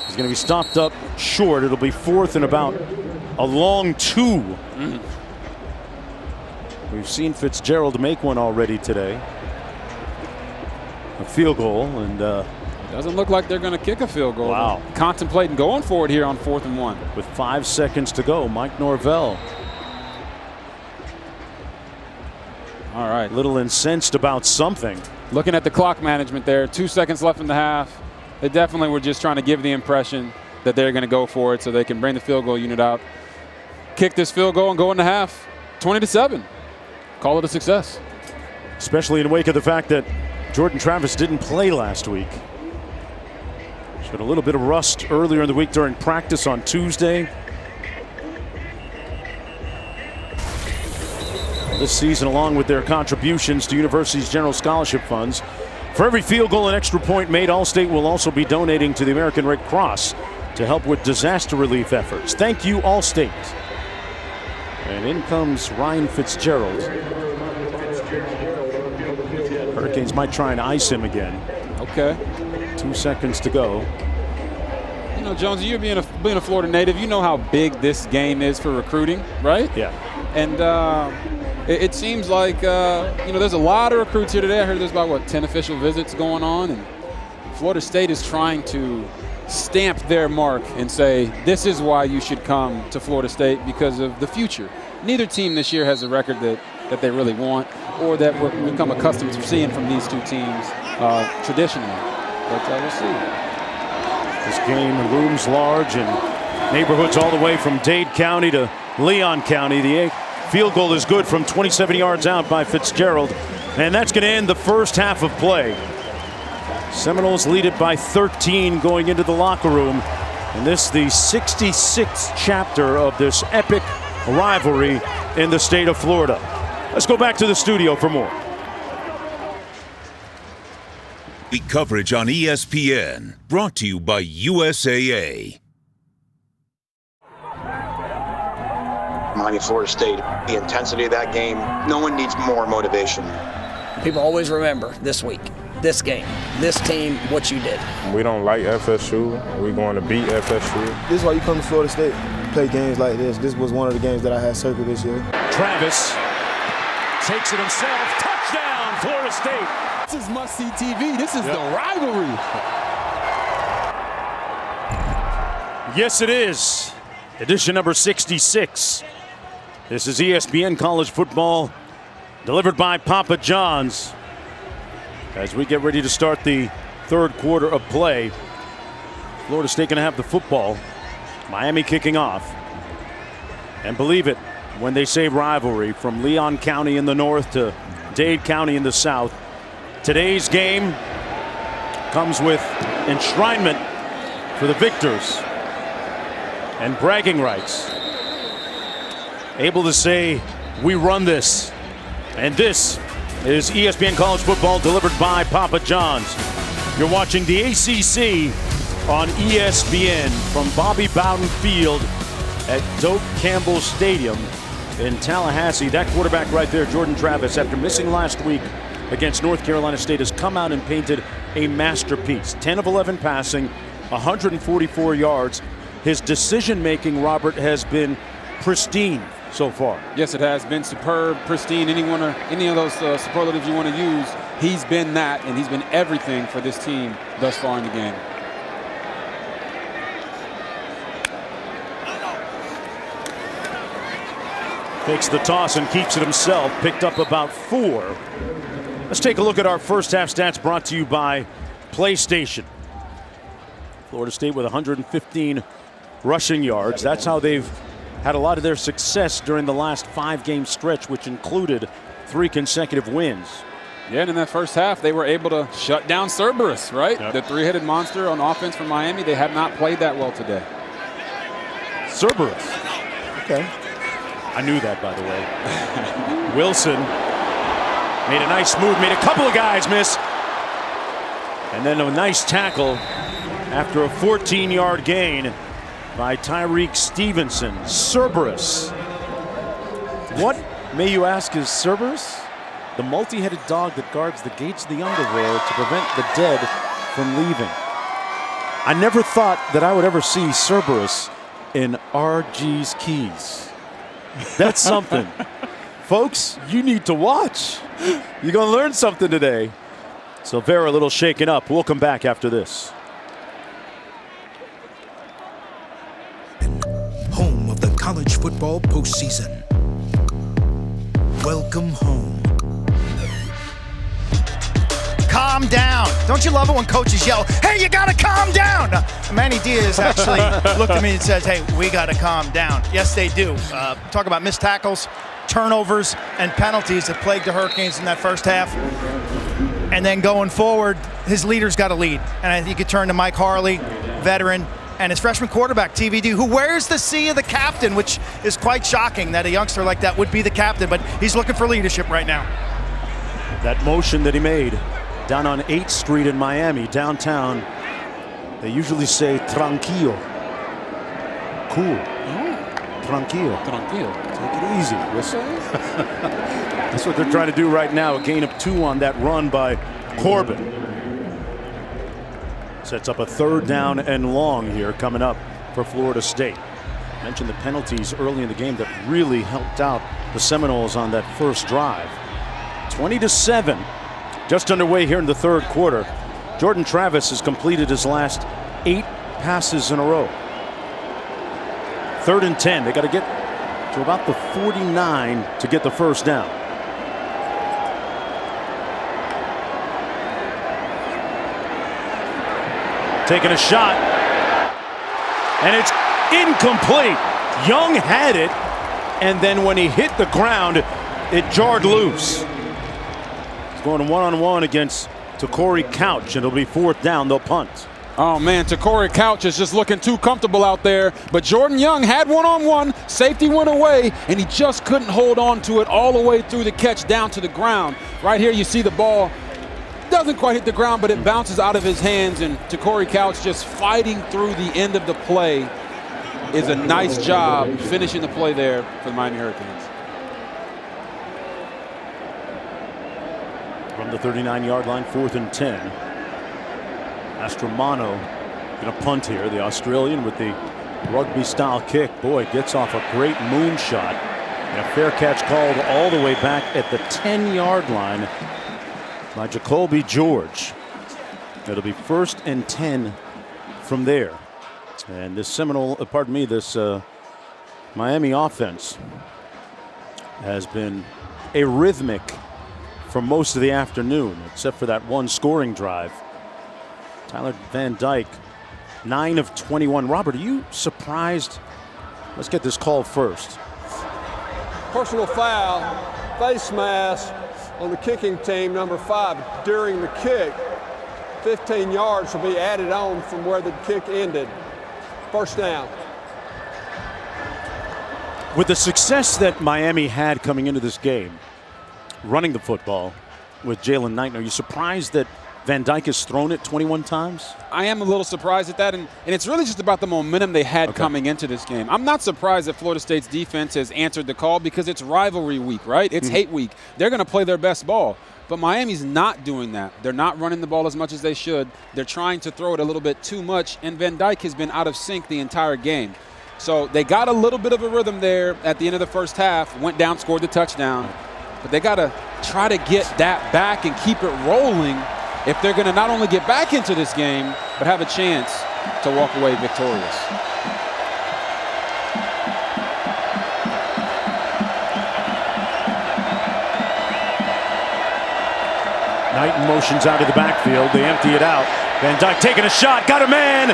He's going to be stopped up short. It'll be 4th and about a long 2. We've seen Fitzgerald make one already today. A field goal, and doesn't look like they're going to kick a field goal. Wow. They're contemplating going for it here on 4th and 1. With 5 seconds to go, Mike Norvell. All right. A little incensed about something. Looking at the clock management there, 2 seconds left in the half. They definitely were just trying to give the impression that they're going to go for it so they can bring the field goal unit out, kick this field goal, and go in the half 20-7. Call it a success. Especially in wake of the fact that Jordan Travis didn't play last week. Showed a little bit of rust earlier in the week during practice on Tuesday. This season, along with their contributions to universities' general scholarship funds, for every field goal and extra point made, Allstate will also be donating to the American Red Cross to help with disaster relief efforts. Thank you, Allstate. And in comes Ryan Fitzgerald. Hurricanes might try and ice him again. Okay. 2 seconds to go. You know, Jones, you being a Florida native, you know how big this game is for recruiting, right? Yeah. And it seems like, you know, there's a lot of recruits here today. I heard there's about, 10 official visits going on. And Florida State is trying to stamp their mark and say, this is why you should come to Florida State because of the future. Neither team this year has a record that they really want or that we've become accustomed to seeing from these two teams traditionally. But we'll see. This game looms large in neighborhoods all the way from Dade County to Leon County. The field goal is good from 27 yards out by Fitzgerald, and that's going to end the first half of play. Seminoles lead it by 13 going into the locker room, and this the 66th chapter of this epic rivalry in the state of Florida. Let's go back to the studio for more. Week coverage on ESPN, brought to you by USAA. Miami, Florida State, the intensity of that game, no one needs more motivation. People always remember this week, this game, this team, what you did. We don't like FSU. We're going to beat FSU. This is why you come to Florida State, play games like this. This was one of the games that I had circled this year. Travis takes it himself. Touchdown, Florida State. This is must-see TV. This is the rivalry. Yes, it is. Edition number 66. This is ESPN College Football, delivered by Papa John's. As we get ready to start the third quarter of play, Florida State going to have the football. Miami kicking off. And believe it, when they say rivalry, from Leon County in the north to Dade County in the south, today's game comes with enshrinement for the victors and bragging rights. Able to say, we run this. And this is ESPN College Football, delivered by Papa John's. You're watching the ACC on ESPN from Bobby Bowden Field at Doak Campbell Stadium in Tallahassee. That quarterback right there, Jordan Travis, after missing last week against North Carolina State, has come out and painted a masterpiece. 10 of 11 passing, 144 yards. His decision-making, Robert, has been pristine so far. Yes, it has been superb, pristine, any of those superlatives you want to use. He's been that, and he's been everything for this team thus far in the game. Takes the toss and keeps it himself. Picked up about 4. Let's take a look at our first half stats brought to you by PlayStation. Florida State with 115 rushing yards. That's how they've had a lot of their success during the last 5-game stretch, which included 3 consecutive wins. Yeah, and in that first half, they were able to shut down Cerberus, right? Yep. The 3-headed monster on offense from Miami. They have not played that well today. Cerberus. Okay. I knew that, by the way. Wilson made a nice move, made a couple of guys miss. And then a nice tackle after a 14-yard gain by Tyreek Stevenson. Cerberus. What, may you ask, is Cerberus? The multi-headed dog that guards the gates of the underworld to prevent the dead from leaving. I never thought that I would ever see Cerberus in RG's Keys. That's something. Folks, you need to watch. You're going to learn something today. Silvera a little shaken up. We'll come back after this. Home of the college football postseason. Welcome home. Calm down. Don't you love it when coaches yell, hey, you got to calm down? Manny Diaz actually looked at me and says, hey, we got to calm down. Yes, they do. Talk about missed tackles, turnovers, and penalties that plagued the Hurricanes in that first half. And then going forward, his leader's got to lead. And I think you could turn to Mike Harley, veteran, and his freshman quarterback, TVD, who wears the C of the captain, which is quite shocking that a youngster like that would be the captain, but he's looking for leadership right now. That motion that he made down on 8th Street in Miami, downtown, they usually say tranquilo. Cool. Tranquilo. Tranquilo. Take it easy. That's what they're trying to do right now. A gain of 2 on that run by Corbin. Sets up a 3rd down and long here coming up for Florida State. Mentioned the penalties early in the game that really helped out the Seminoles on that first drive. 20-7. Just underway here in the 3rd quarter. Jordan Travis has completed his last 8 passes in a row. 3rd and 10. They got to get to about the 49 to get the first down. Taking a shot. And it's incomplete. Young had it. And then when he hit the ground, it jarred loose. Going one-on-one against Takori Couch, and it'll be 4th down. They'll punt. Oh, man, Takori Couch is just looking too comfortable out there. But Jordan Young had one-on-one. Safety went away, and he just couldn't hold on to it all the way through the catch down to the ground. Right here you see the ball doesn't quite hit the ground, but it bounces out of his hands, and Takori Couch just fighting through the end of the play is a nice job finishing the play there for the Miami Hurricanes. From the 39-yard line, 4th and 10. Astromano going to punt here. The Australian with the rugby-style kick. Boy, gets off a great moonshot. And a fair catch called all the way back at the 10-yard line by Jacoby George. It'll be 1st and 10 from there. And this this Miami offense has been arrhythmic for most of the afternoon, except for that one scoring drive. Tyler Van Dyke, 9 of 21. Robert, are you surprised? Let's get this call first. Personal foul, face mask on the kicking team, number 5. During the kick, 15 yards will be added on from where the kick ended. First down. With the success that Miami had coming into this game, running the football with Jalen Knight, are you surprised that Van Dyke has thrown it 21 times? I am a little surprised at that, and it's really just about the momentum they had coming into this game. I'm not surprised that Florida State's defense has answered the call because it's rivalry week, right? It's hate week. They're going to play their best ball. But Miami's not doing that. They're not running the ball as much as they should. They're trying to throw it a little bit too much, and Van Dyke has been out of sync the entire game. So they got a little bit of a rhythm there at the end of the first half, went down, scored the touchdown. But they got to try to get that back and keep it rolling if they're going to not only get back into this game, but have a chance to walk away victorious. Knight motions out of the backfield. They empty it out. Van Dyke taking a shot. Got a man.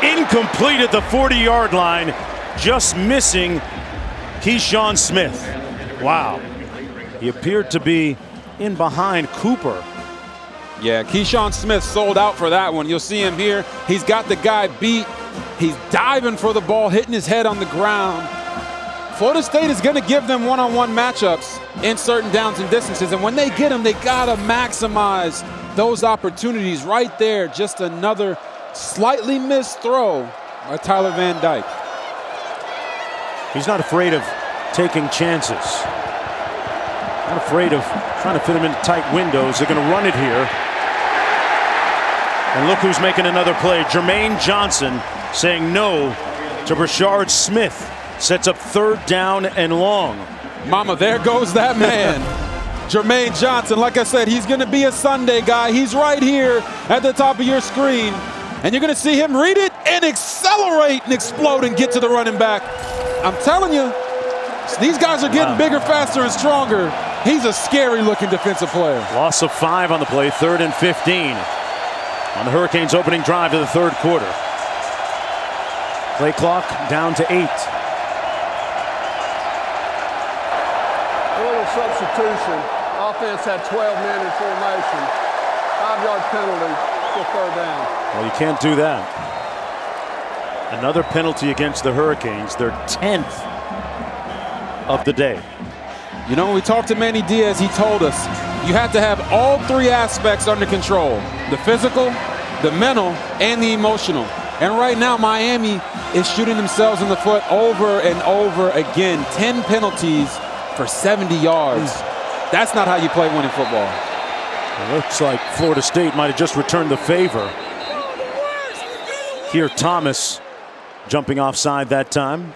Incomplete at the 40-yard line. Just missing Keyshawn Smith. Wow. He appeared to be in behind Cooper. Yeah, Keyshawn Smith sold out for that one. You'll see him here. He's got the guy beat. He's diving for the ball, hitting his head on the ground. Florida State is going to give them one-on-one matchups in certain downs and distances. And when they get them, they got to maximize those opportunities right there. Just another slightly missed throw by Tyler Van Dyke. He's not afraid of taking chances. Not afraid of trying to fit him into tight windows. They're going to run it here. And look who's making another play. Jermaine Johnson saying no to Rashard Smith. Sets up 3rd down and long. Mama, there goes that man. Jermaine Johnson, like I said, he's going to be a Sunday guy. He's right here at the top of your screen. And you're going to see him read it and accelerate and explode and get to the running back. I'm telling you, these guys are getting bigger, faster, and stronger. He's a scary-looking defensive player. Loss of 5 on the play, 3rd and 15. On the Hurricanes' opening drive of the 3rd quarter. Play clock down to 8. Substitution. Offense had 12 men in formation. 5-yard penalty for 3rd down. Well, you can't do that. Another penalty against the Hurricanes, their 10th of the day. You know, when we talked to Manny Diaz, he told us you have to have all 3 aspects under control. The physical, the mental, and the emotional. And right now, Miami is shooting themselves in the foot over and over again. 10 penalties for 70 yards. That's not how you play winning football. It looks like Florida State might have just returned the favor. Here, Thomas jumping offside that time.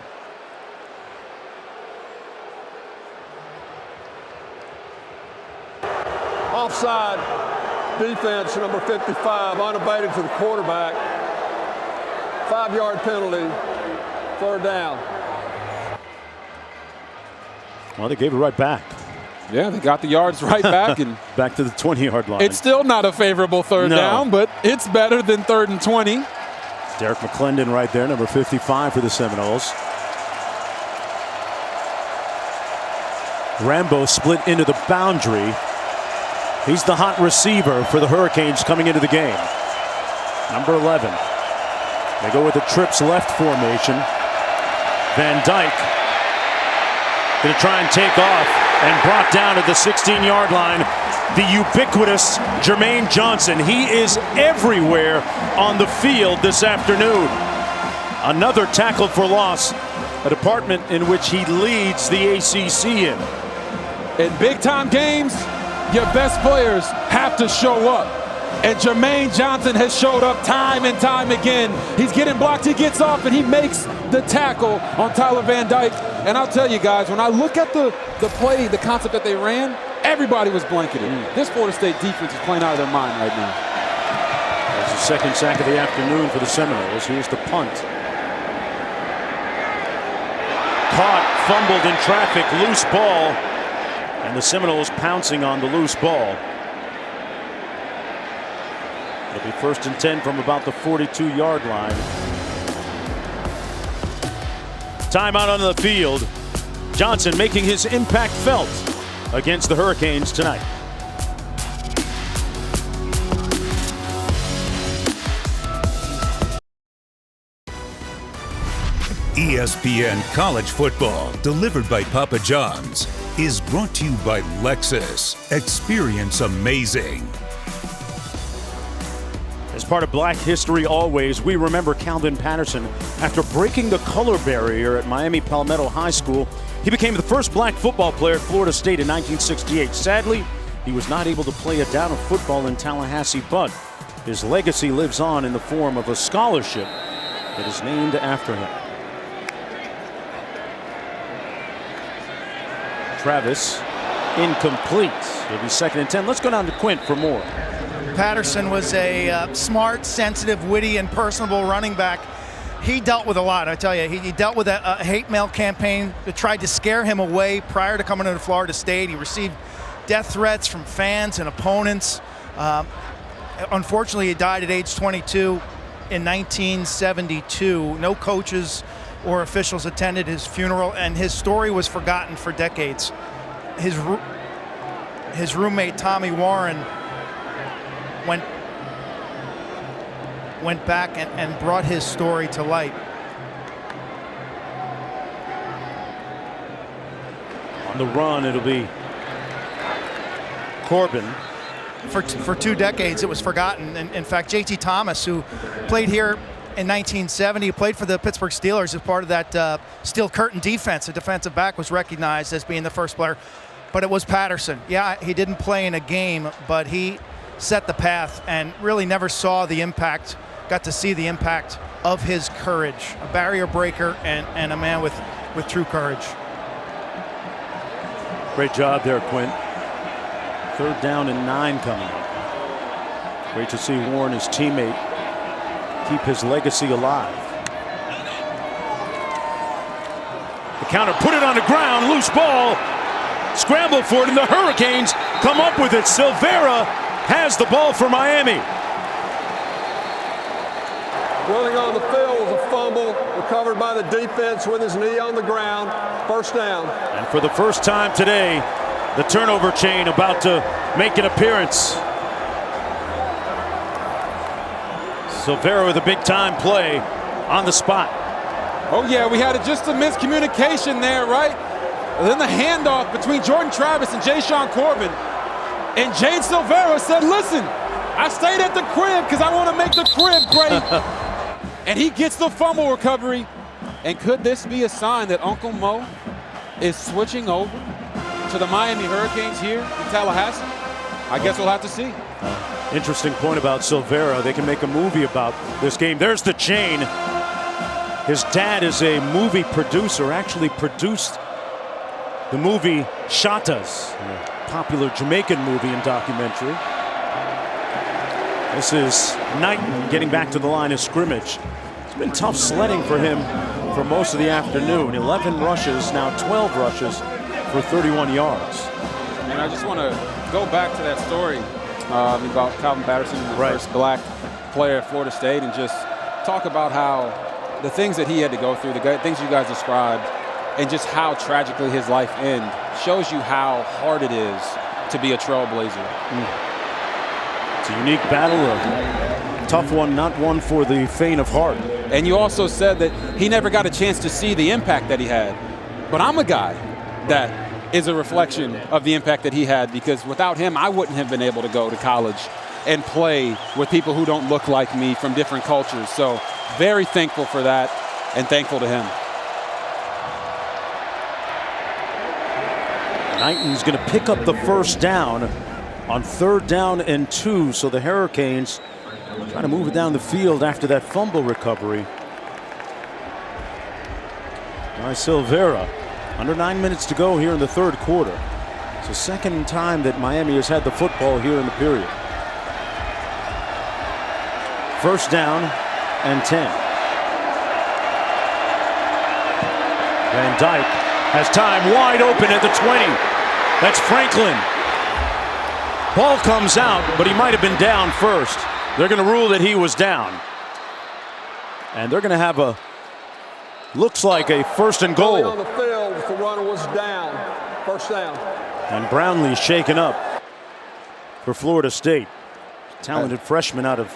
Offside defense, number 55, unabated to the quarterback. 5-yard penalty, 3rd down. Well, they gave it right back. Yeah, they got the yards right back. And back to the 20-yard line. It's still not a favorable 3rd down, but it's better than 3rd and 20. Derek McClendon right there, number 55 for the Seminoles. Rambo split into the boundary. He's the hot receiver for the Hurricanes coming into the game. Number 11. They go with the trips left formation. Van Dyke going to try and take off, and brought down at the 16-yard line. The ubiquitous Jermaine Johnson. He is everywhere on the field this afternoon. Another tackle for loss, a department in which he leads the ACC in. In big-time games, your best players have to show up. And Jermaine Johnson has showed up time and time again. He's getting blocked, he gets off, and he makes the tackle on Tyler Van Dyke. And I'll tell you guys, when I look at the play, the concept that they ran, everybody was blanketed. This Florida State defense is playing out of their mind right now. There's the 2nd sack of the afternoon for the Seminoles. Here's the punt. Caught, fumbled in traffic, loose ball. And the Seminoles pouncing on the loose ball. It'll be 1st and 10 from about the 42-yard line. Timeout on the field. Johnson making his impact felt against the Hurricanes tonight. ESPN College Football, delivered by Papa John's, is brought to you by Lexus. Experience amazing. As part of Black History Always, we remember Calvin Patterson. After breaking the color barrier at Miami Palmetto High School, he became the first black football player at Florida State in 1968. Sadly, he was not able to play a down of football in Tallahassee, but his legacy lives on in the form of a scholarship that is named after him. Travis, incomplete. It'll be 2nd and 10. Let's go down to Quint for more. Patterson was a smart, sensitive, witty, and personable running back. He dealt with a lot, I tell you. He dealt with a hate mail campaign that tried to scare him away prior to coming to Florida State. He received death threats from fans and opponents. Unfortunately, he died at age 22 in 1972. No coaches or officials attended his funeral, and his story was forgotten for decades. His roommate, Tommy Warren, went back and brought his story to light. On the run, it'll be Corbin. For 2 decades, it was forgotten. And in fact, J.T. Thomas, who played here in 1970, played for the Pittsburgh Steelers as part of that steel curtain defense. The defensive back was recognized as being the first player, but it was Patterson. Yeah, he didn't play in a game, but he set the path and really never saw the impact, got to see the impact of his courage. A barrier breaker and a man with true courage. Great job there, Quint. 3rd down and 9 coming up. Great to see Warren, his teammate, keep his legacy alive. The counter, put it on the ground, loose ball, scramble for it, and the Hurricanes come up with it. Silvera has the ball for Miami. Running on the field was a fumble, recovered by the defense with his knee on the ground. 1st down. And for the first time today, the turnover chain about to make an appearance. Silvera with a big-time play on the spot. Oh, yeah, we had just a miscommunication there, right? And then the handoff between Jordan Travis and Jayshawn Corbin. And Jade Silvera said, listen, I stayed at the crib because I want to make the crib great. And he gets the fumble recovery. And could this be a sign that Uncle Mo is switching over to the Miami Hurricanes here in Tallahassee? I guess we'll have to see. Interesting point about Silvera. They can make a movie about this game. There's the chain. His dad is a movie producer, actually produced the movie Shatas, a popular Jamaican movie and documentary. This is Knighton getting back to the line of scrimmage. It's been tough sledding for him for most of the afternoon. 11 rushes, now 12 rushes for 31 yards. And I just want to go back to that story about Calvin Patterson, the first black player at Florida State, and just talk about how the things that he had to go through, the things you guys described, and just how tragically his life ended, shows you how hard it is to be a trailblazer. It's a unique battle, a tough one, not one for the faint of heart. And you also said that he never got a chance to see the impact that he had. But I'm a guy that is a reflection of the impact that he had, because without him, I wouldn't have been able to go to college and play with people who don't look like me from different cultures. So very thankful for that and thankful to him. Knighton's going to pick up the 1st down on 3rd down and 2. So the Hurricanes trying to move it down the field after that fumble recovery by Silvera. Under 9 minutes to go here in the 3rd quarter. It's the 2nd time that Miami has had the football here in the period. 1st down and 10. Van Dyke has time, wide open at the 20. That's Franklin. Ball comes out, but he might have been down first. They're going to rule that he was down. And they're going to have a, looks like a 1st and goal. On the field, the runner was down. 1st down. And Brownlee shaken up for Florida State. Talented freshman out of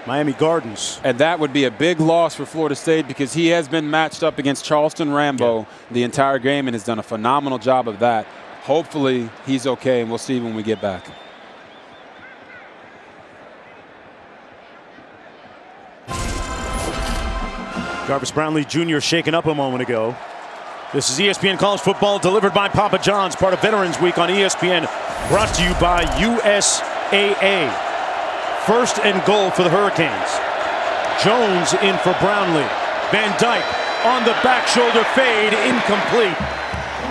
Miami Gardens. And that would be a big loss for Florida State, because he has been matched up against Charleston Rambo the entire game and has done a phenomenal job of that. Hopefully he's okay, and we'll see when we get back. Jarvis Brownlee Jr. shaken up a moment ago. This is ESPN College Football, delivered by Papa John's, part of Veterans Week on ESPN, brought to you by USAA. 1st and goal for the Hurricanes. Jones in for Brownlee. Van Dyke on the back shoulder fade, incomplete.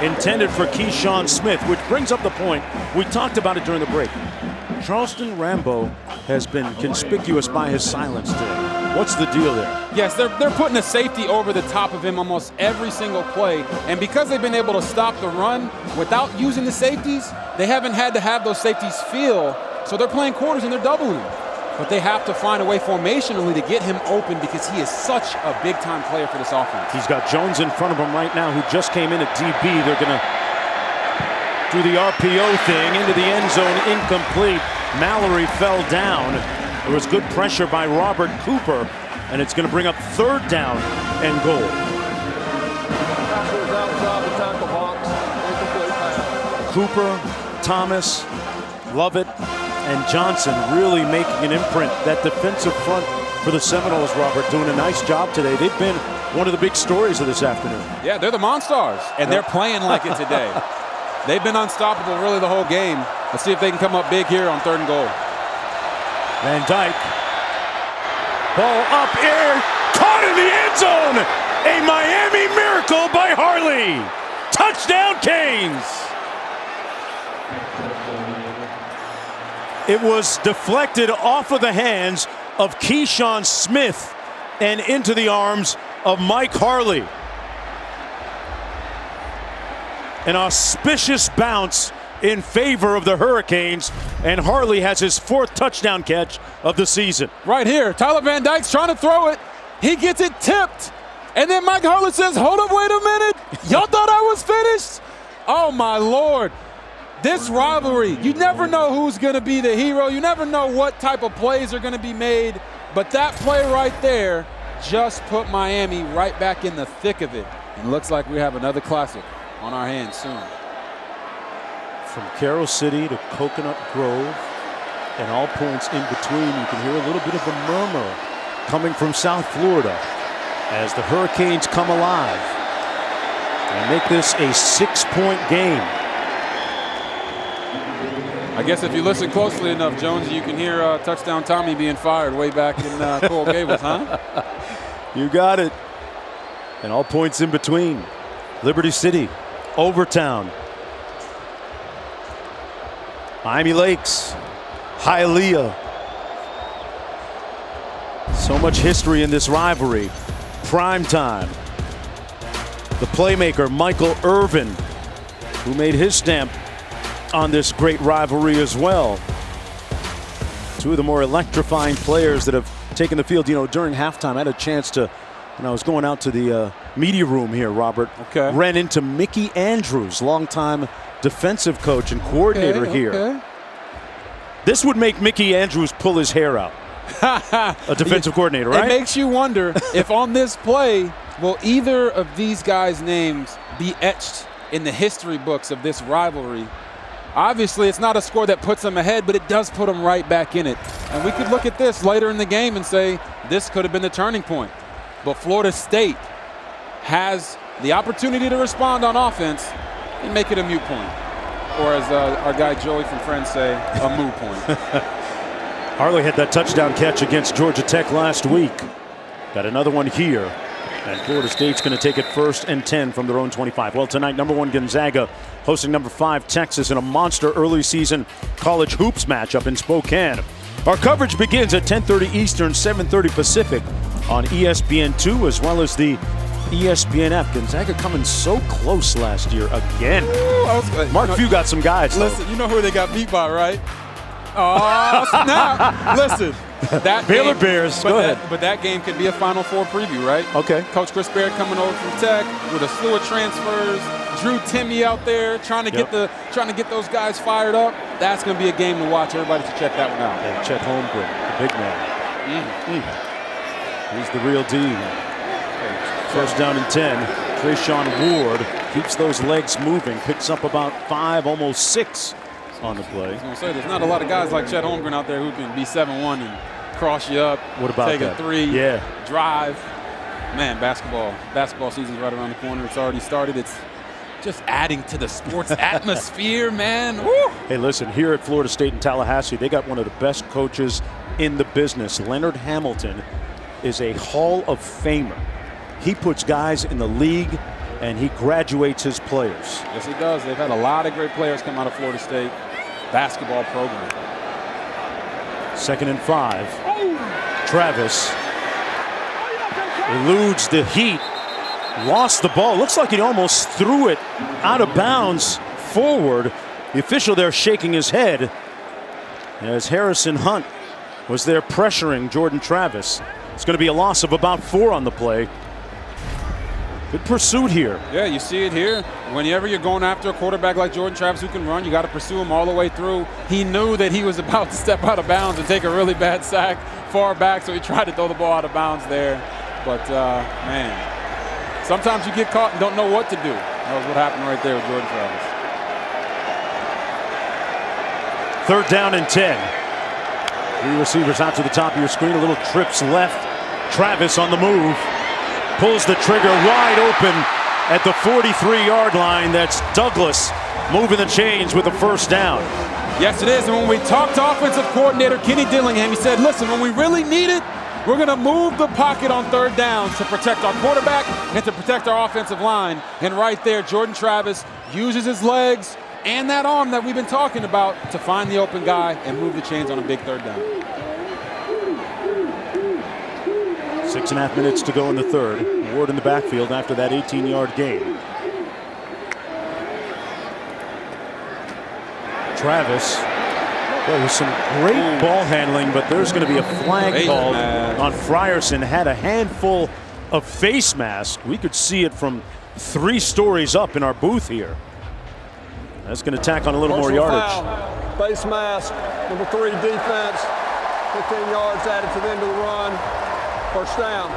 intended for Keyshawn Smith, which brings up the point. We talked about it during the break. Charleston Rambo has been conspicuous by his silence today. What's the deal there? Yes, they're putting a safety over the top of him almost every single play. And because they've been able to stop the run without using the safeties, they haven't had to have those safeties feel. So they're playing quarters and they're doubling. But they have to find a way formationally to get him open because he is such a big-time player for this offense. He's got Jones in front of him right now, who just came in at DB. They're going to do the RPO thing into the end zone, incomplete. Mallory fell down. There was good pressure by Robert Cooper, and it's going to bring up 3rd down and goal. Outside the tackle box, incomplete pass. Cooper, Thomas, Lovett, and Johnson really making an imprint. That defensive front for the Seminoles, Robert, doing a nice job today. They've been one of the big stories of this afternoon. Yeah, they're the Monstars, and they're playing like it today. They've been unstoppable really the whole game. Let's see if they can come up big here on 3rd and goal. Van Dyke. Ball up, air, caught in the end zone. A Miami miracle by Harley. Touchdown, Canes. It was deflected off of the hands of Keyshawn Smith and into the arms of Mike Harley. An auspicious bounce in favor of the Hurricanes, and Harley has his 4th touchdown catch of the season. Right here, Tyler Van Dyke's trying to throw it. He gets it tipped, and then Mike Harley says, hold up, wait a minute. Y'all thought I was finished? Oh, my Lord. This rivalry, you never know who's going to be the hero. You never know what type of plays are going to be made, but that play right there just put Miami right back in the thick of it. And looks like we have another classic on our hands soon. From Carroll City to Coconut Grove and all points in between, you can hear a little bit of a murmur coming from South Florida as the Hurricanes come alive and make this a 6-point game. I guess if you listen closely enough, Jones, you can hear Touchdown Tommy being fired way back in Coral Gables, huh? You got it. And all points in between. Liberty City, Overtown, Miami Lakes, Hialeah. So much history in this rivalry. Prime time. The playmaker, Michael Irvin, who made his stamp on this great rivalry as well. Two of the more electrifying players that have taken the field. You know, during halftime, I had a chance to, when I was going out to the media room here, Robert, ran into Mickey Andrews, longtime defensive coach and coordinator here. This would make Mickey Andrews pull his hair out. A defensive coordinator, right? It makes you wonder if on this play, will either of these guys' names be etched in the history books of this rivalry? Obviously, it's not a score that puts them ahead, but it does put them right back in it. And we could look at this later in the game and say this could have been the turning point. But Florida State has the opportunity to respond on offense and make it a moot point. Or as our guy Joey from Friends say, a moot point. Harley had that touchdown catch against Georgia Tech last week. Got another one here. And Florida State's going to take it 1st and 10 from their own 25. Well, tonight, #1 Gonzaga hosting #5 Texas in a monster early season college hoops matchup in Spokane. Our coverage begins at 10:30 Eastern, 7:30 Pacific on ESPN2 as well as the ESPNF. Gonzaga coming so close last year again. Ooh, Mark Few got some guys. Listen, you know who they got beat by, right? Oh, snap. Listen. That Baylor game, Bears, go ahead. But that game could be a Final Four preview, right? Okay. Coach Chris Barrett coming over from Tech with a slew of transfers. Drew Timme out there trying to get those guys fired up. That's going to be a game to watch. Everybody should check that one out. And Chet Holmgren, the big man. He's the real deal. 1st down and 10. Trayshawn Ward keeps those legs moving, picks up about 5, almost 6 on the play. I was going to say, there's not a lot of guys like Chet Holmgren out there who can be 7-1 and cross you up. What about take that? a 3, Yeah. drive. Man, basketball season's right around the corner. It's already started. It's just adding to the sports atmosphere, man. Woo! Hey, listen, here at Florida State in Tallahassee, they got one of the best coaches in the business. Leonard Hamilton is a Hall of Famer. He puts guys in the league and he graduates his players. Yes, he does. They've had a lot of great players come out of Florida State basketball program. 2nd and 5. Travis eludes the heat, lost the ball. Looks like he almost threw it out of bounds forward. The official there shaking his head as Harrison Hunt was there pressuring Jordan Travis. It's going to be a loss of about 4 on the play. Good pursuit here. Yeah, you see it here. Whenever you're going after a quarterback like Jordan Travis who can run, you got to pursue him all the way through. He knew that he was about to step out of bounds and take a really bad sack far back, so he tried to throw the ball out of bounds there. But, man, sometimes you get caught and don't know what to do. That was what happened right there with Jordan Travis. 3rd down and 10. 3 receivers out to the top of your screen. A little trips left. Travis on the move. Pulls the trigger wide open at the 43-yard line. That's Douglas moving the chains with a 1st down. Yes, it is. And when we talked to offensive coordinator Kenny Dillingham, he said, listen, when we really need it, we're going to move the pocket on 3rd downs to protect our quarterback and to protect our offensive line. And right there, Jordan Travis uses his legs and that arm that we've been talking about to find the open guy and move the chains on a big 3rd down. 6.5 minutes to go in the 3rd. Ward in the backfield after that 18-yard gain. Travis. Well, there's some great ball handling, but there's going to be a flag called on Frierson. Had a handful of face mask. We could see it from 3 stories up in our booth here. That's going to tack on a little more yardage. Foul. Face mask, number 3 defense. 15 yards added to the end of the run. 1st down.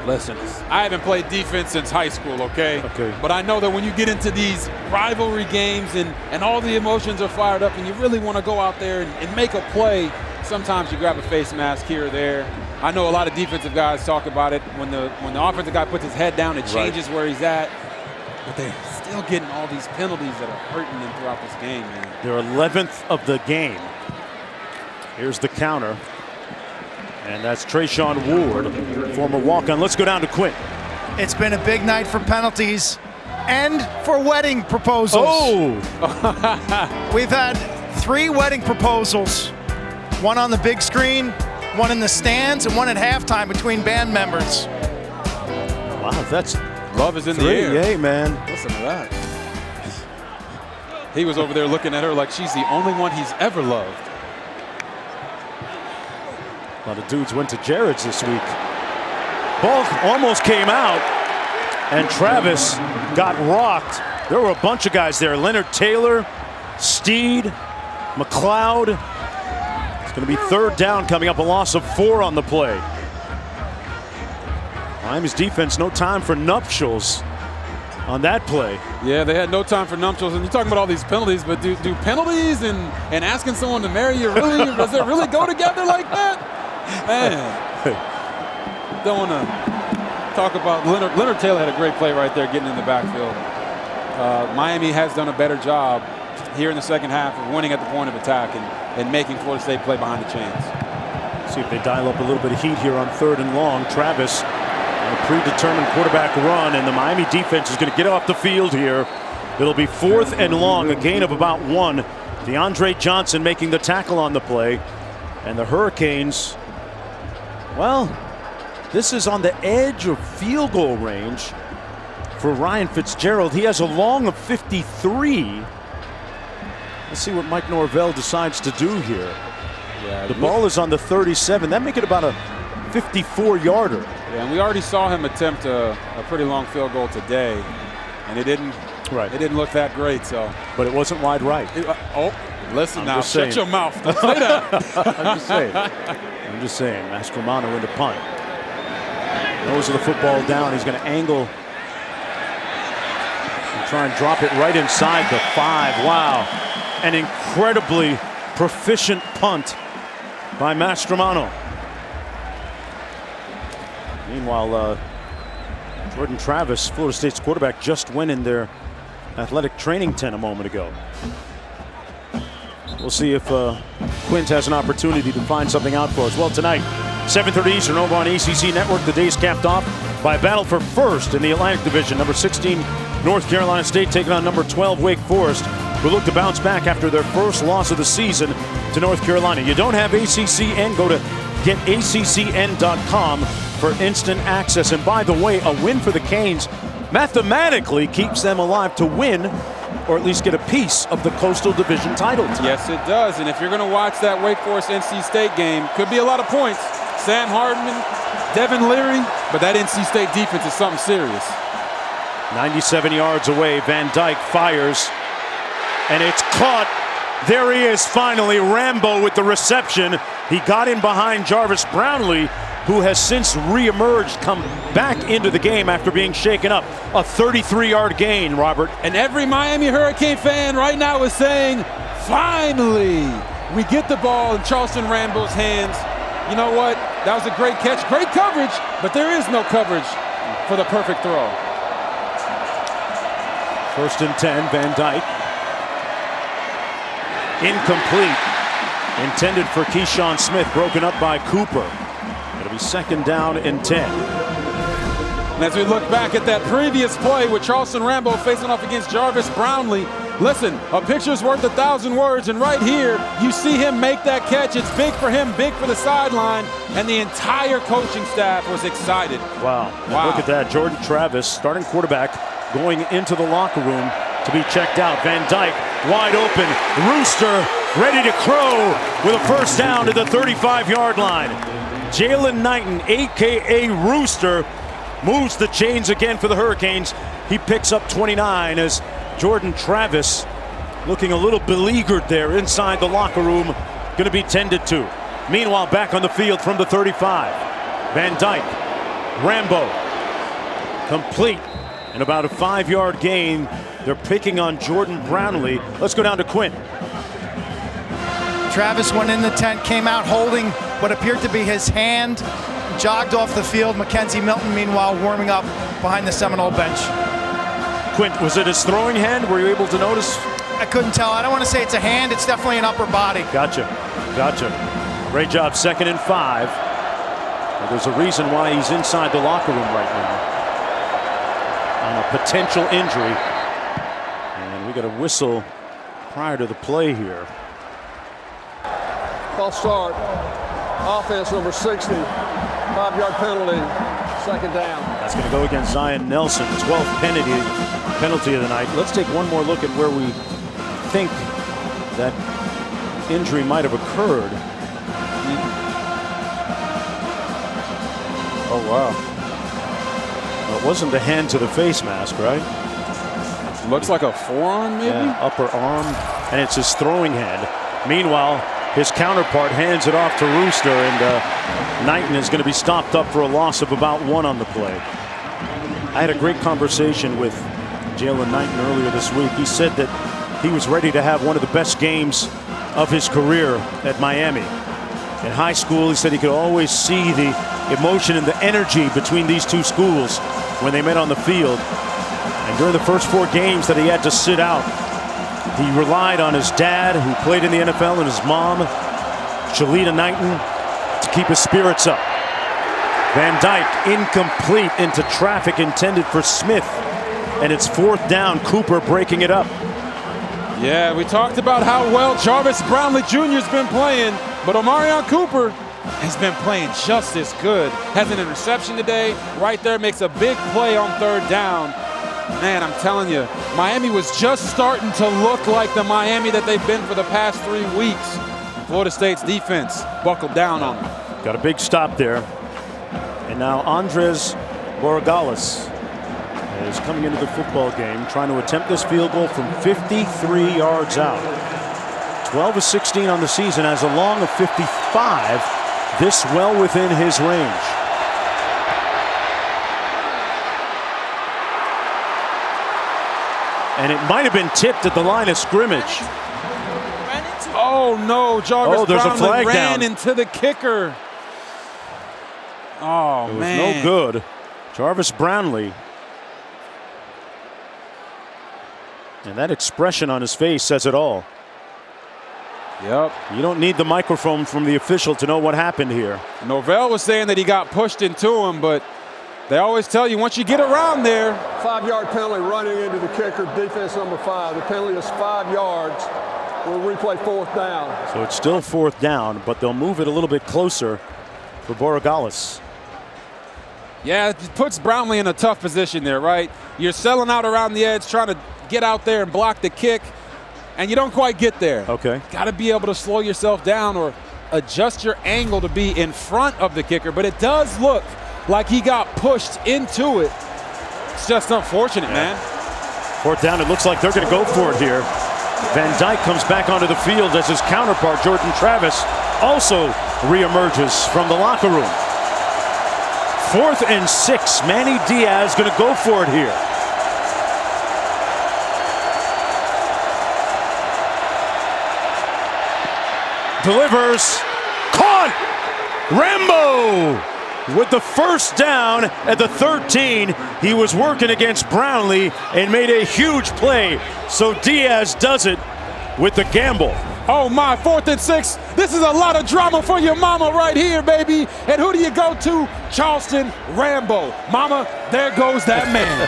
Listen, I haven't played defense since high school, okay? But I know that when you get into these rivalry games and all the emotions are fired up and you really want to go out there and make a play, sometimes you grab a face mask here or there. I know a lot of defensive guys talk about it. When the offensive guy puts his head down, it changes where he's at. But they're still getting all these penalties that are hurting them throughout this game, man. Their 11th of the game. Here's the counter. And that's Trayshawn Ward, former walk-on. Let's go down to Quint. It's been a big night for penalties and for wedding proposals. Oh! We've had 3 wedding proposals. One on the big screen, one in the stands, and one at halftime between band members. Wow, that's love is in the air. Yay, man. Listen to that. He was over there looking at her like she's the only one he's ever loved. A lot of dudes went to Jared's this week. Ball almost came out, and Travis got rocked. There were a bunch of guys there. Leonard Taylor, Steed, McLeod. It's going to be 3rd down coming up, a loss of 4 on the play. Miami's defense, no time for nuptials on that play. Yeah, they had no time for nuptials. And you're talking about all these penalties, but do penalties and asking someone to marry you really, does it really go together like that? Man, don't want to talk about Leonard Taylor had a great play right there getting in the backfield. Miami has done a better job here in the 2nd half of winning at the point of attack and making Florida State play behind the chains. See if they dial up a little bit of heat here on 3rd and long. Travis on a predetermined quarterback run, and the Miami defense is going to get off the field here. It'll be 4th and long, a gain of about 1. DeAndre Johnson making the tackle on the play, and the Hurricanes, well, this is on the edge of field goal range for Ryan Fitzgerald. He has a long of 53. Let's see what Mike Norvell decides to do here. Yeah, the ball is on the 37. That make it about a 54-yarder. Yeah, and we already saw him attempt a pretty long field goal today, and it didn't look that great. So, but it wasn't wide right. Listen now, shut your mouth. Don't say that. I'm just saying. Mastromanno into punt. Nose of the football down. He's going to angle and try and drop it right inside the 5. Wow. An incredibly proficient punt by Mastromanno. Meanwhile, Jordan Travis, Florida State's quarterback, just went in their athletic training tent a moment ago. We'll see if Quint has an opportunity to find something out for us. Well, tonight, 7:30 Eastern over on ACC Network. The day's capped off by a battle for first in the Atlantic Division. Number 16 North Carolina State taking on number 12 Wake Forest, who look to bounce back after their first loss of the season to North Carolina. You don't have ACCN? Go to getaccn.com for instant access. And by the way, a win for the Canes mathematically keeps them alive to win, or at least get a piece of the Coastal Division title tonight. Yes, it does. And if you're going to watch that Wake Forest NC State game, could be a lot of points. Sam Hardman, Devin Leary, but that NC State defense is something serious. 97 yards away, Van Dyke fires, and it's caught. There he is finally, Rambo with the reception. He got in behind Jarvis Brownlee, who has since reemerged, come back into the game after being shaken up. A 33-yard gain, Robert. And every Miami Hurricane fan right now is saying, finally, we get the ball in Charleston Rambo's hands. You know what? That was a great catch, great coverage, but there is no coverage for the perfect throw. 1st and 10, Van Dyke. Incomplete. Intended for Keyshawn Smith, broken up by Cooper. It'll be 2nd down and 10. And as we look back at that previous play with Charleston Rambo facing off against Jarvis Brownlee, listen, a picture's worth 1,000 words, and right here, you see him make that catch. It's big for him, big for the sideline, and the entire coaching staff was excited. Wow. Look at that. Jordan Travis, starting quarterback, going into the locker room to be checked out. Van Dyke, wide open. Rooster, ready to crow with a 1st down to the 35-yard line. Jalen Knighton, a.k.a. Rooster, moves the chains again for the Hurricanes. He picks up 29 as Jordan Travis, looking a little beleaguered there inside the locker room, going to be tended to. Meanwhile, back on the field from the 35. Van Dyke, Rambo, complete, and about a 5-yard gain. They're picking on Jordan Brownlee. Let's go down to Quinn. Travis went in the tent, came out holding what appeared to be his hand, jogged off the field. Mackenzie Milton, meanwhile, warming up behind the Seminole bench. Quint, was it his throwing hand? Were you able to notice? I couldn't tell. I don't want to say it's a hand. It's definitely an upper body. Gotcha. Great job. 2nd and 5. Well, there's a reason why he's inside the locker room right now on a potential injury. And we got a whistle prior to the play here. False start. Offense number 60. 5-yard penalty. 2nd down. That's going to go against Zion Nelson. 12th penalty of the night. Let's take one more look at where we think that injury might have occurred. Oh, wow. Well, it wasn't the hand to the face mask, right? Looks like a forearm, maybe? Yeah, upper arm, and it's his throwing hand. Meanwhile, his counterpart hands it off to Rooster, and Knighton is going to be stopped up for a loss of about 1 on the play. I had a great conversation with Jalen Knighton earlier this week. He said that he was ready to have one of the best games of his career at Miami. In high school, he said he could always see the emotion and the energy between these two schools when they met on the field. And during the first 4 games that he had to sit out, he relied on his dad, who played in the NFL, and his mom, Shalita Knighton, to keep his spirits up. Van Dyke incomplete into traffic intended for Smith, and it's 4th down. Cooper breaking it up. Yeah, we talked about how well Jarvis Brownlee Jr. has been playing, but Omarion Cooper has been playing just as good. Has an interception today. Right there, makes a big play on 3rd down. Man, I'm telling you, Miami was just starting to look like the Miami that they've been for the past 3 weeks. Florida State's defense buckled down on them. Got a big stop there. And now Andres Borregales is coming into the football game, trying to attempt this field goal from 53 yards out. 12 of 16 on the season, has a long of 55. This well within his range. And it might have been tipped at the line of scrimmage. Oh no, Jarvis there's Brownlee a flag ran down into the kicker. Oh, it was man. no good. Jarvis Brownlee. And that expression on his face says it all. Yep. You don't need the microphone from the official to know what happened here. Norvell was saying that he got pushed into him, but they always tell you once you get around there. 5-yard penalty running into the kicker, defense number 5. The penalty is 5 yards. We'll replay 4th down. So it's still 4th down, but they'll move it a little bit closer for Borregales. Yeah, it puts Brownlee in a tough position there, right? You're selling out around the edge, trying to get out there and block the kick, and you don't quite get there. Okay. Got to be able to slow yourself down or adjust your angle to be in front of the kicker, but it does look like he got pushed into it. It's just unfortunate, man. 4th down, it looks like they're going to go for it here. Van Dyke comes back onto the field as his counterpart, Jordan Travis, also reemerges from the locker room. 4th and 6, Manny Diaz going to go for it here. Delivers, caught! Rambo with the 1st down at the 13. He was working against Brownlee and made a huge play. So Diaz does it with the gamble. Oh my, 4th and 6. This is a lot of drama for your mama right here, baby. And who do you go to? Charleston Rambo. Mama, there goes that man.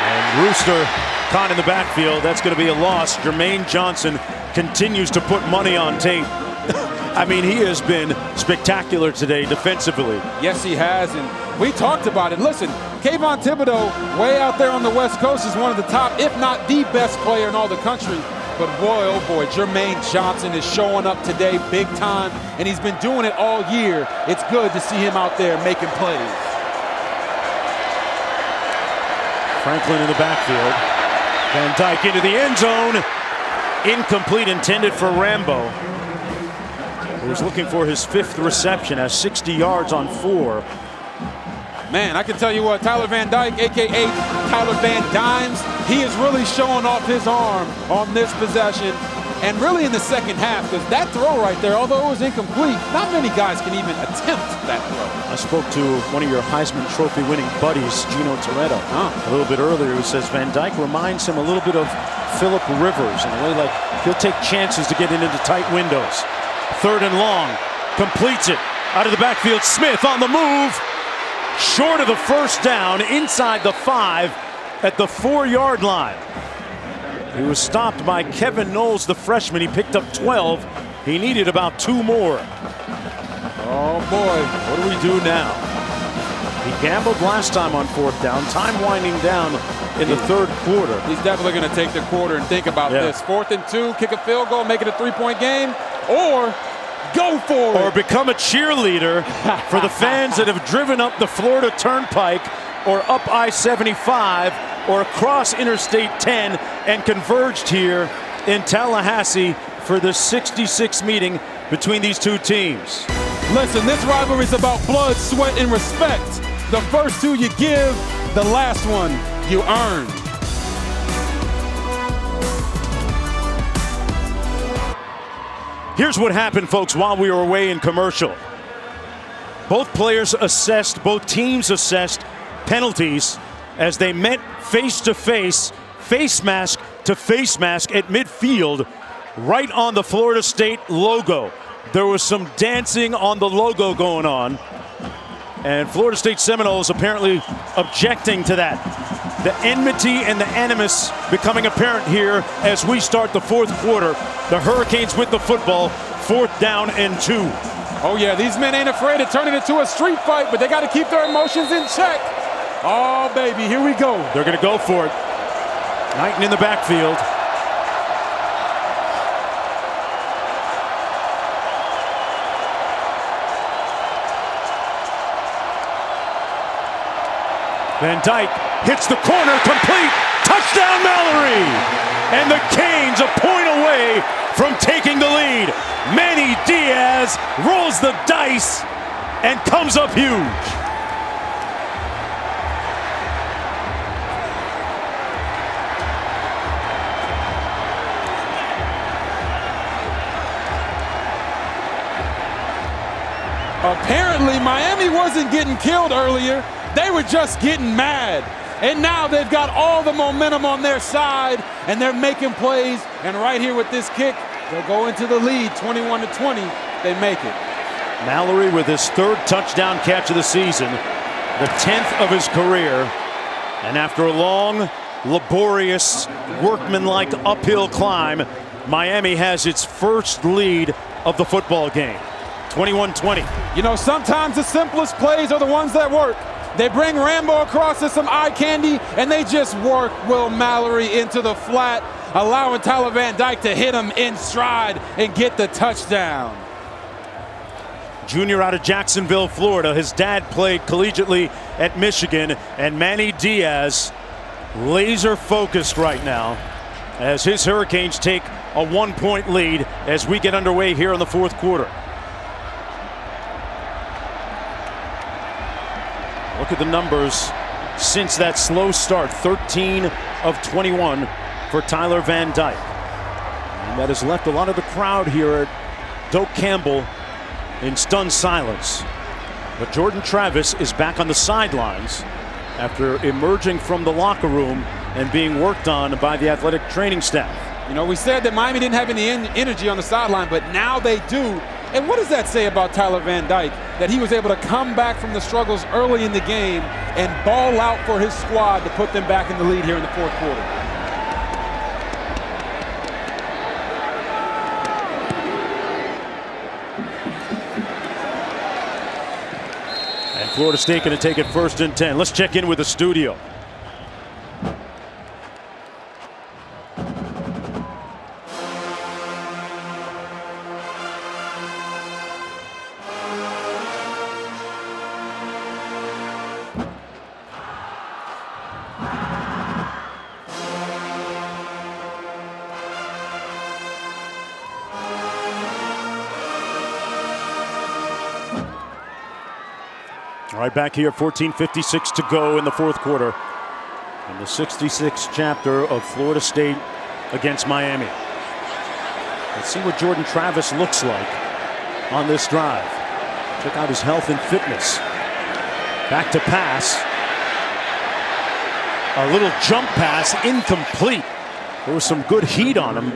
And Rooster caught in the backfield. That's going to be a loss. Jermaine Johnson continues to put money on tape. I mean, he has been spectacular today defensively. Yes, he has, and we talked about it. Listen, Kayvon Thibodeau, way out there on the West Coast, is one of the top, if not the best player in all the country. But boy, oh boy, Jermaine Johnson is showing up today big time, and he's been doing it all year. It's good to see him out there making plays. Franklin in the backfield. Van Dyke into the end zone. Incomplete, intended for Rambo, who was looking for his 5th reception, has 60 yards on 4. Man, I can tell you what, Tyler Van Dyke, a.k.a. Tyler Van Dimes, he is really showing off his arm on this possession, and really in the second half, because that throw right there, although it was incomplete, not many guys can even attempt that throw. I spoke to one of your Heisman Trophy winning buddies, Gino Toretto, a little bit earlier, who says Van Dyke reminds him a little bit of Phillip Rivers in a way like he'll take chances to get into tight windows. 3rd and long, completes it out of the backfield. Smith on the move, short of the 1st down, inside the 5 at the 4-yard line. He was stopped by Kevin Knowles, the freshman. He picked up 12. He needed about 2 more. Oh boy, what do we do now? He gambled last time on 4th down. Time winding down in the 3rd quarter. He's definitely going to take the quarter and think about this. 4th and 2, kick a field goal, make it a 3-point game, or go for it. Or become a cheerleader for the fans that have driven up the Florida Turnpike or up I-75 or across Interstate 10 and converged here in Tallahassee for the 66th meeting between these two teams. Listen, this rivalry is about blood, sweat, and respect. The first 2 you give, the last one you earn. Here's what happened, folks, while we were away in commercial. Both players assessed, both teams assessed penalties as they met face-to-face, face mask to face mask at midfield, right on the Florida State logo. There was some dancing on the logo going on, and Florida State Seminoles apparently objecting to that. The enmity and the animus becoming apparent here as we start the 4th quarter. The Hurricanes with the football, 4th down and 2. Oh yeah, these men ain't afraid of turning it into a street fight, but they got to keep their emotions in check. Oh baby, here we go. They're going to go for it. Knighton in the backfield. Van Dyke hits the corner, complete, touchdown Mallory! And the Canes a point away from taking the lead. Manny Diaz rolls the dice and comes up huge. Apparently Miami wasn't getting killed earlier. They were just getting mad. And now they've got all the momentum on their side, and they're making plays. And right here with this kick, They'll go into the lead, 21-20. They make it. Mallory with his 3rd touchdown catch of the season, the 10th of his career. And after a long, laborious, workmanlike uphill climb, Miami has its first lead of the football game, 21-20. You know, sometimes the simplest plays are the ones that work. They bring Rambo across as some eye candy, and they just work Will Mallory into the flat, allowing Tyler Van Dyke to hit him in stride and get the touchdown. Junior out of Jacksonville, Florida. His dad played collegiately at Michigan, and Manny Diaz laser focused right now as his Hurricanes take a 1-point lead as we get underway here in the 4th quarter. Look at the numbers since that slow start. 13 of 21 for Tyler Van Dyke. And that has left a lot of the crowd here at Doak Campbell in stunned silence. But Jordan Travis is back on the sidelines after emerging from the locker room and being worked on by the athletic training staff. You know, we said that Miami didn't have any energy on the sideline, but now they do. And what does that say about Tyler Van Dyke? That he was able to come back from the struggles early in the game and ball out for his squad to put them back in the lead here in the 4th quarter. And Florida State going to take it 1st and 10. Let's check in with the studio. All right, back here, 14:56 to go in the 4th quarter in the 66th chapter of Florida State against Miami. Let's see what Jordan Travis looks like on this drive. Check out his health and fitness. Back to pass. A little jump pass, incomplete. There was some good heat on him.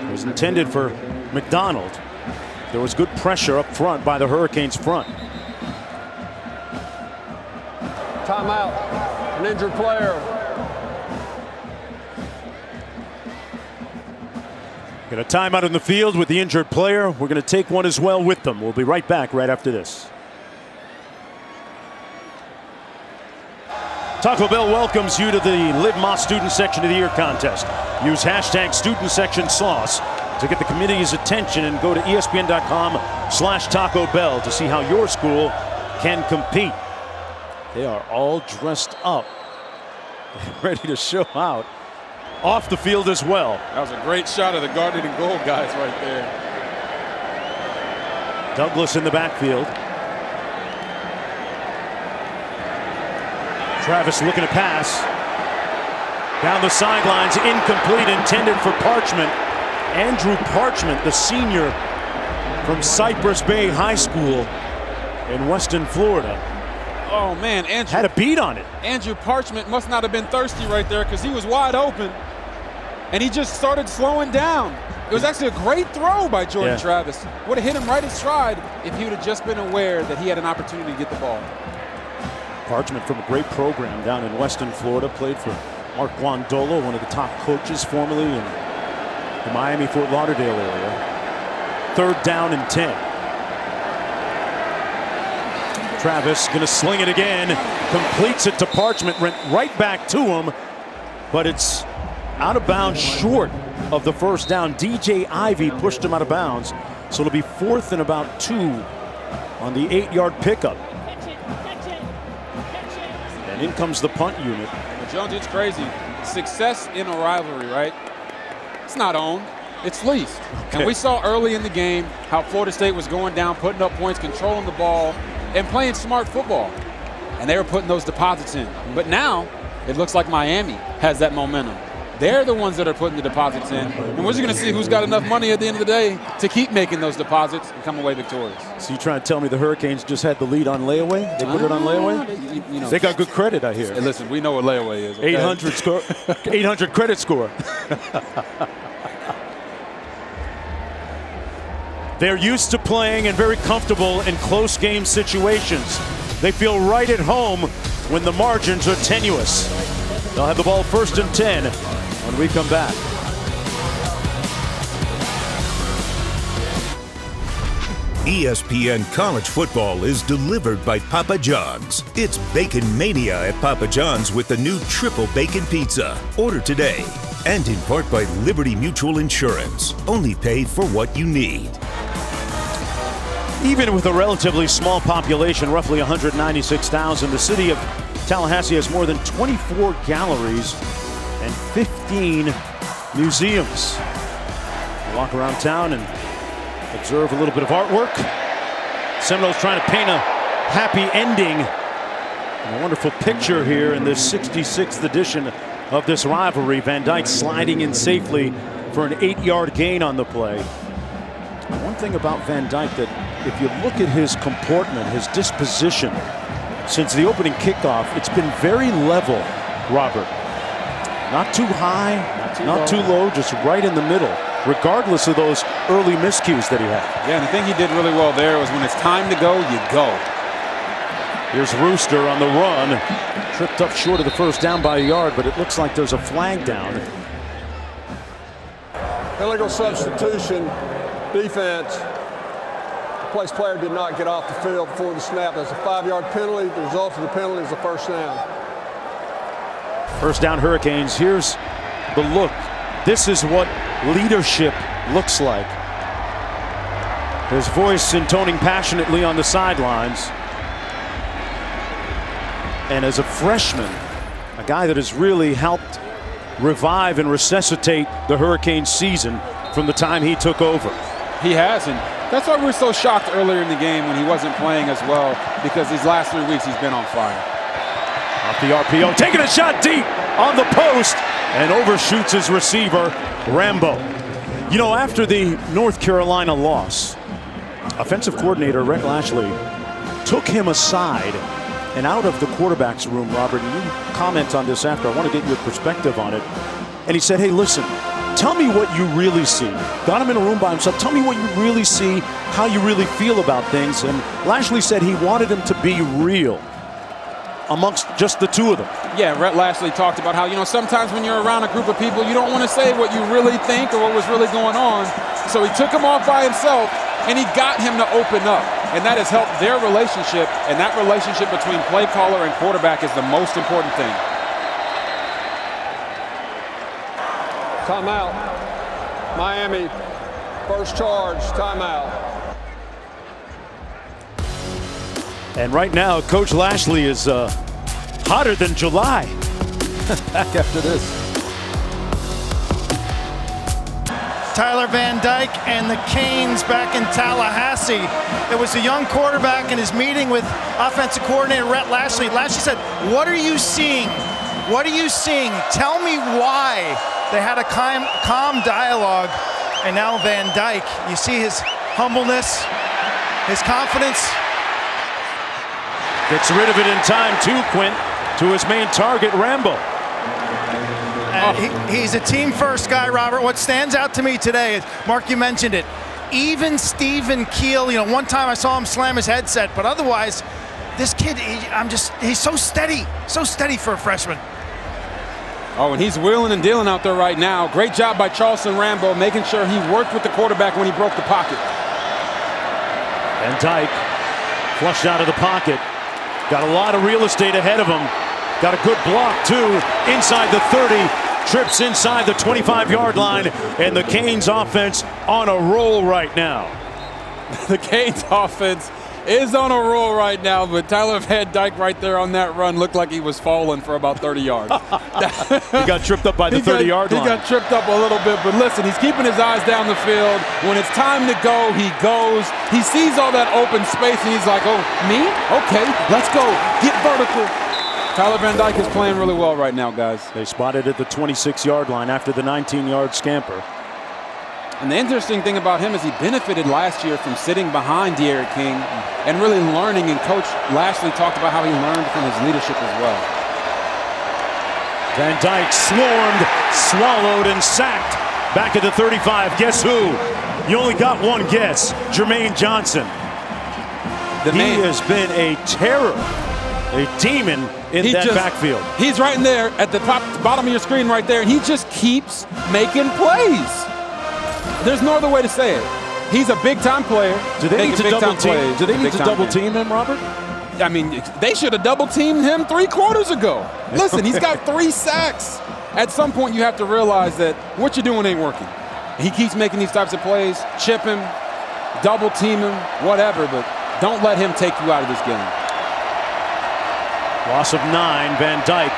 It was intended for McDonald. There was good pressure up front by the Hurricanes front. Timeout. An injured player. Got a timeout in the field with the injured player. We're going to take one as well with them. We'll be right back right after this. Taco Bell welcomes you to the Live Más Student Section of the Year contest. Use hashtag Student Section Sauce to get the committee's attention and go to ESPN.com/Taco Bell to see how your school can compete. They are all dressed up, ready to show out off the field as well. That was a great shot of the guarded and goal guys right there. Douglas in the backfield. Travis looking to pass. Down the sidelines, incomplete, intended for Parchment. Andrew Parchment, the senior from Cypress Bay High School in Weston, Florida. Oh, man, Andrew had a beat on it. Andrew Parchment must not have been thirsty right there because he was wide open, and he just started slowing down. It was actually a great throw by Jordan Travis. Would have hit him right in stride if he would have just been aware that he had an opportunity to get the ball. Parchment from a great program down in Weston, Florida. Played for Mark Guandolo, one of the top coaches formerly in the Miami-Fort Lauderdale area. 3rd down and 10. Travis going to sling it again. Completes it to Parchment. Went right back to him, but it's out of bounds short of the 1st down. DJ Ivey pushed him out of bounds, so it'll be 4th and about 2 on the 8-yard pickup. And in comes the punt unit. Well, Jones, it's crazy. Success in a rivalry, right? It's not owned, it's leased. Okay. And we saw early in the game how Florida State was going down, putting up points, controlling the ball, and playing smart football. And they were putting those deposits in. But now, it looks like Miami has that momentum. They're the ones that are putting the deposits in. And we're just going to see who's got enough money at the end of the day to keep making those deposits and come away victorious. So you trying to tell me the Hurricanes just had the lead on layaway? They put it on layaway? You know, they got good credit, I hear. Hey, listen, we know what layaway is. Okay? 800 score, 800 credit score. They're used to playing and very comfortable in close game situations. They feel right at home when the margins are tenuous. They'll have the ball 1st and 10 when we come back. ESPN College Football is delivered by Papa John's. It's Bacon Mania at Papa John's with the new Triple Bacon Pizza. Order today. And in part by Liberty Mutual Insurance. Only pay for what you need. Even with a relatively small population, roughly 196,000, the city of Tallahassee has more than 24 galleries and 15 museums. Walk around town and observe a little bit of artwork. Seminoles trying to paint a happy ending. And a wonderful picture here in this 66th edition of this rivalry. Van Dyke sliding in safely for an 8-yard gain on the play. One thing about Van Dyke, that if you look at his comportment, his disposition, since the opening kickoff, it's been very level, Robert. Not too high, not too low, just right in the middle, regardless of those early miscues that he had. Yeah, and the thing he did really well there was when it's time to go, you go. Here's Rooster on the run. Tripped up short of the 1st down by a yard, but it looks like there's a flag down. Illegal substitution, defense. The place player did not get off the field before the snap. That's a 5-yard penalty. The result of the penalty is a 1st down. 1st down Hurricanes. Here's the look. This is what leadership looks like. His voice intoning passionately on the sidelines. And as a freshman, a guy that has really helped revive and resuscitate the Hurricane season from the time he took over. He has, and that's why we were so shocked earlier in the game when he wasn't playing as well, because these last 3 weeks he's been on fire. Off the RPO, taking a shot deep on the post and overshoots his receiver, Rambo. You know, after the North Carolina loss, offensive coordinator Rhett Lashley took him aside and out of the quarterback's room, Robert, and you comment on this after. I want to get your perspective on it. And he said, hey, listen, tell me what you really see. Got him in a room by himself. Tell me what you really see, how you really feel about things. And Lashley said he wanted him to be real amongst just the two of them. Yeah, Rhett Lashley talked about how, you know, sometimes when you're around a group of people, you don't want to say what you really think or what was really going on. So he took him off by himself, and he got him to open up. And that has helped their relationship, and that relationship between play caller and quarterback is the most important thing. Timeout. Miami, 1st charge, timeout. And right now, Coach Lashley is hotter than July. Back after this. Tyler Van Dyke and the Canes back in Tallahassee. It was a young quarterback in his meeting with offensive coordinator Rhett Lashley. Lashley said, what are you seeing? What are you seeing? Tell me why. They had a calm dialogue. And now Van Dyke, you see his humbleness, his confidence. Gets rid of it in time too, Quint, to his main target, Rambo. He's a team-first guy, Robert. What stands out to me today is, Mark, you mentioned it, even Stephen Keel, you know, one time I saw him slam his headset, but otherwise, this kid, he's so steady for a freshman. Oh, and he's wheeling and dealing out there right now. Great job by Charleston Rambo, making sure he worked with the quarterback when he broke the pocket. Van Dyke flushed out of the pocket. Got a lot of real estate ahead of him. Got a good block, too, inside the 30. Trips inside the 25-yard line, and the Canes offense on a roll right now. The Canes offense is on a roll right now, but Tyler Van Dyke right there on that run looked like he was falling for about 30 yards. He got tripped up by the 30-yard line. He got tripped up a little bit, but listen, he's keeping his eyes down the field. When it's time to go, he goes. He sees all that open space, and he's like, oh, me? Okay, let's go. Get vertical. Tyler Van Dyke is playing really well right now, guys. They spotted at the 26-yard line after the 19-yard scamper. And the interesting thing about him is he benefited last year from sitting behind De'Aaron King and really learning, and Coach Lashley talked about how he learned from his leadership as well. Van Dyke swarmed, swallowed, and sacked back at the 35. Guess who? You only got one guess. Jermaine Johnson. He has been a terror, a demon in that backfield. He's right in there at the bottom of your screen right there, and he just keeps making plays. There's no other way to say it. He's a big-time player. Do they need to double team? Do they need to double team him, Robert? I mean, they should have double teamed him 3 quarters ago. Listen, he's got 3 sacks. At some point, you have to realize that what you're doing ain't working. He keeps making these types of plays. Chip him, double team him, whatever, but don't let him take you out of this game. Loss of 9. Van Dyke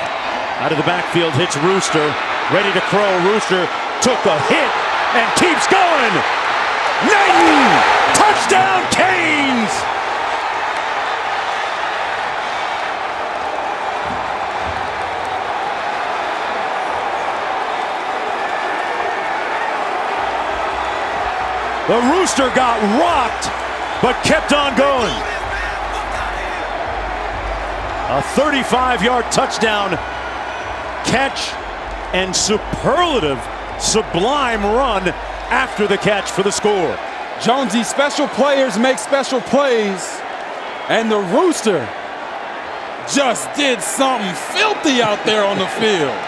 out of the backfield hits Rooster. Ready to crow. Rooster took a hit and keeps going. Knighton! Touchdown, Canes! The Rooster got rocked, but kept on going. A 35-yard touchdown catch and superlative, sublime run after the catch for the score. Jonesy, special players make special plays, and the Rooster just did something filthy out there on the field.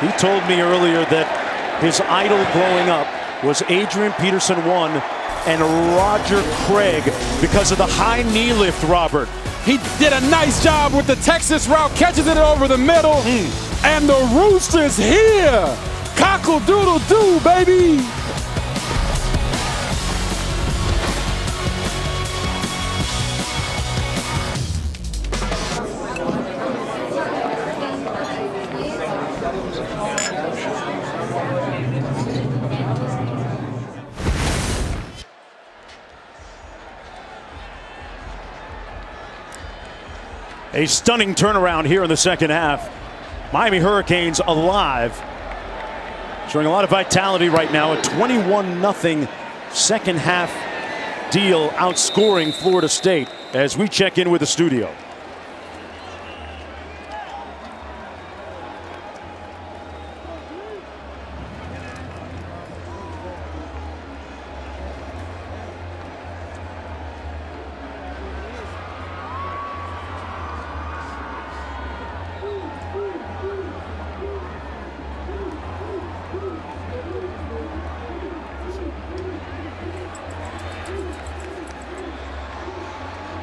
He told me earlier that his idol growing up was Adrian Peterson 1 and Roger Craig because of the high knee lift, Robert. He did a nice job with the Texas route, catches it over the middle, and the Rooster's here. Cockle-doodle-doo, baby. A stunning turnaround here in the second half. Miami Hurricanes alive. Showing a lot of vitality right now. A 21-0 second half deal, outscoring Florida State as we check in with the studio.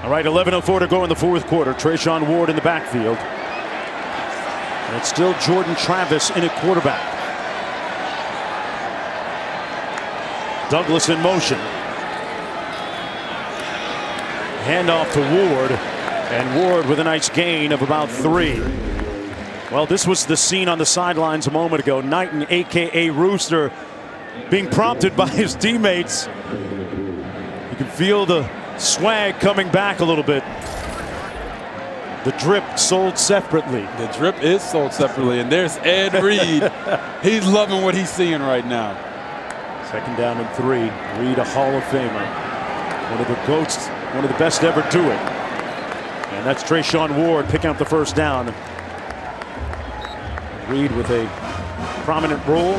All right, 11:04 to go in the fourth quarter. Trayshawn Ward in the backfield. And it's still Jordan Travis in at quarterback. Douglas in motion. Handoff to Ward. And Ward with a nice gain of about 3. Well, this was the scene on the sidelines a moment ago. Knighton, a.k.a. Rooster, being prompted by his teammates. You can feel the swag coming back a little bit. The drip sold separately. The drip is sold separately, and there's Ed Reed. He's loving what he's seeing right now. Second down and 3. Reed, a Hall of Famer. One of the GOATs, one of the best ever do it. And that's Trayshawn Ward picking up the first down. Reed with a prominent role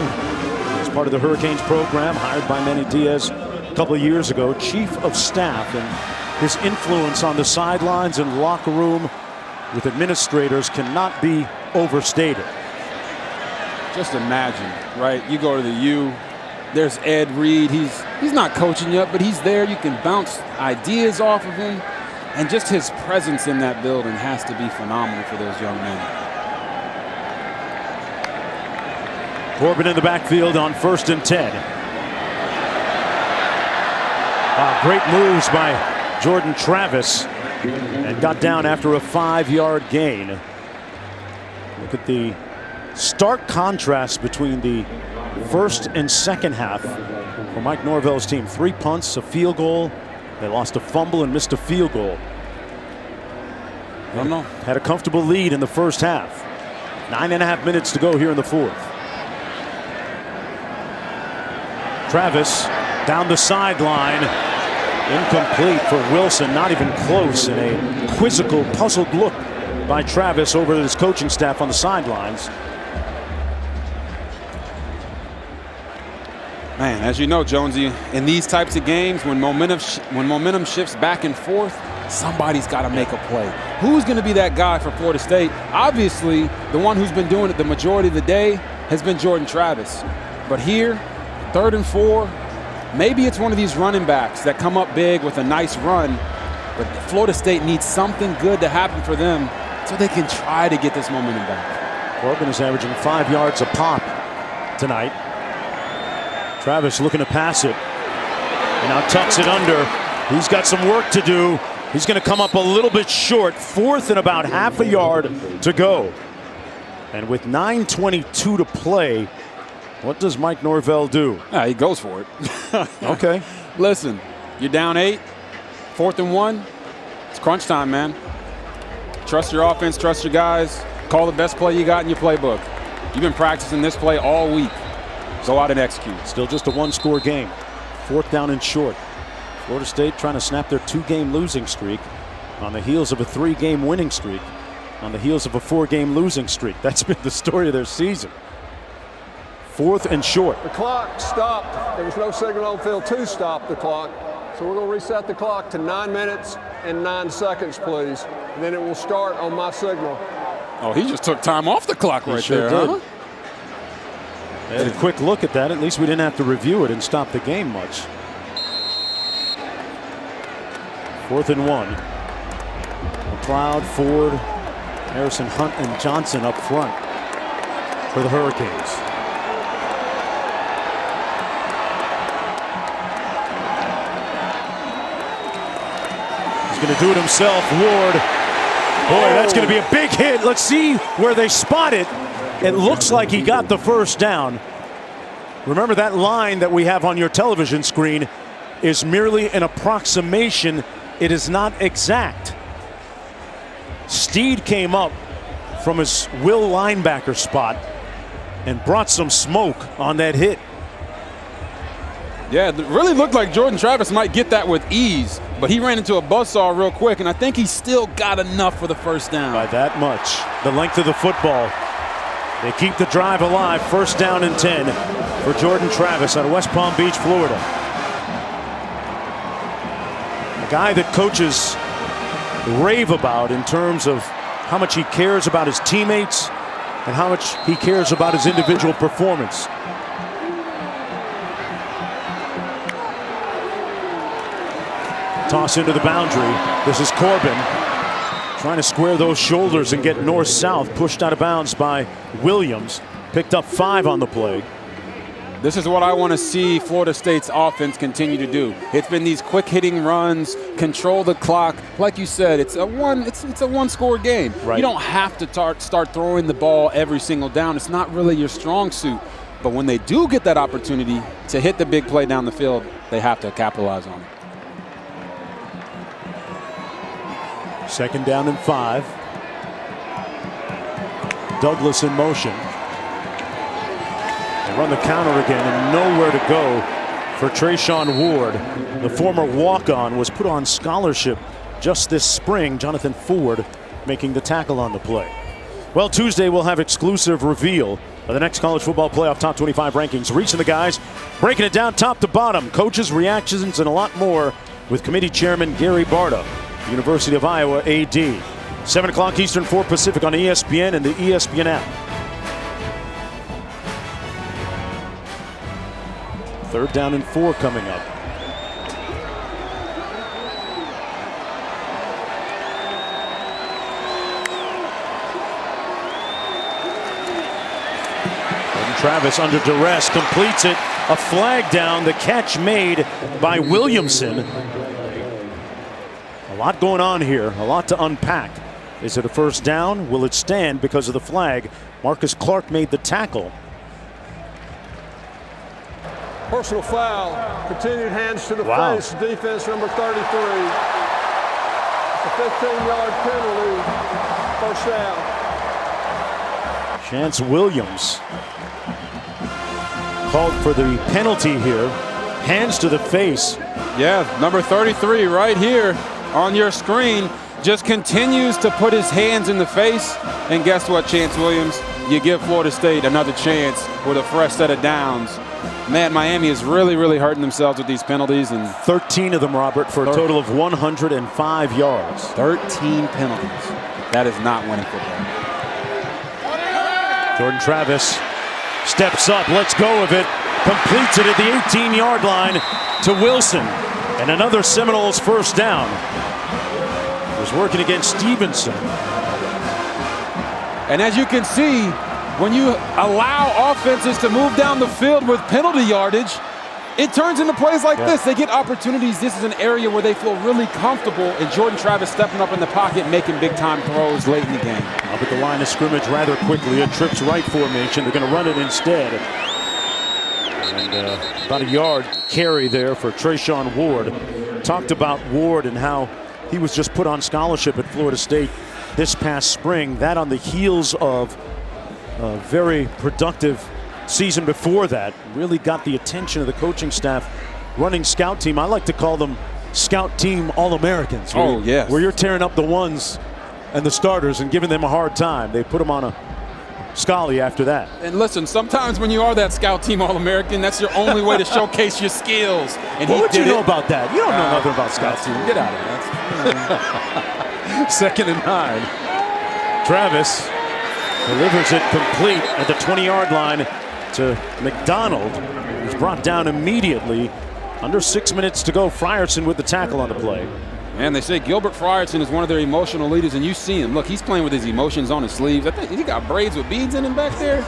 as part of the Hurricanes program, hired by Manny Diaz a couple of years ago, chief of staff, and his influence on the sidelines and locker room with administrators cannot be overstated. Just imagine, right? You go to the U, there's Ed Reed. He's not coaching yet, but he's there. You can bounce ideas off of him, and just his presence in that building has to be phenomenal for those young men. Corbin in the backfield on 1st and 10. Great moves by Jordan Travis, and got down after a 5-yard gain. Look at the stark contrast between the first and second half for Mike Norvell's team. 3 punts, a field goal. They lost a fumble and missed a field goal. I don't know. Had a comfortable lead in the first half. 9.5 minutes to go here in the fourth. Travis down the sideline. Incomplete for Wilson, not even close, and a quizzical, puzzled look by Travis over his coaching staff on the sidelines. Man, as you know, Jonesy, in these types of games, when momentum shifts back and forth, somebody's got to make a play. Who's going to be that guy for Florida State? Obviously, the one who's been doing it the majority of the day has been Jordan Travis. But here, 3rd and 4, maybe it's one of these running backs that come up big with a nice run, but Florida State needs something good to happen for them so they can try to get this momentum back. Corbin is averaging 5 yards a pop tonight. Travis looking to pass it. And now tucks it under. He's got some work to do. He's going to come up a little bit short. 4th and about half a yard to go. And with 9:22 to play, what does Mike Norvell do? Yeah, he goes for it. Okay. Listen, you're down 8, 4th and 1. It's crunch time, man. Trust your offense, trust your guys. Call the best play you got in your playbook. You've been practicing this play all week. Go out and execute. Still just a 1-score game. 4th down and short. Florida State trying to snap their 2-game losing streak on the heels of a 3-game winning streak, on the heels of a 4-game losing streak. That's been the story of their season. 4th and short. The clock stopped. There was no signal on field to stop the clock. So we're going to reset the clock to 9 minutes and 9 seconds, please. And then it will start on my signal. Oh, he just took time off the clock right there, huh? They had a quick look at that. At least we didn't have to review it and stop the game much. 4th and 1. McLeod, Ford, Harrison, Hunt, and Johnson up front for the Hurricanes. He's going to do it himself. Ward. Boy, that's going to be a big hit. Let's see where they spot it. It looks like he got the first down. Remember, that line that we have on your television screen is merely an approximation. It is not exact. Steed came up from his will linebacker spot and brought some smoke on that hit. Yeah, it really looked like Jordan Travis might get that with ease, but he ran into a buzzsaw real quick, and I think he still got enough for the first down. By that much. The length of the football. They keep the drive alive. 1st down and 10 for Jordan Travis out of West Palm Beach, Florida. A guy that coaches rave about in terms of how much he cares about his teammates and how much he cares about his individual performance. Toss into the boundary. This is Corbin trying to square those shoulders and get north-south. Pushed out of bounds by Williams. Picked up 5 on the play. This is what I want to see Florida State's offense continue to do. It's been these quick hitting runs, control the clock. Like you said, it's a 1-score game. Right. You don't have to start throwing the ball every single down. It's not really your strong suit. But when they do get that opportunity to hit the big play down the field, they have to capitalize on it. 2nd down and 5. Douglas in motion. They run the counter again and nowhere to go for Trayshawn Ward. The former walk-on was put on scholarship just this spring. Jonathan Ford making the tackle on the play. Well, Tuesday we'll have exclusive reveal of the next college football playoff top 25 rankings. Reaching the guys, breaking it down top to bottom. Coaches, reactions, and a lot more with committee chairman Gary Barta, University of Iowa AD. 7 o'clock Eastern, 4 Pacific on ESPN and the ESPN app. 3rd down and 4 coming up. And Travis under duress completes it. A flag down. The catch made by Williamson. A lot going on here, a lot to unpack. Is it a first down? Will it stand because of the flag? Marcus Clark made the tackle. Personal foul. Continued hands to the face. Defense number 33. A 15-yard penalty. First down. Chance Williams called for the penalty here. Hands to the face. Yeah, number 33 right here on your screen. just continues to put his hands in the face. And guess what, Chance Williams? You give Florida State another chance with a fresh set of downs. Man, Miami is really, really hurting themselves with these penalties. And 13 of them, Robert, for a total of 105 yards. 13 penalties. That is not winning football. Jordan Travis steps up, lets go of it, completes it at the 18-yard line to Wilson. And another Seminoles first down. Was working against Stevenson. And as you can see, when you allow offenses to move down the field with penalty yardage, it turns into plays like this. They get opportunities. This is an area where they feel really comfortable, and Jordan Travis stepping up in the pocket, making big-time throws late in the game. Up at the line of scrimmage rather quickly. A trips right formation. They're going to run it instead. And about a yard carry there for Trayshawn Ward. Talked about Ward and how he was just put on scholarship at Florida State this past spring. That on the heels of a very productive season before that. Really got the attention of the coaching staff. Running scout team. I like to call them scout team All-Americans. Oh, yes. Where you're tearing up the ones and the starters and giving them a hard time. They put them on a Scully after that. And listen, sometimes when you are that scout team All-American, that's your only way to showcase your skills. And what would you know about that? You don't know nothing about scout team. Get out of here. 2nd and 9. Travis delivers it complete at the 20-yard line to McDonald. He's brought down immediately. Under 6 minutes to go. Frierson with the tackle on the play. Man, they say Gilbert Frierson is one of their emotional leaders, and you see him. Look, he's playing with his emotions on his sleeves. I think he got braids with beads in him back there.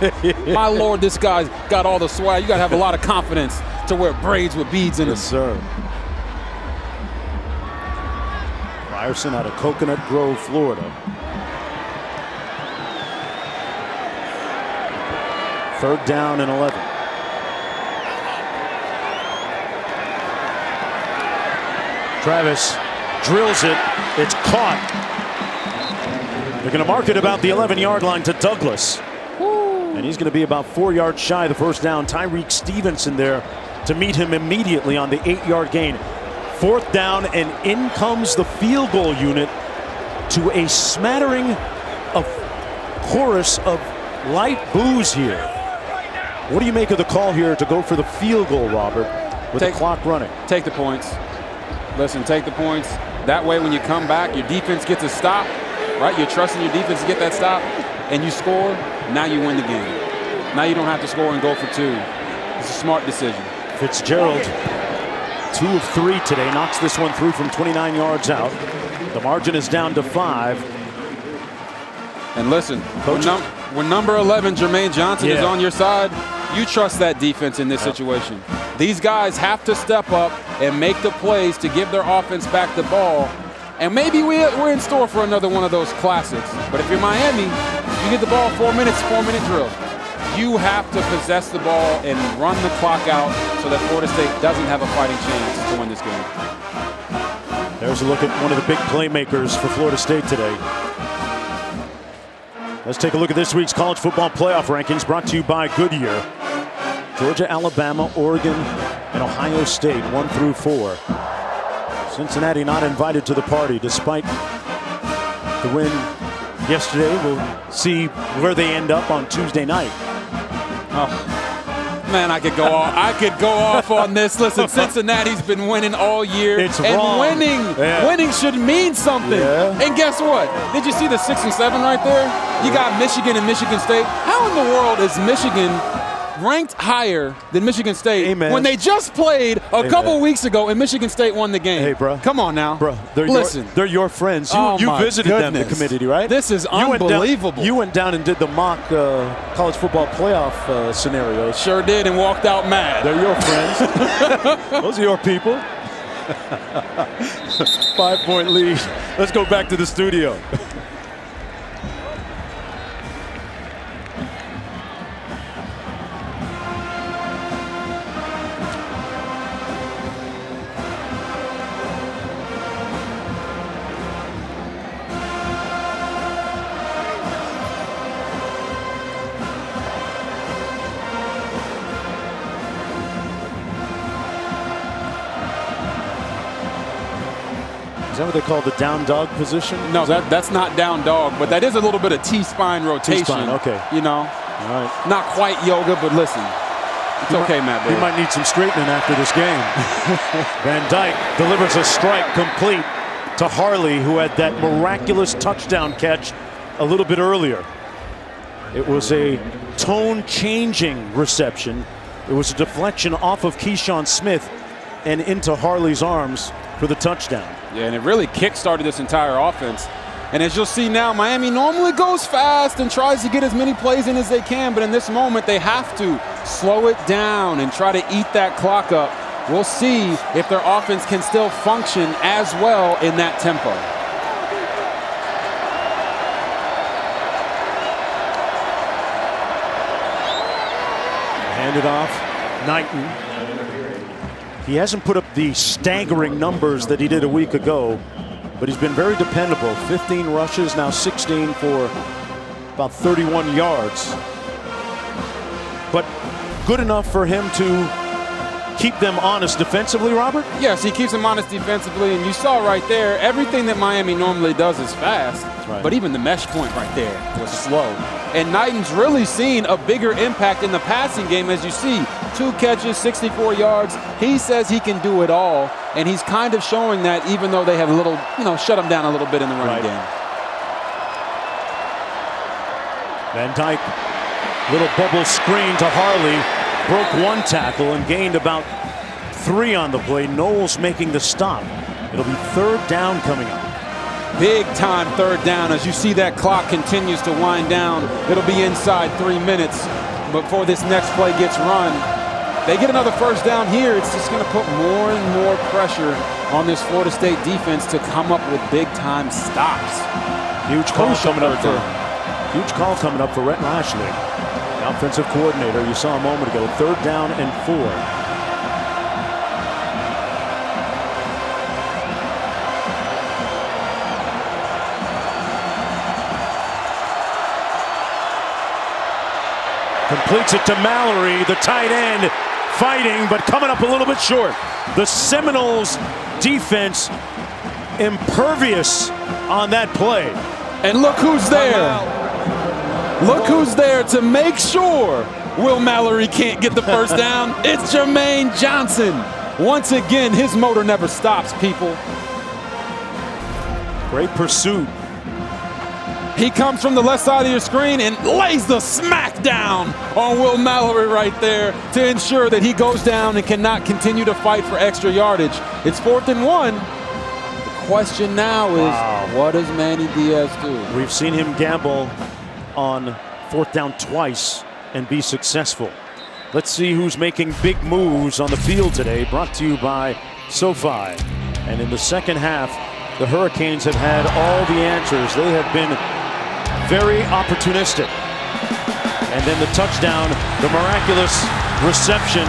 My Lord, this guy's got all the swag. You got to have a lot of confidence to wear braids with beads in them. Yes, sir. Frierson out of Coconut Grove, Florida. 3rd down and 11. Travis drills it. It's caught. They're going to mark it about the 11-yard line to Douglas. And he's going to be about 4 yards shy of the first down. Tyreek Stevenson there to meet him immediately on the 8-yard gain. 4th down, and in comes the field goal unit to a smattering of chorus of light boos here. What do you make of the call here to go for the field goal, Robert, with the clock running? Take the points. Listen, take the points. That way, when you come back, your defense gets a stop, right? You're trusting your defense to get that stop, and you score. Now you win the game. Now you don't have to score and go for 2. It's a smart decision. Fitzgerald, 2 of 3 today, knocks this one through from 29 yards out. The margin is down to 5. And listen, when number 11, Jermaine Johnson, is on your side, you trust that defense in this situation. These guys have to step up and make the plays to give their offense back the ball. And maybe we're in store for another one of those classics. But if you're Miami, you get the ball 4 minutes, 4-minute drill. You have to possess the ball and run the clock out so that Florida State doesn't have a fighting chance to win this game. There's a look at one of the big playmakers for Florida State today. Let's take a look at this week's college football playoff rankings brought to you by Goodyear. Georgia, Alabama, Oregon, and Ohio State 1 through 4. Cincinnati not invited to the party despite the win yesterday. We'll see where they end up on Tuesday night. Oh, man, I could go off on this. Listen, Cincinnati's been winning all year. It's wrong. Winning should mean something. Yeah. And guess what? Did you see the 6 and 7 right there? You got Michigan and Michigan State. How in the world is Michigan ranked higher than Michigan State when they just played a couple weeks ago and Michigan State won the game? Hey, bro. Come on now. Bro, they're your friends. You visited them, the committee, right? This is unbelievable. You went down and did the mock college football playoff scenarios. Sure did, and walked out mad. They're your friends. Those are your people. 5-point lead. Let's go back to the studio. Is that what they call the down dog position? No, that's not down dog, but that is a little bit of T-spine rotation. T-spine, okay. You know, all right. Not quite yoga, but listen, it's okay, Matt. He might need some straightening after this game. Van Dyke delivers a strike complete to Harley, who had that miraculous touchdown catch a little bit earlier. It was a tone-changing reception. It was a deflection off of Keyshawn Smith and into Harley's arms for the touchdown. Yeah, and it really kick-started this entire offense. And as you'll see now, Miami normally goes fast and tries to get as many plays in as they can, but in this moment they have to slow it down and try to eat that clock up. We'll see if their offense can still function as well in that tempo. Hand it off, Knighton. He hasn't put up the staggering numbers that he did a week ago, but he's been very dependable. 15 rushes, now 16 for about 31 yards. But good enough for him to keep them honest defensively, Robert? Yes, he keeps them honest defensively, and you saw right there, everything that Miami normally does is fast, but even the mesh point right there was slow. And Knighton's really seen a bigger impact in the passing game, as you see. 2 catches, 64 yards. He says he can do it all, and he's kind of showing that, even though they have a little, shut him down a little bit in the running game. Van Dyke, little bubble screen to Harley, broke 1 tackle and gained about 3 on the play. Knowles making the stop. It'll be 3rd down coming up. Big time 3rd down as you see that clock continues to wind down. It'll be inside 3 minutes before this next play gets run. They get another 1st down here. It's just going to put more and more pressure on this Florida State defense to come up with big time stops. Huge call coming up for Rhett Lashley, the offensive coordinator. You saw a moment ago. 3rd down and 4. Completes it to Mallory, the tight end, fighting, but coming up a little bit short. The Seminoles defense impervious on that play. And look who's there. Look who's there to make sure Will Mallory can't get the 1st down. It's Jermaine Johnson. Once again, his motor never stops, people. Great pursuit. He comes from the left side of your screen and lays the smack down on Will Mallory right there to ensure that he goes down and cannot continue to fight for extra yardage. It's 4th and 1. The question now is, what does Manny Diaz do? We've seen him gamble on 4th down twice and be successful. Let's see who's making big moves on the field today, brought to you by SoFi. And in the second half, the Hurricanes have had all the answers. They have been very opportunistic. And then the touchdown, the miraculous reception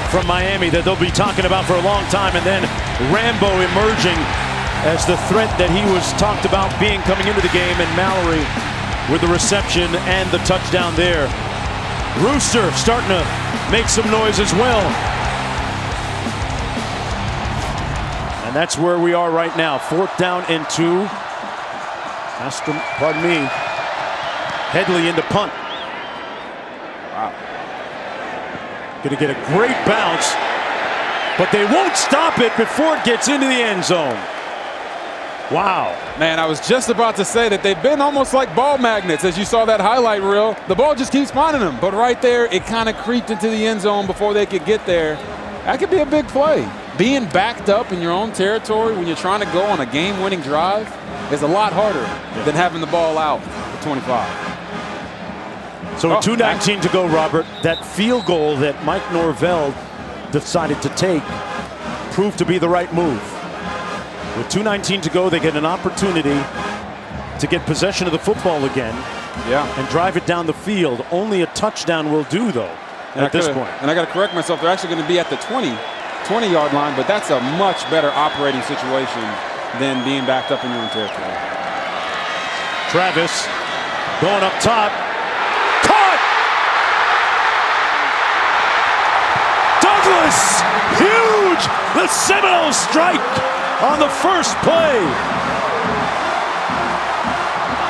from Miami that they'll be talking about for a long time. And then Rambo emerging as the threat that he was talked about being coming into the game. And Mallory with the reception and the touchdown there. Rooster starting to make some noise as well. And that's where we are right now. 4th down and 2. Headley into punt. Wow. Going to get a great bounce, but they won't stop it before it gets into the end zone. Wow. Man, I was just about to say that they've been almost like ball magnets. As you saw that highlight reel, the ball just keeps finding them. But right there, it kind of creeped into the end zone before they could get there. That could be a big play. Being backed up in your own territory when you're trying to go on a game-winning drive is a lot harder than having the ball out at 25. So 2:19 to go, Robert. That field goal that Mike Norvell decided to take proved to be the right move. With 2:19 to go, they get an opportunity to get possession of the football again and drive it down the field. Only a touchdown will do, though, at this point. And I got to correct myself. They're actually going to be at the 20-yard line, but that's a much better operating situation than being backed up in your own territory. Travis going up top. Caught! Douglas! Huge! The Seminoles strike! on the first play.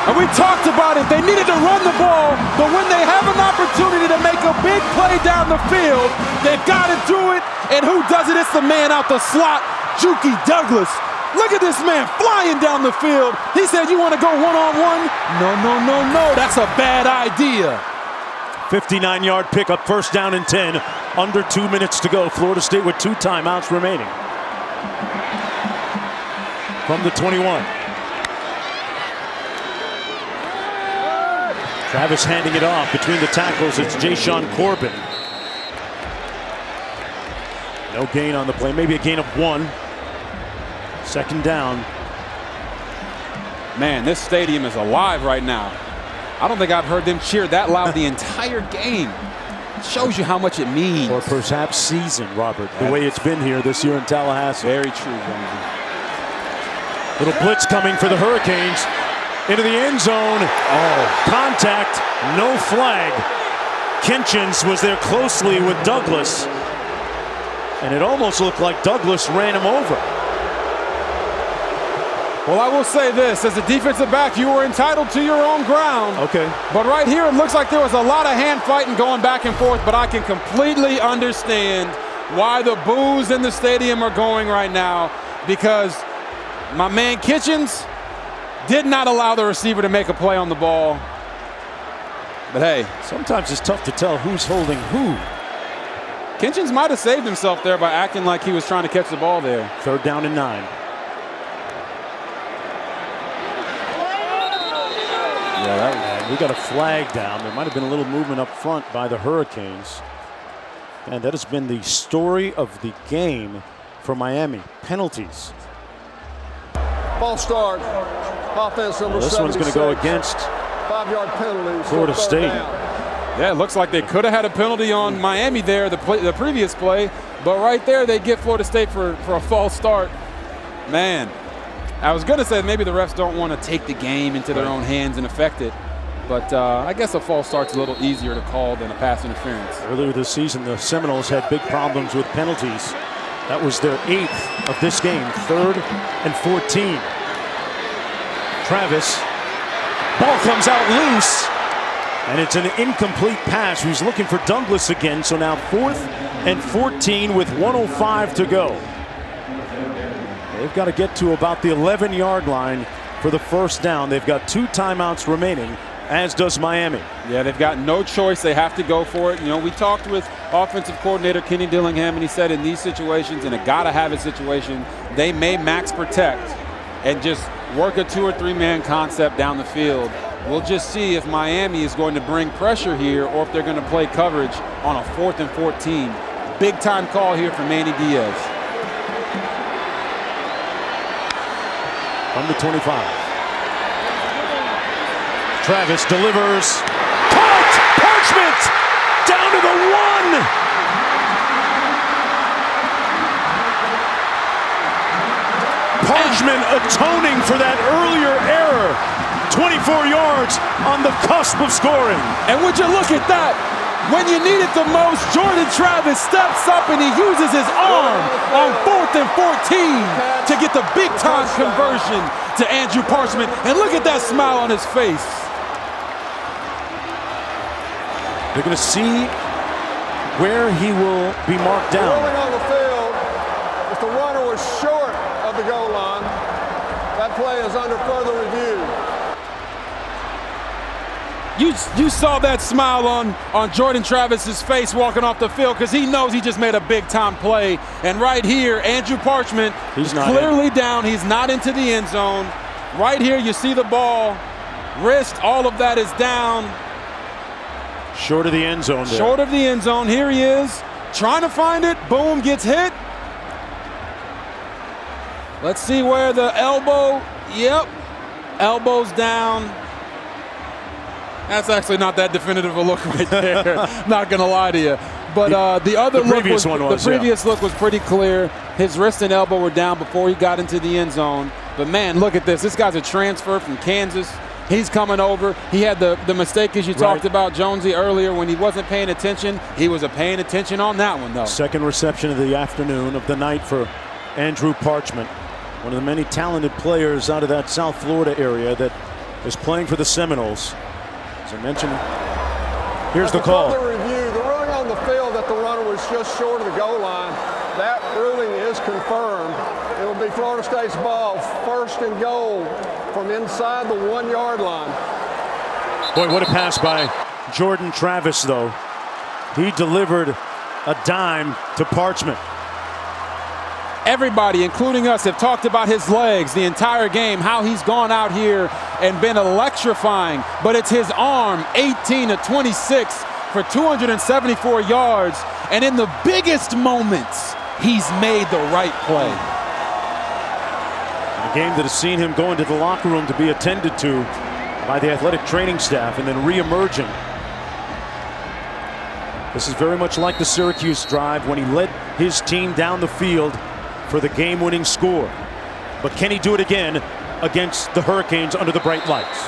And we talked about it. They needed to run the ball, but when they have an opportunity to make a big play down the field, they've got to do it. And who does it? It's the man out the slot, Juki Douglas. Look at this man flying down the field. He said, you want to go one-on-one? No, no, no, no. That's a bad idea. 59-yard pickup, first down and 10. Under 2 minutes to go. Florida State with 2 timeouts remaining. From the 21. Travis handing it off between the tackles. It's Jashawn Corbin. No gain on the play. Maybe a gain of 1. Second down. Man, this stadium is alive right now. I don't think I've heard them cheer that loud the entire game. It shows you how much it means. Or perhaps season, Robert, the way it's been here this year in Tallahassee. Very true, Jonesy. Little blitz coming for the Hurricanes. Into the end zone. Oh, contact, no flag. Kinchins was there closely with Douglas. And it almost looked like Douglas ran him over. Well, I will say this. As a defensive back, you were entitled to your own ground. Okay. But right here, it looks like there was a lot of hand fighting going back and forth, but I can completely understand why the boos in the stadium are going right now, because my man Kitchens did not allow the receiver to make a play on the ball. But hey, sometimes it's tough to tell who's holding who. Kitchens might have saved himself there by acting like he was trying to catch the ball there. Third down and 9. Yeah, we got a flag down. There might have been a little movement up front by the Hurricanes. And that has been the story of the game for Miami. Penalties. False start. Offense number 76. This one's going to go against 5-yard penalty. Florida State. Yeah, it looks like they could have had a penalty on Miami there, the previous play. But right there, they get Florida State for a false start. Man, I was going to say maybe the refs don't want to take the game into their own hands and affect it. But I guess a false start's a little easier to call than a pass interference. Earlier this season, the Seminoles had big problems with penalties. That was their 8th of this game, 3rd and 14. Travis, ball comes out loose, and it's an incomplete pass. He's looking for Douglas again, so now 4th and 14 with 1:05 to go. They've got to get to about the 11-yard line for the first down. They've got 2 timeouts remaining, as does Miami. Yeah, they've got no choice. They have to go for it. You know, we talked with offensive coordinator Kenny Dillingham, and he said in these situations, in a gotta-have-it situation, they may max protect and just work a 2 or 3 man concept down the field. We'll just see if Miami is going to bring pressure here or if they're going to play coverage on a 4th and 14. Big time call here for Manny Diaz. From the 25. Travis delivers. Caught! Parchment! Down to the 1! Parchment atoning for that earlier error. 24 yards on the cusp of scoring. And would you look at that? When you need it the most, Jordan Travis steps up and he uses his arm on 4th and 14 to get the big-time conversion to Andrew Parchment. And look at that smile on his face. They're going to see where he will be marked down. Rolling on the field, if the runner was short of the goal line, that play is under further review. You saw that smile on Jordan Travis's face walking off the field because he knows he just made a big-time play. And right here, Andrew Parchment is clearly down. He's not into the end zone. Right here, you see the ball. Wrist, all of that is down. Short of the end zone there. Short of the end zone. Here he is, trying to find it. Boom, gets hit. Let's see where the elbow. Yep, elbow's down. That's actually not that definitive a look right there. Not gonna lie to you. But the other look was, the previous look was pretty clear. His wrist and elbow were down before he got into the end zone. But man, look at this. This guy's a transfer from Kansas. He's coming over. He had the mistake, as you talked about, Jonesy, earlier when he wasn't paying attention. He was paying attention on that one, though. Second reception of the afternoon, of the night for Andrew Parchment. one of the many talented players out of that South Florida area that is playing for the Seminoles. As I mentioned, here's the call. Further review, the ruling on the field that the runner was just short of the goal line, that ruling is confirmed. It will be Florida State's ball, first and goal from inside the 1 yard line. Boy, what a pass by Jordan Travis, though. He delivered a dime to Parchment. Everybody, including us, have talked about his legs the entire game, how he's gone out here and been electrifying. But it's his arm, 18 to 26 for 274 yards. And in the biggest moments, he's made the right play. A game that has seen him go into the locker room to be attended to by the athletic training staff and then re-emerging. This is very much like the Syracuse drive when he led his team down the field for the game-winning score. But can he do it again against the Hurricanes under the bright lights?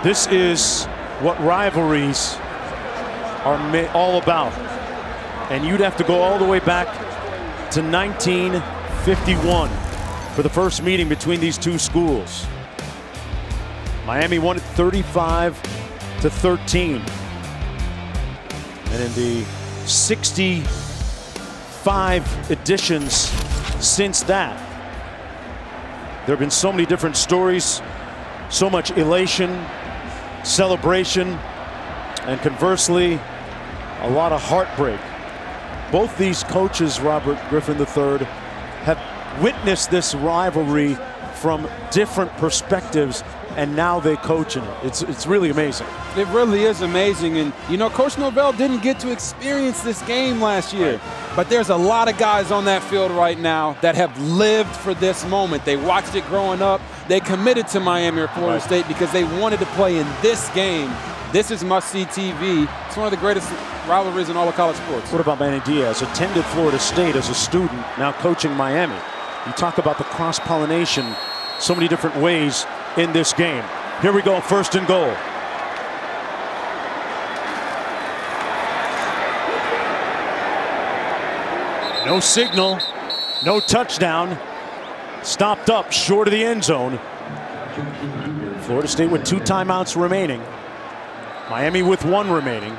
This is what rivalries are all about. And you'd have to go all the way back to 1951 for the first meeting between these two schools. Miami won it 35-13. And in the 65 editions since that, there have been so many different stories, so much elation, celebration, and conversely, a lot of heartbreak. Both these coaches, Robert Griffin III, have witnessed this rivalry from different perspectives, and now they coach in it. It's really amazing. It really is amazing. And, you know, Coach Norvell didn't get to experience this game last year. But there's a lot of guys on that field right now that have lived for this moment. They watched it growing up. They committed to Miami or Florida State because they wanted to play in this game. This is must-see TV. It's one of the greatest rivalries in all of college sports. What about Manny Diaz? Attended Florida State as a student, now coaching Miami. You talk about the cross-pollination, so many different ways in this game. Here we go, first and goal. No signal, no touchdown. Stopped up short of the end zone. Florida State with 2 timeouts remaining. Miami with 1 remaining.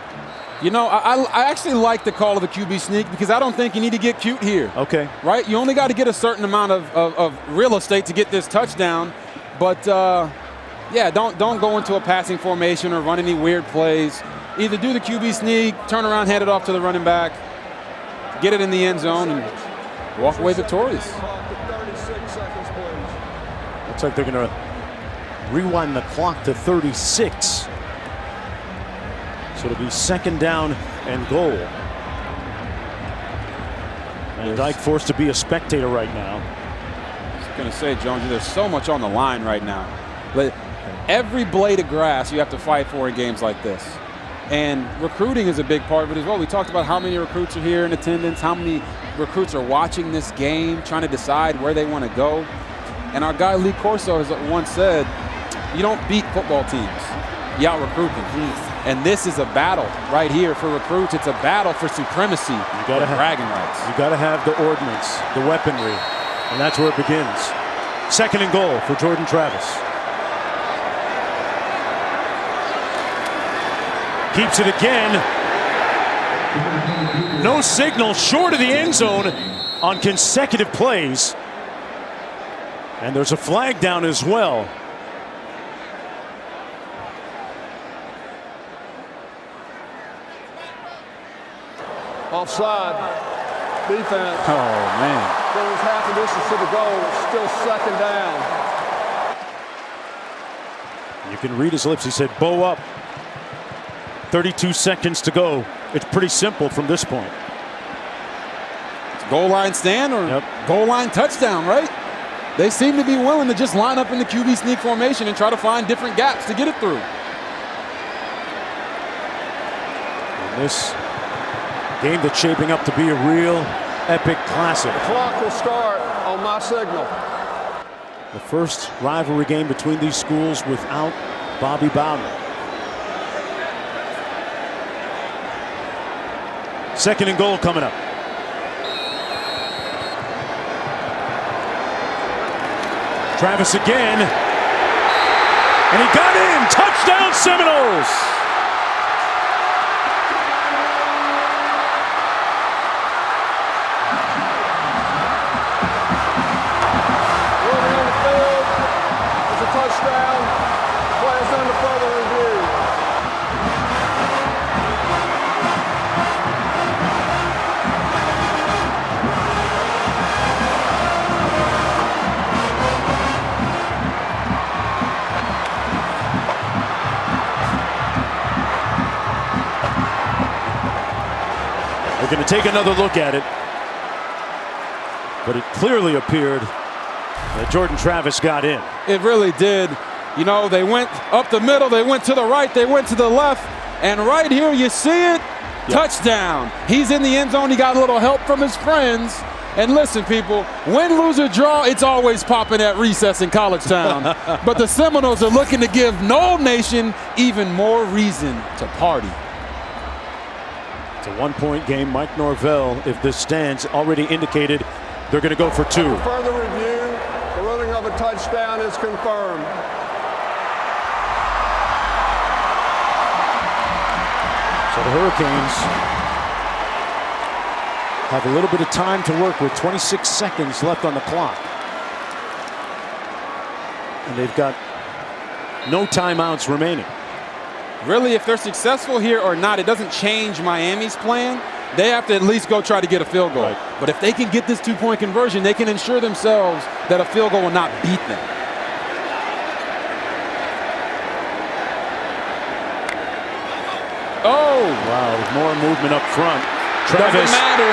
You know, I actually like the call of the QB sneak because I don't think you need to get cute here. Okay. Right? You only got to get a certain amount of real estate to get this touchdown. But, yeah, don't go into a passing formation or run any weird plays. Either do the QB sneak, turn around, hand it off to the running back, get it in the end zone, and walk away victorious. Looks like they're going to rewind the clock to 36. So it'll be second down and goal. And Dyke forced to be a spectator right now. I was going to say, Jones, there's so much on the line right now. But every blade of grass you have to fight for in games like this. And recruiting is a big part of it as well. We talked about how many recruits are here in attendance, how many recruits are watching this game, trying to decide where they want to go. And our guy Lee Corso has once said, you don't beat football teams, you out-recruit them. And this is a battle right here for recruits. It's a battle for supremacy, for bragging rights. You got to have the ordnance, the weaponry, and that's where it begins. Second and goal for Jordan Travis. Keeps it again. No signal, short of the end zone on consecutive plays. And there's a flag down as well. Offside. Defense. Oh, man. Brings half the distance to the goal. Still second down. You can read his lips. He said, bow up. 32 seconds to go. It's pretty simple from this point. It's goal line stand or goal line touchdown, right? They seem to be willing to just line up in the QB sneak formation and try to find different gaps to get it through. And this game that's shaping up to be a real epic classic. The clock will start on my signal. The first rivalry game between these schools without Bobby Bowden. Second and goal coming up. Travis again. And he got in. Touchdown Seminoles. Moving on the field. It's a touchdown. Play is under further review. We're going to take another look at it. But it clearly appeared that Jordan Travis got in. It really did. You know, they went up the middle, they went to the right, they went to the left, and right here you see it, touchdown. He's in the end zone, he got a little help from his friends. And listen, people, win, lose, or draw, it's always popping at recess in College Town. But the Seminoles are looking to give Nole Nation even more reason to party. It's a one-point game. Mike Norvell, if this stands, already indicated they're going to go for two. After further review, the ruling of a touchdown is confirmed. So the Hurricanes have a little bit of time to work with. 26 seconds left on the clock. And they've got no timeouts remaining. Really, if they're successful here or not, it doesn't change Miami's plan. They have to at least go try to get a field goal. Right. But if they can get this two-point conversion, they can ensure themselves that a field goal will not beat them. Oh! Wow, more movement up front. Travis Doesn't matter.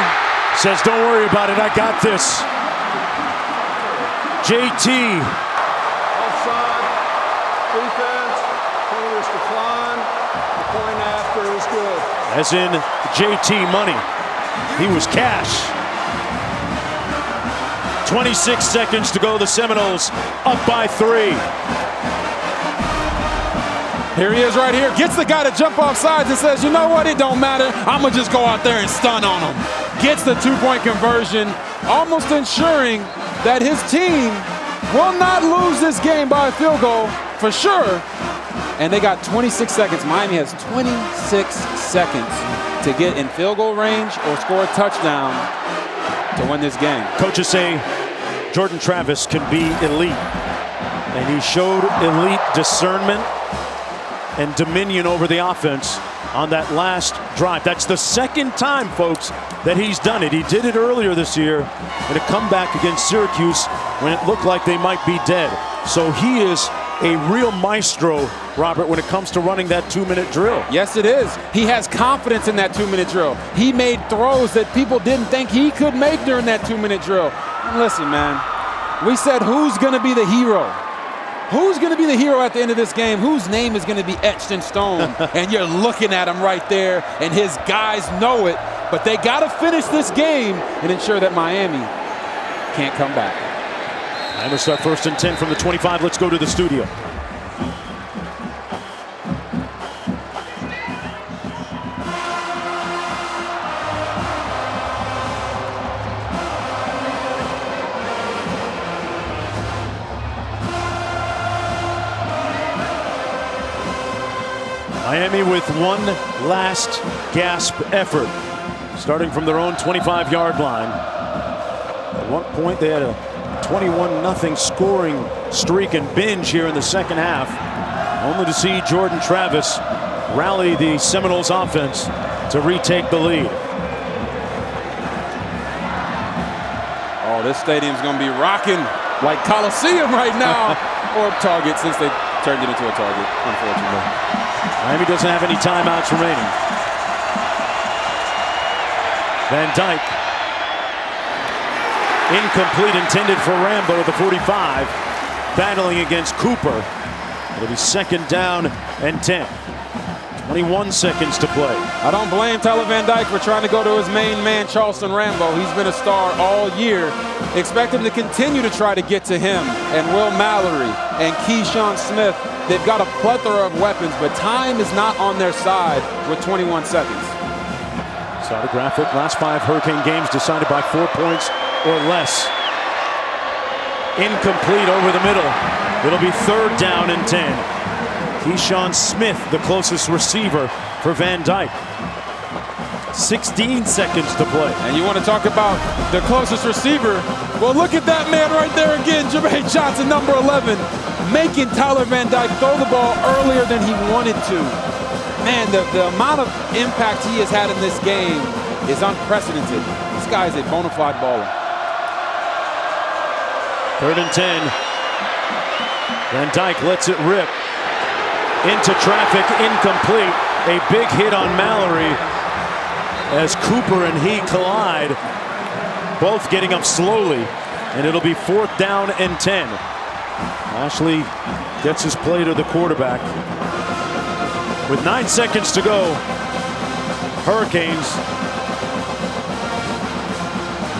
says, don't worry about it, I got this. JT. Offside. Defense. Penalty is declined. The point after is good. As in JT money. He was cash. 26 seconds to go. The Seminoles up by 3. Here he is right here. Gets the guy to jump off sides and says, you know what? It don't matter. I'm going to just go out there and stun on him. Gets the two-point conversion, almost ensuring that his team will not lose this game by a field goal for sure. And they got 26 seconds. Miami has 26 seconds to get in field goal range or score a touchdown to win this game. Coaches say Jordan Travis can be elite. And he showed elite discernment and dominion over the offense on that last drive. That's the second time, folks, that he's done it. He did it earlier this year in a comeback against Syracuse when it looked like they might be dead. So he is a real maestro, Robert, when it comes to running that 2-minute drill. Yes, it is. He has confidence in that 2-minute drill. He made throws that people didn't think he could make during that 2-minute drill. And listen, man, we said who's going to be the hero? Who's going to be the hero at the end of this game? Whose name is going to be etched in stone? And you're looking at him right there, and his guys know it. But they got to finish this game and ensure that Miami can't come back. I'm going to start 1st and 10 from the 25. Let's go to the studio. Miami with one last gasp effort, starting from their own 25-yard line. At one point, they had a 21-0 scoring streak and binge here in the second half, only to see Jordan Travis rally the Seminoles offense to retake the lead. Oh, this stadium's going to be rocking like Coliseum right now, or Target, since they turned it into a Target, unfortunately. Miami doesn't have any timeouts remaining. Van Dyke. Incomplete, intended for Rambo at the 45. Battling against Cooper. It'll be 2nd down and 10. 21 seconds to play. I don't blame Tyler Van Dyke for trying to go to his main man, Charleston Rambo. He's been a star all year. Expect him to continue to try to get to him and Will Mallory and Keyshawn Smith. They've got a plethora of weapons, but time is not on their side with 21 seconds. Saw the graphic. Last 5 Hurricane games decided by 4 points or less. Incomplete over the middle. It'll be 3rd down and 10. Keyshawn Smith, the closest receiver for Van Dyke. 16 seconds to play. And you want to talk about the closest receiver? Well, look at that man right there again, Jermaine Johnson, number 11, making Tyler Van Dyke throw the ball earlier than he wanted to. Man, the amount of impact he has had in this game is unprecedented. This guy is a bona fide baller. 3rd and 10. Van Dyke lets it rip. Into traffic, incomplete. A big hit on Mallory as Cooper and he collide. Both getting up slowly. And it'll be 4th down and 10. Ashley gets his play to the quarterback. With 9 seconds to go, Hurricanes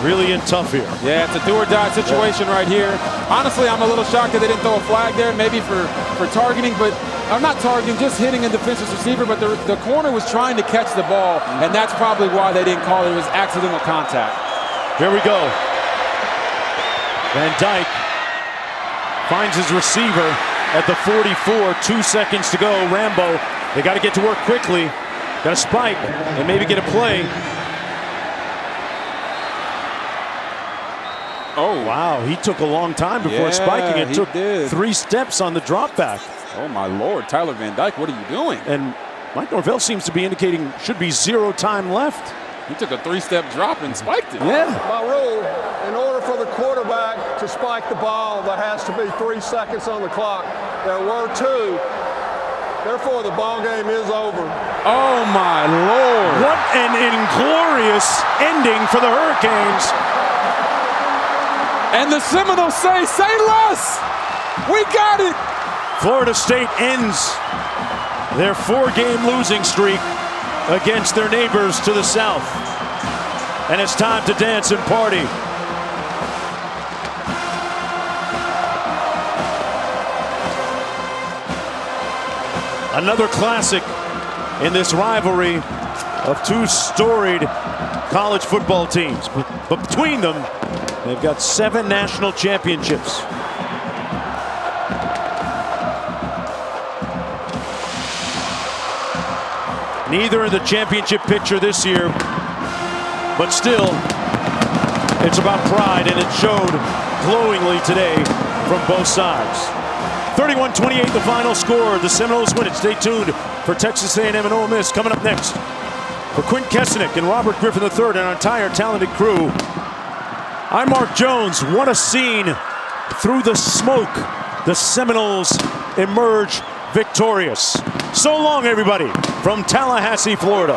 really in tough here. Yeah, it's a do-or-die situation right here. Honestly, I'm a little shocked that they didn't throw a flag there, maybe for targeting, but I'm not targeting, just hitting a defensive receiver, but the corner was trying to catch the ball, and that's probably why they didn't call it. It was accidental contact. Here we go. Van Dyke finds his receiver at the 44, 2 seconds to go. Rambo, they got to get to work quickly. Got to spike and maybe get a play. Oh, wow, he took a long time before spiking. It took 3 steps on the drop back. Oh, my Lord. Tyler Van Dyke, what are you doing? And Mike Norvell seems to be indicating should be 0 time left. He took a 3-step drop and spiked it. Yeah. By rule, in order for the quarterback to spike the ball, there has to be 3 seconds on the clock. There were 2. Therefore, the ball game is over. Oh, my Lord. What an inglorious ending for the Hurricanes. And the Seminoles say less. We got it. Florida State ends their 4-game losing streak against their neighbors to the south. And it's time to dance and party. Another classic in this rivalry of 2 storied college football teams. But between them, they've got 7 national championships. Neither in the championship picture this year, but still, it's about pride, and it showed glowingly today from both sides. 31-28 the final score. The Seminoles win it. Stay tuned for Texas A&M and Ole Miss coming up next. For Quint Kesenick and Robert Griffin III and our entire talented crew, I'm Mark Jones. What a scene. Through the smoke, the Seminoles emerge victorious. So long, everybody, from Tallahassee, Florida.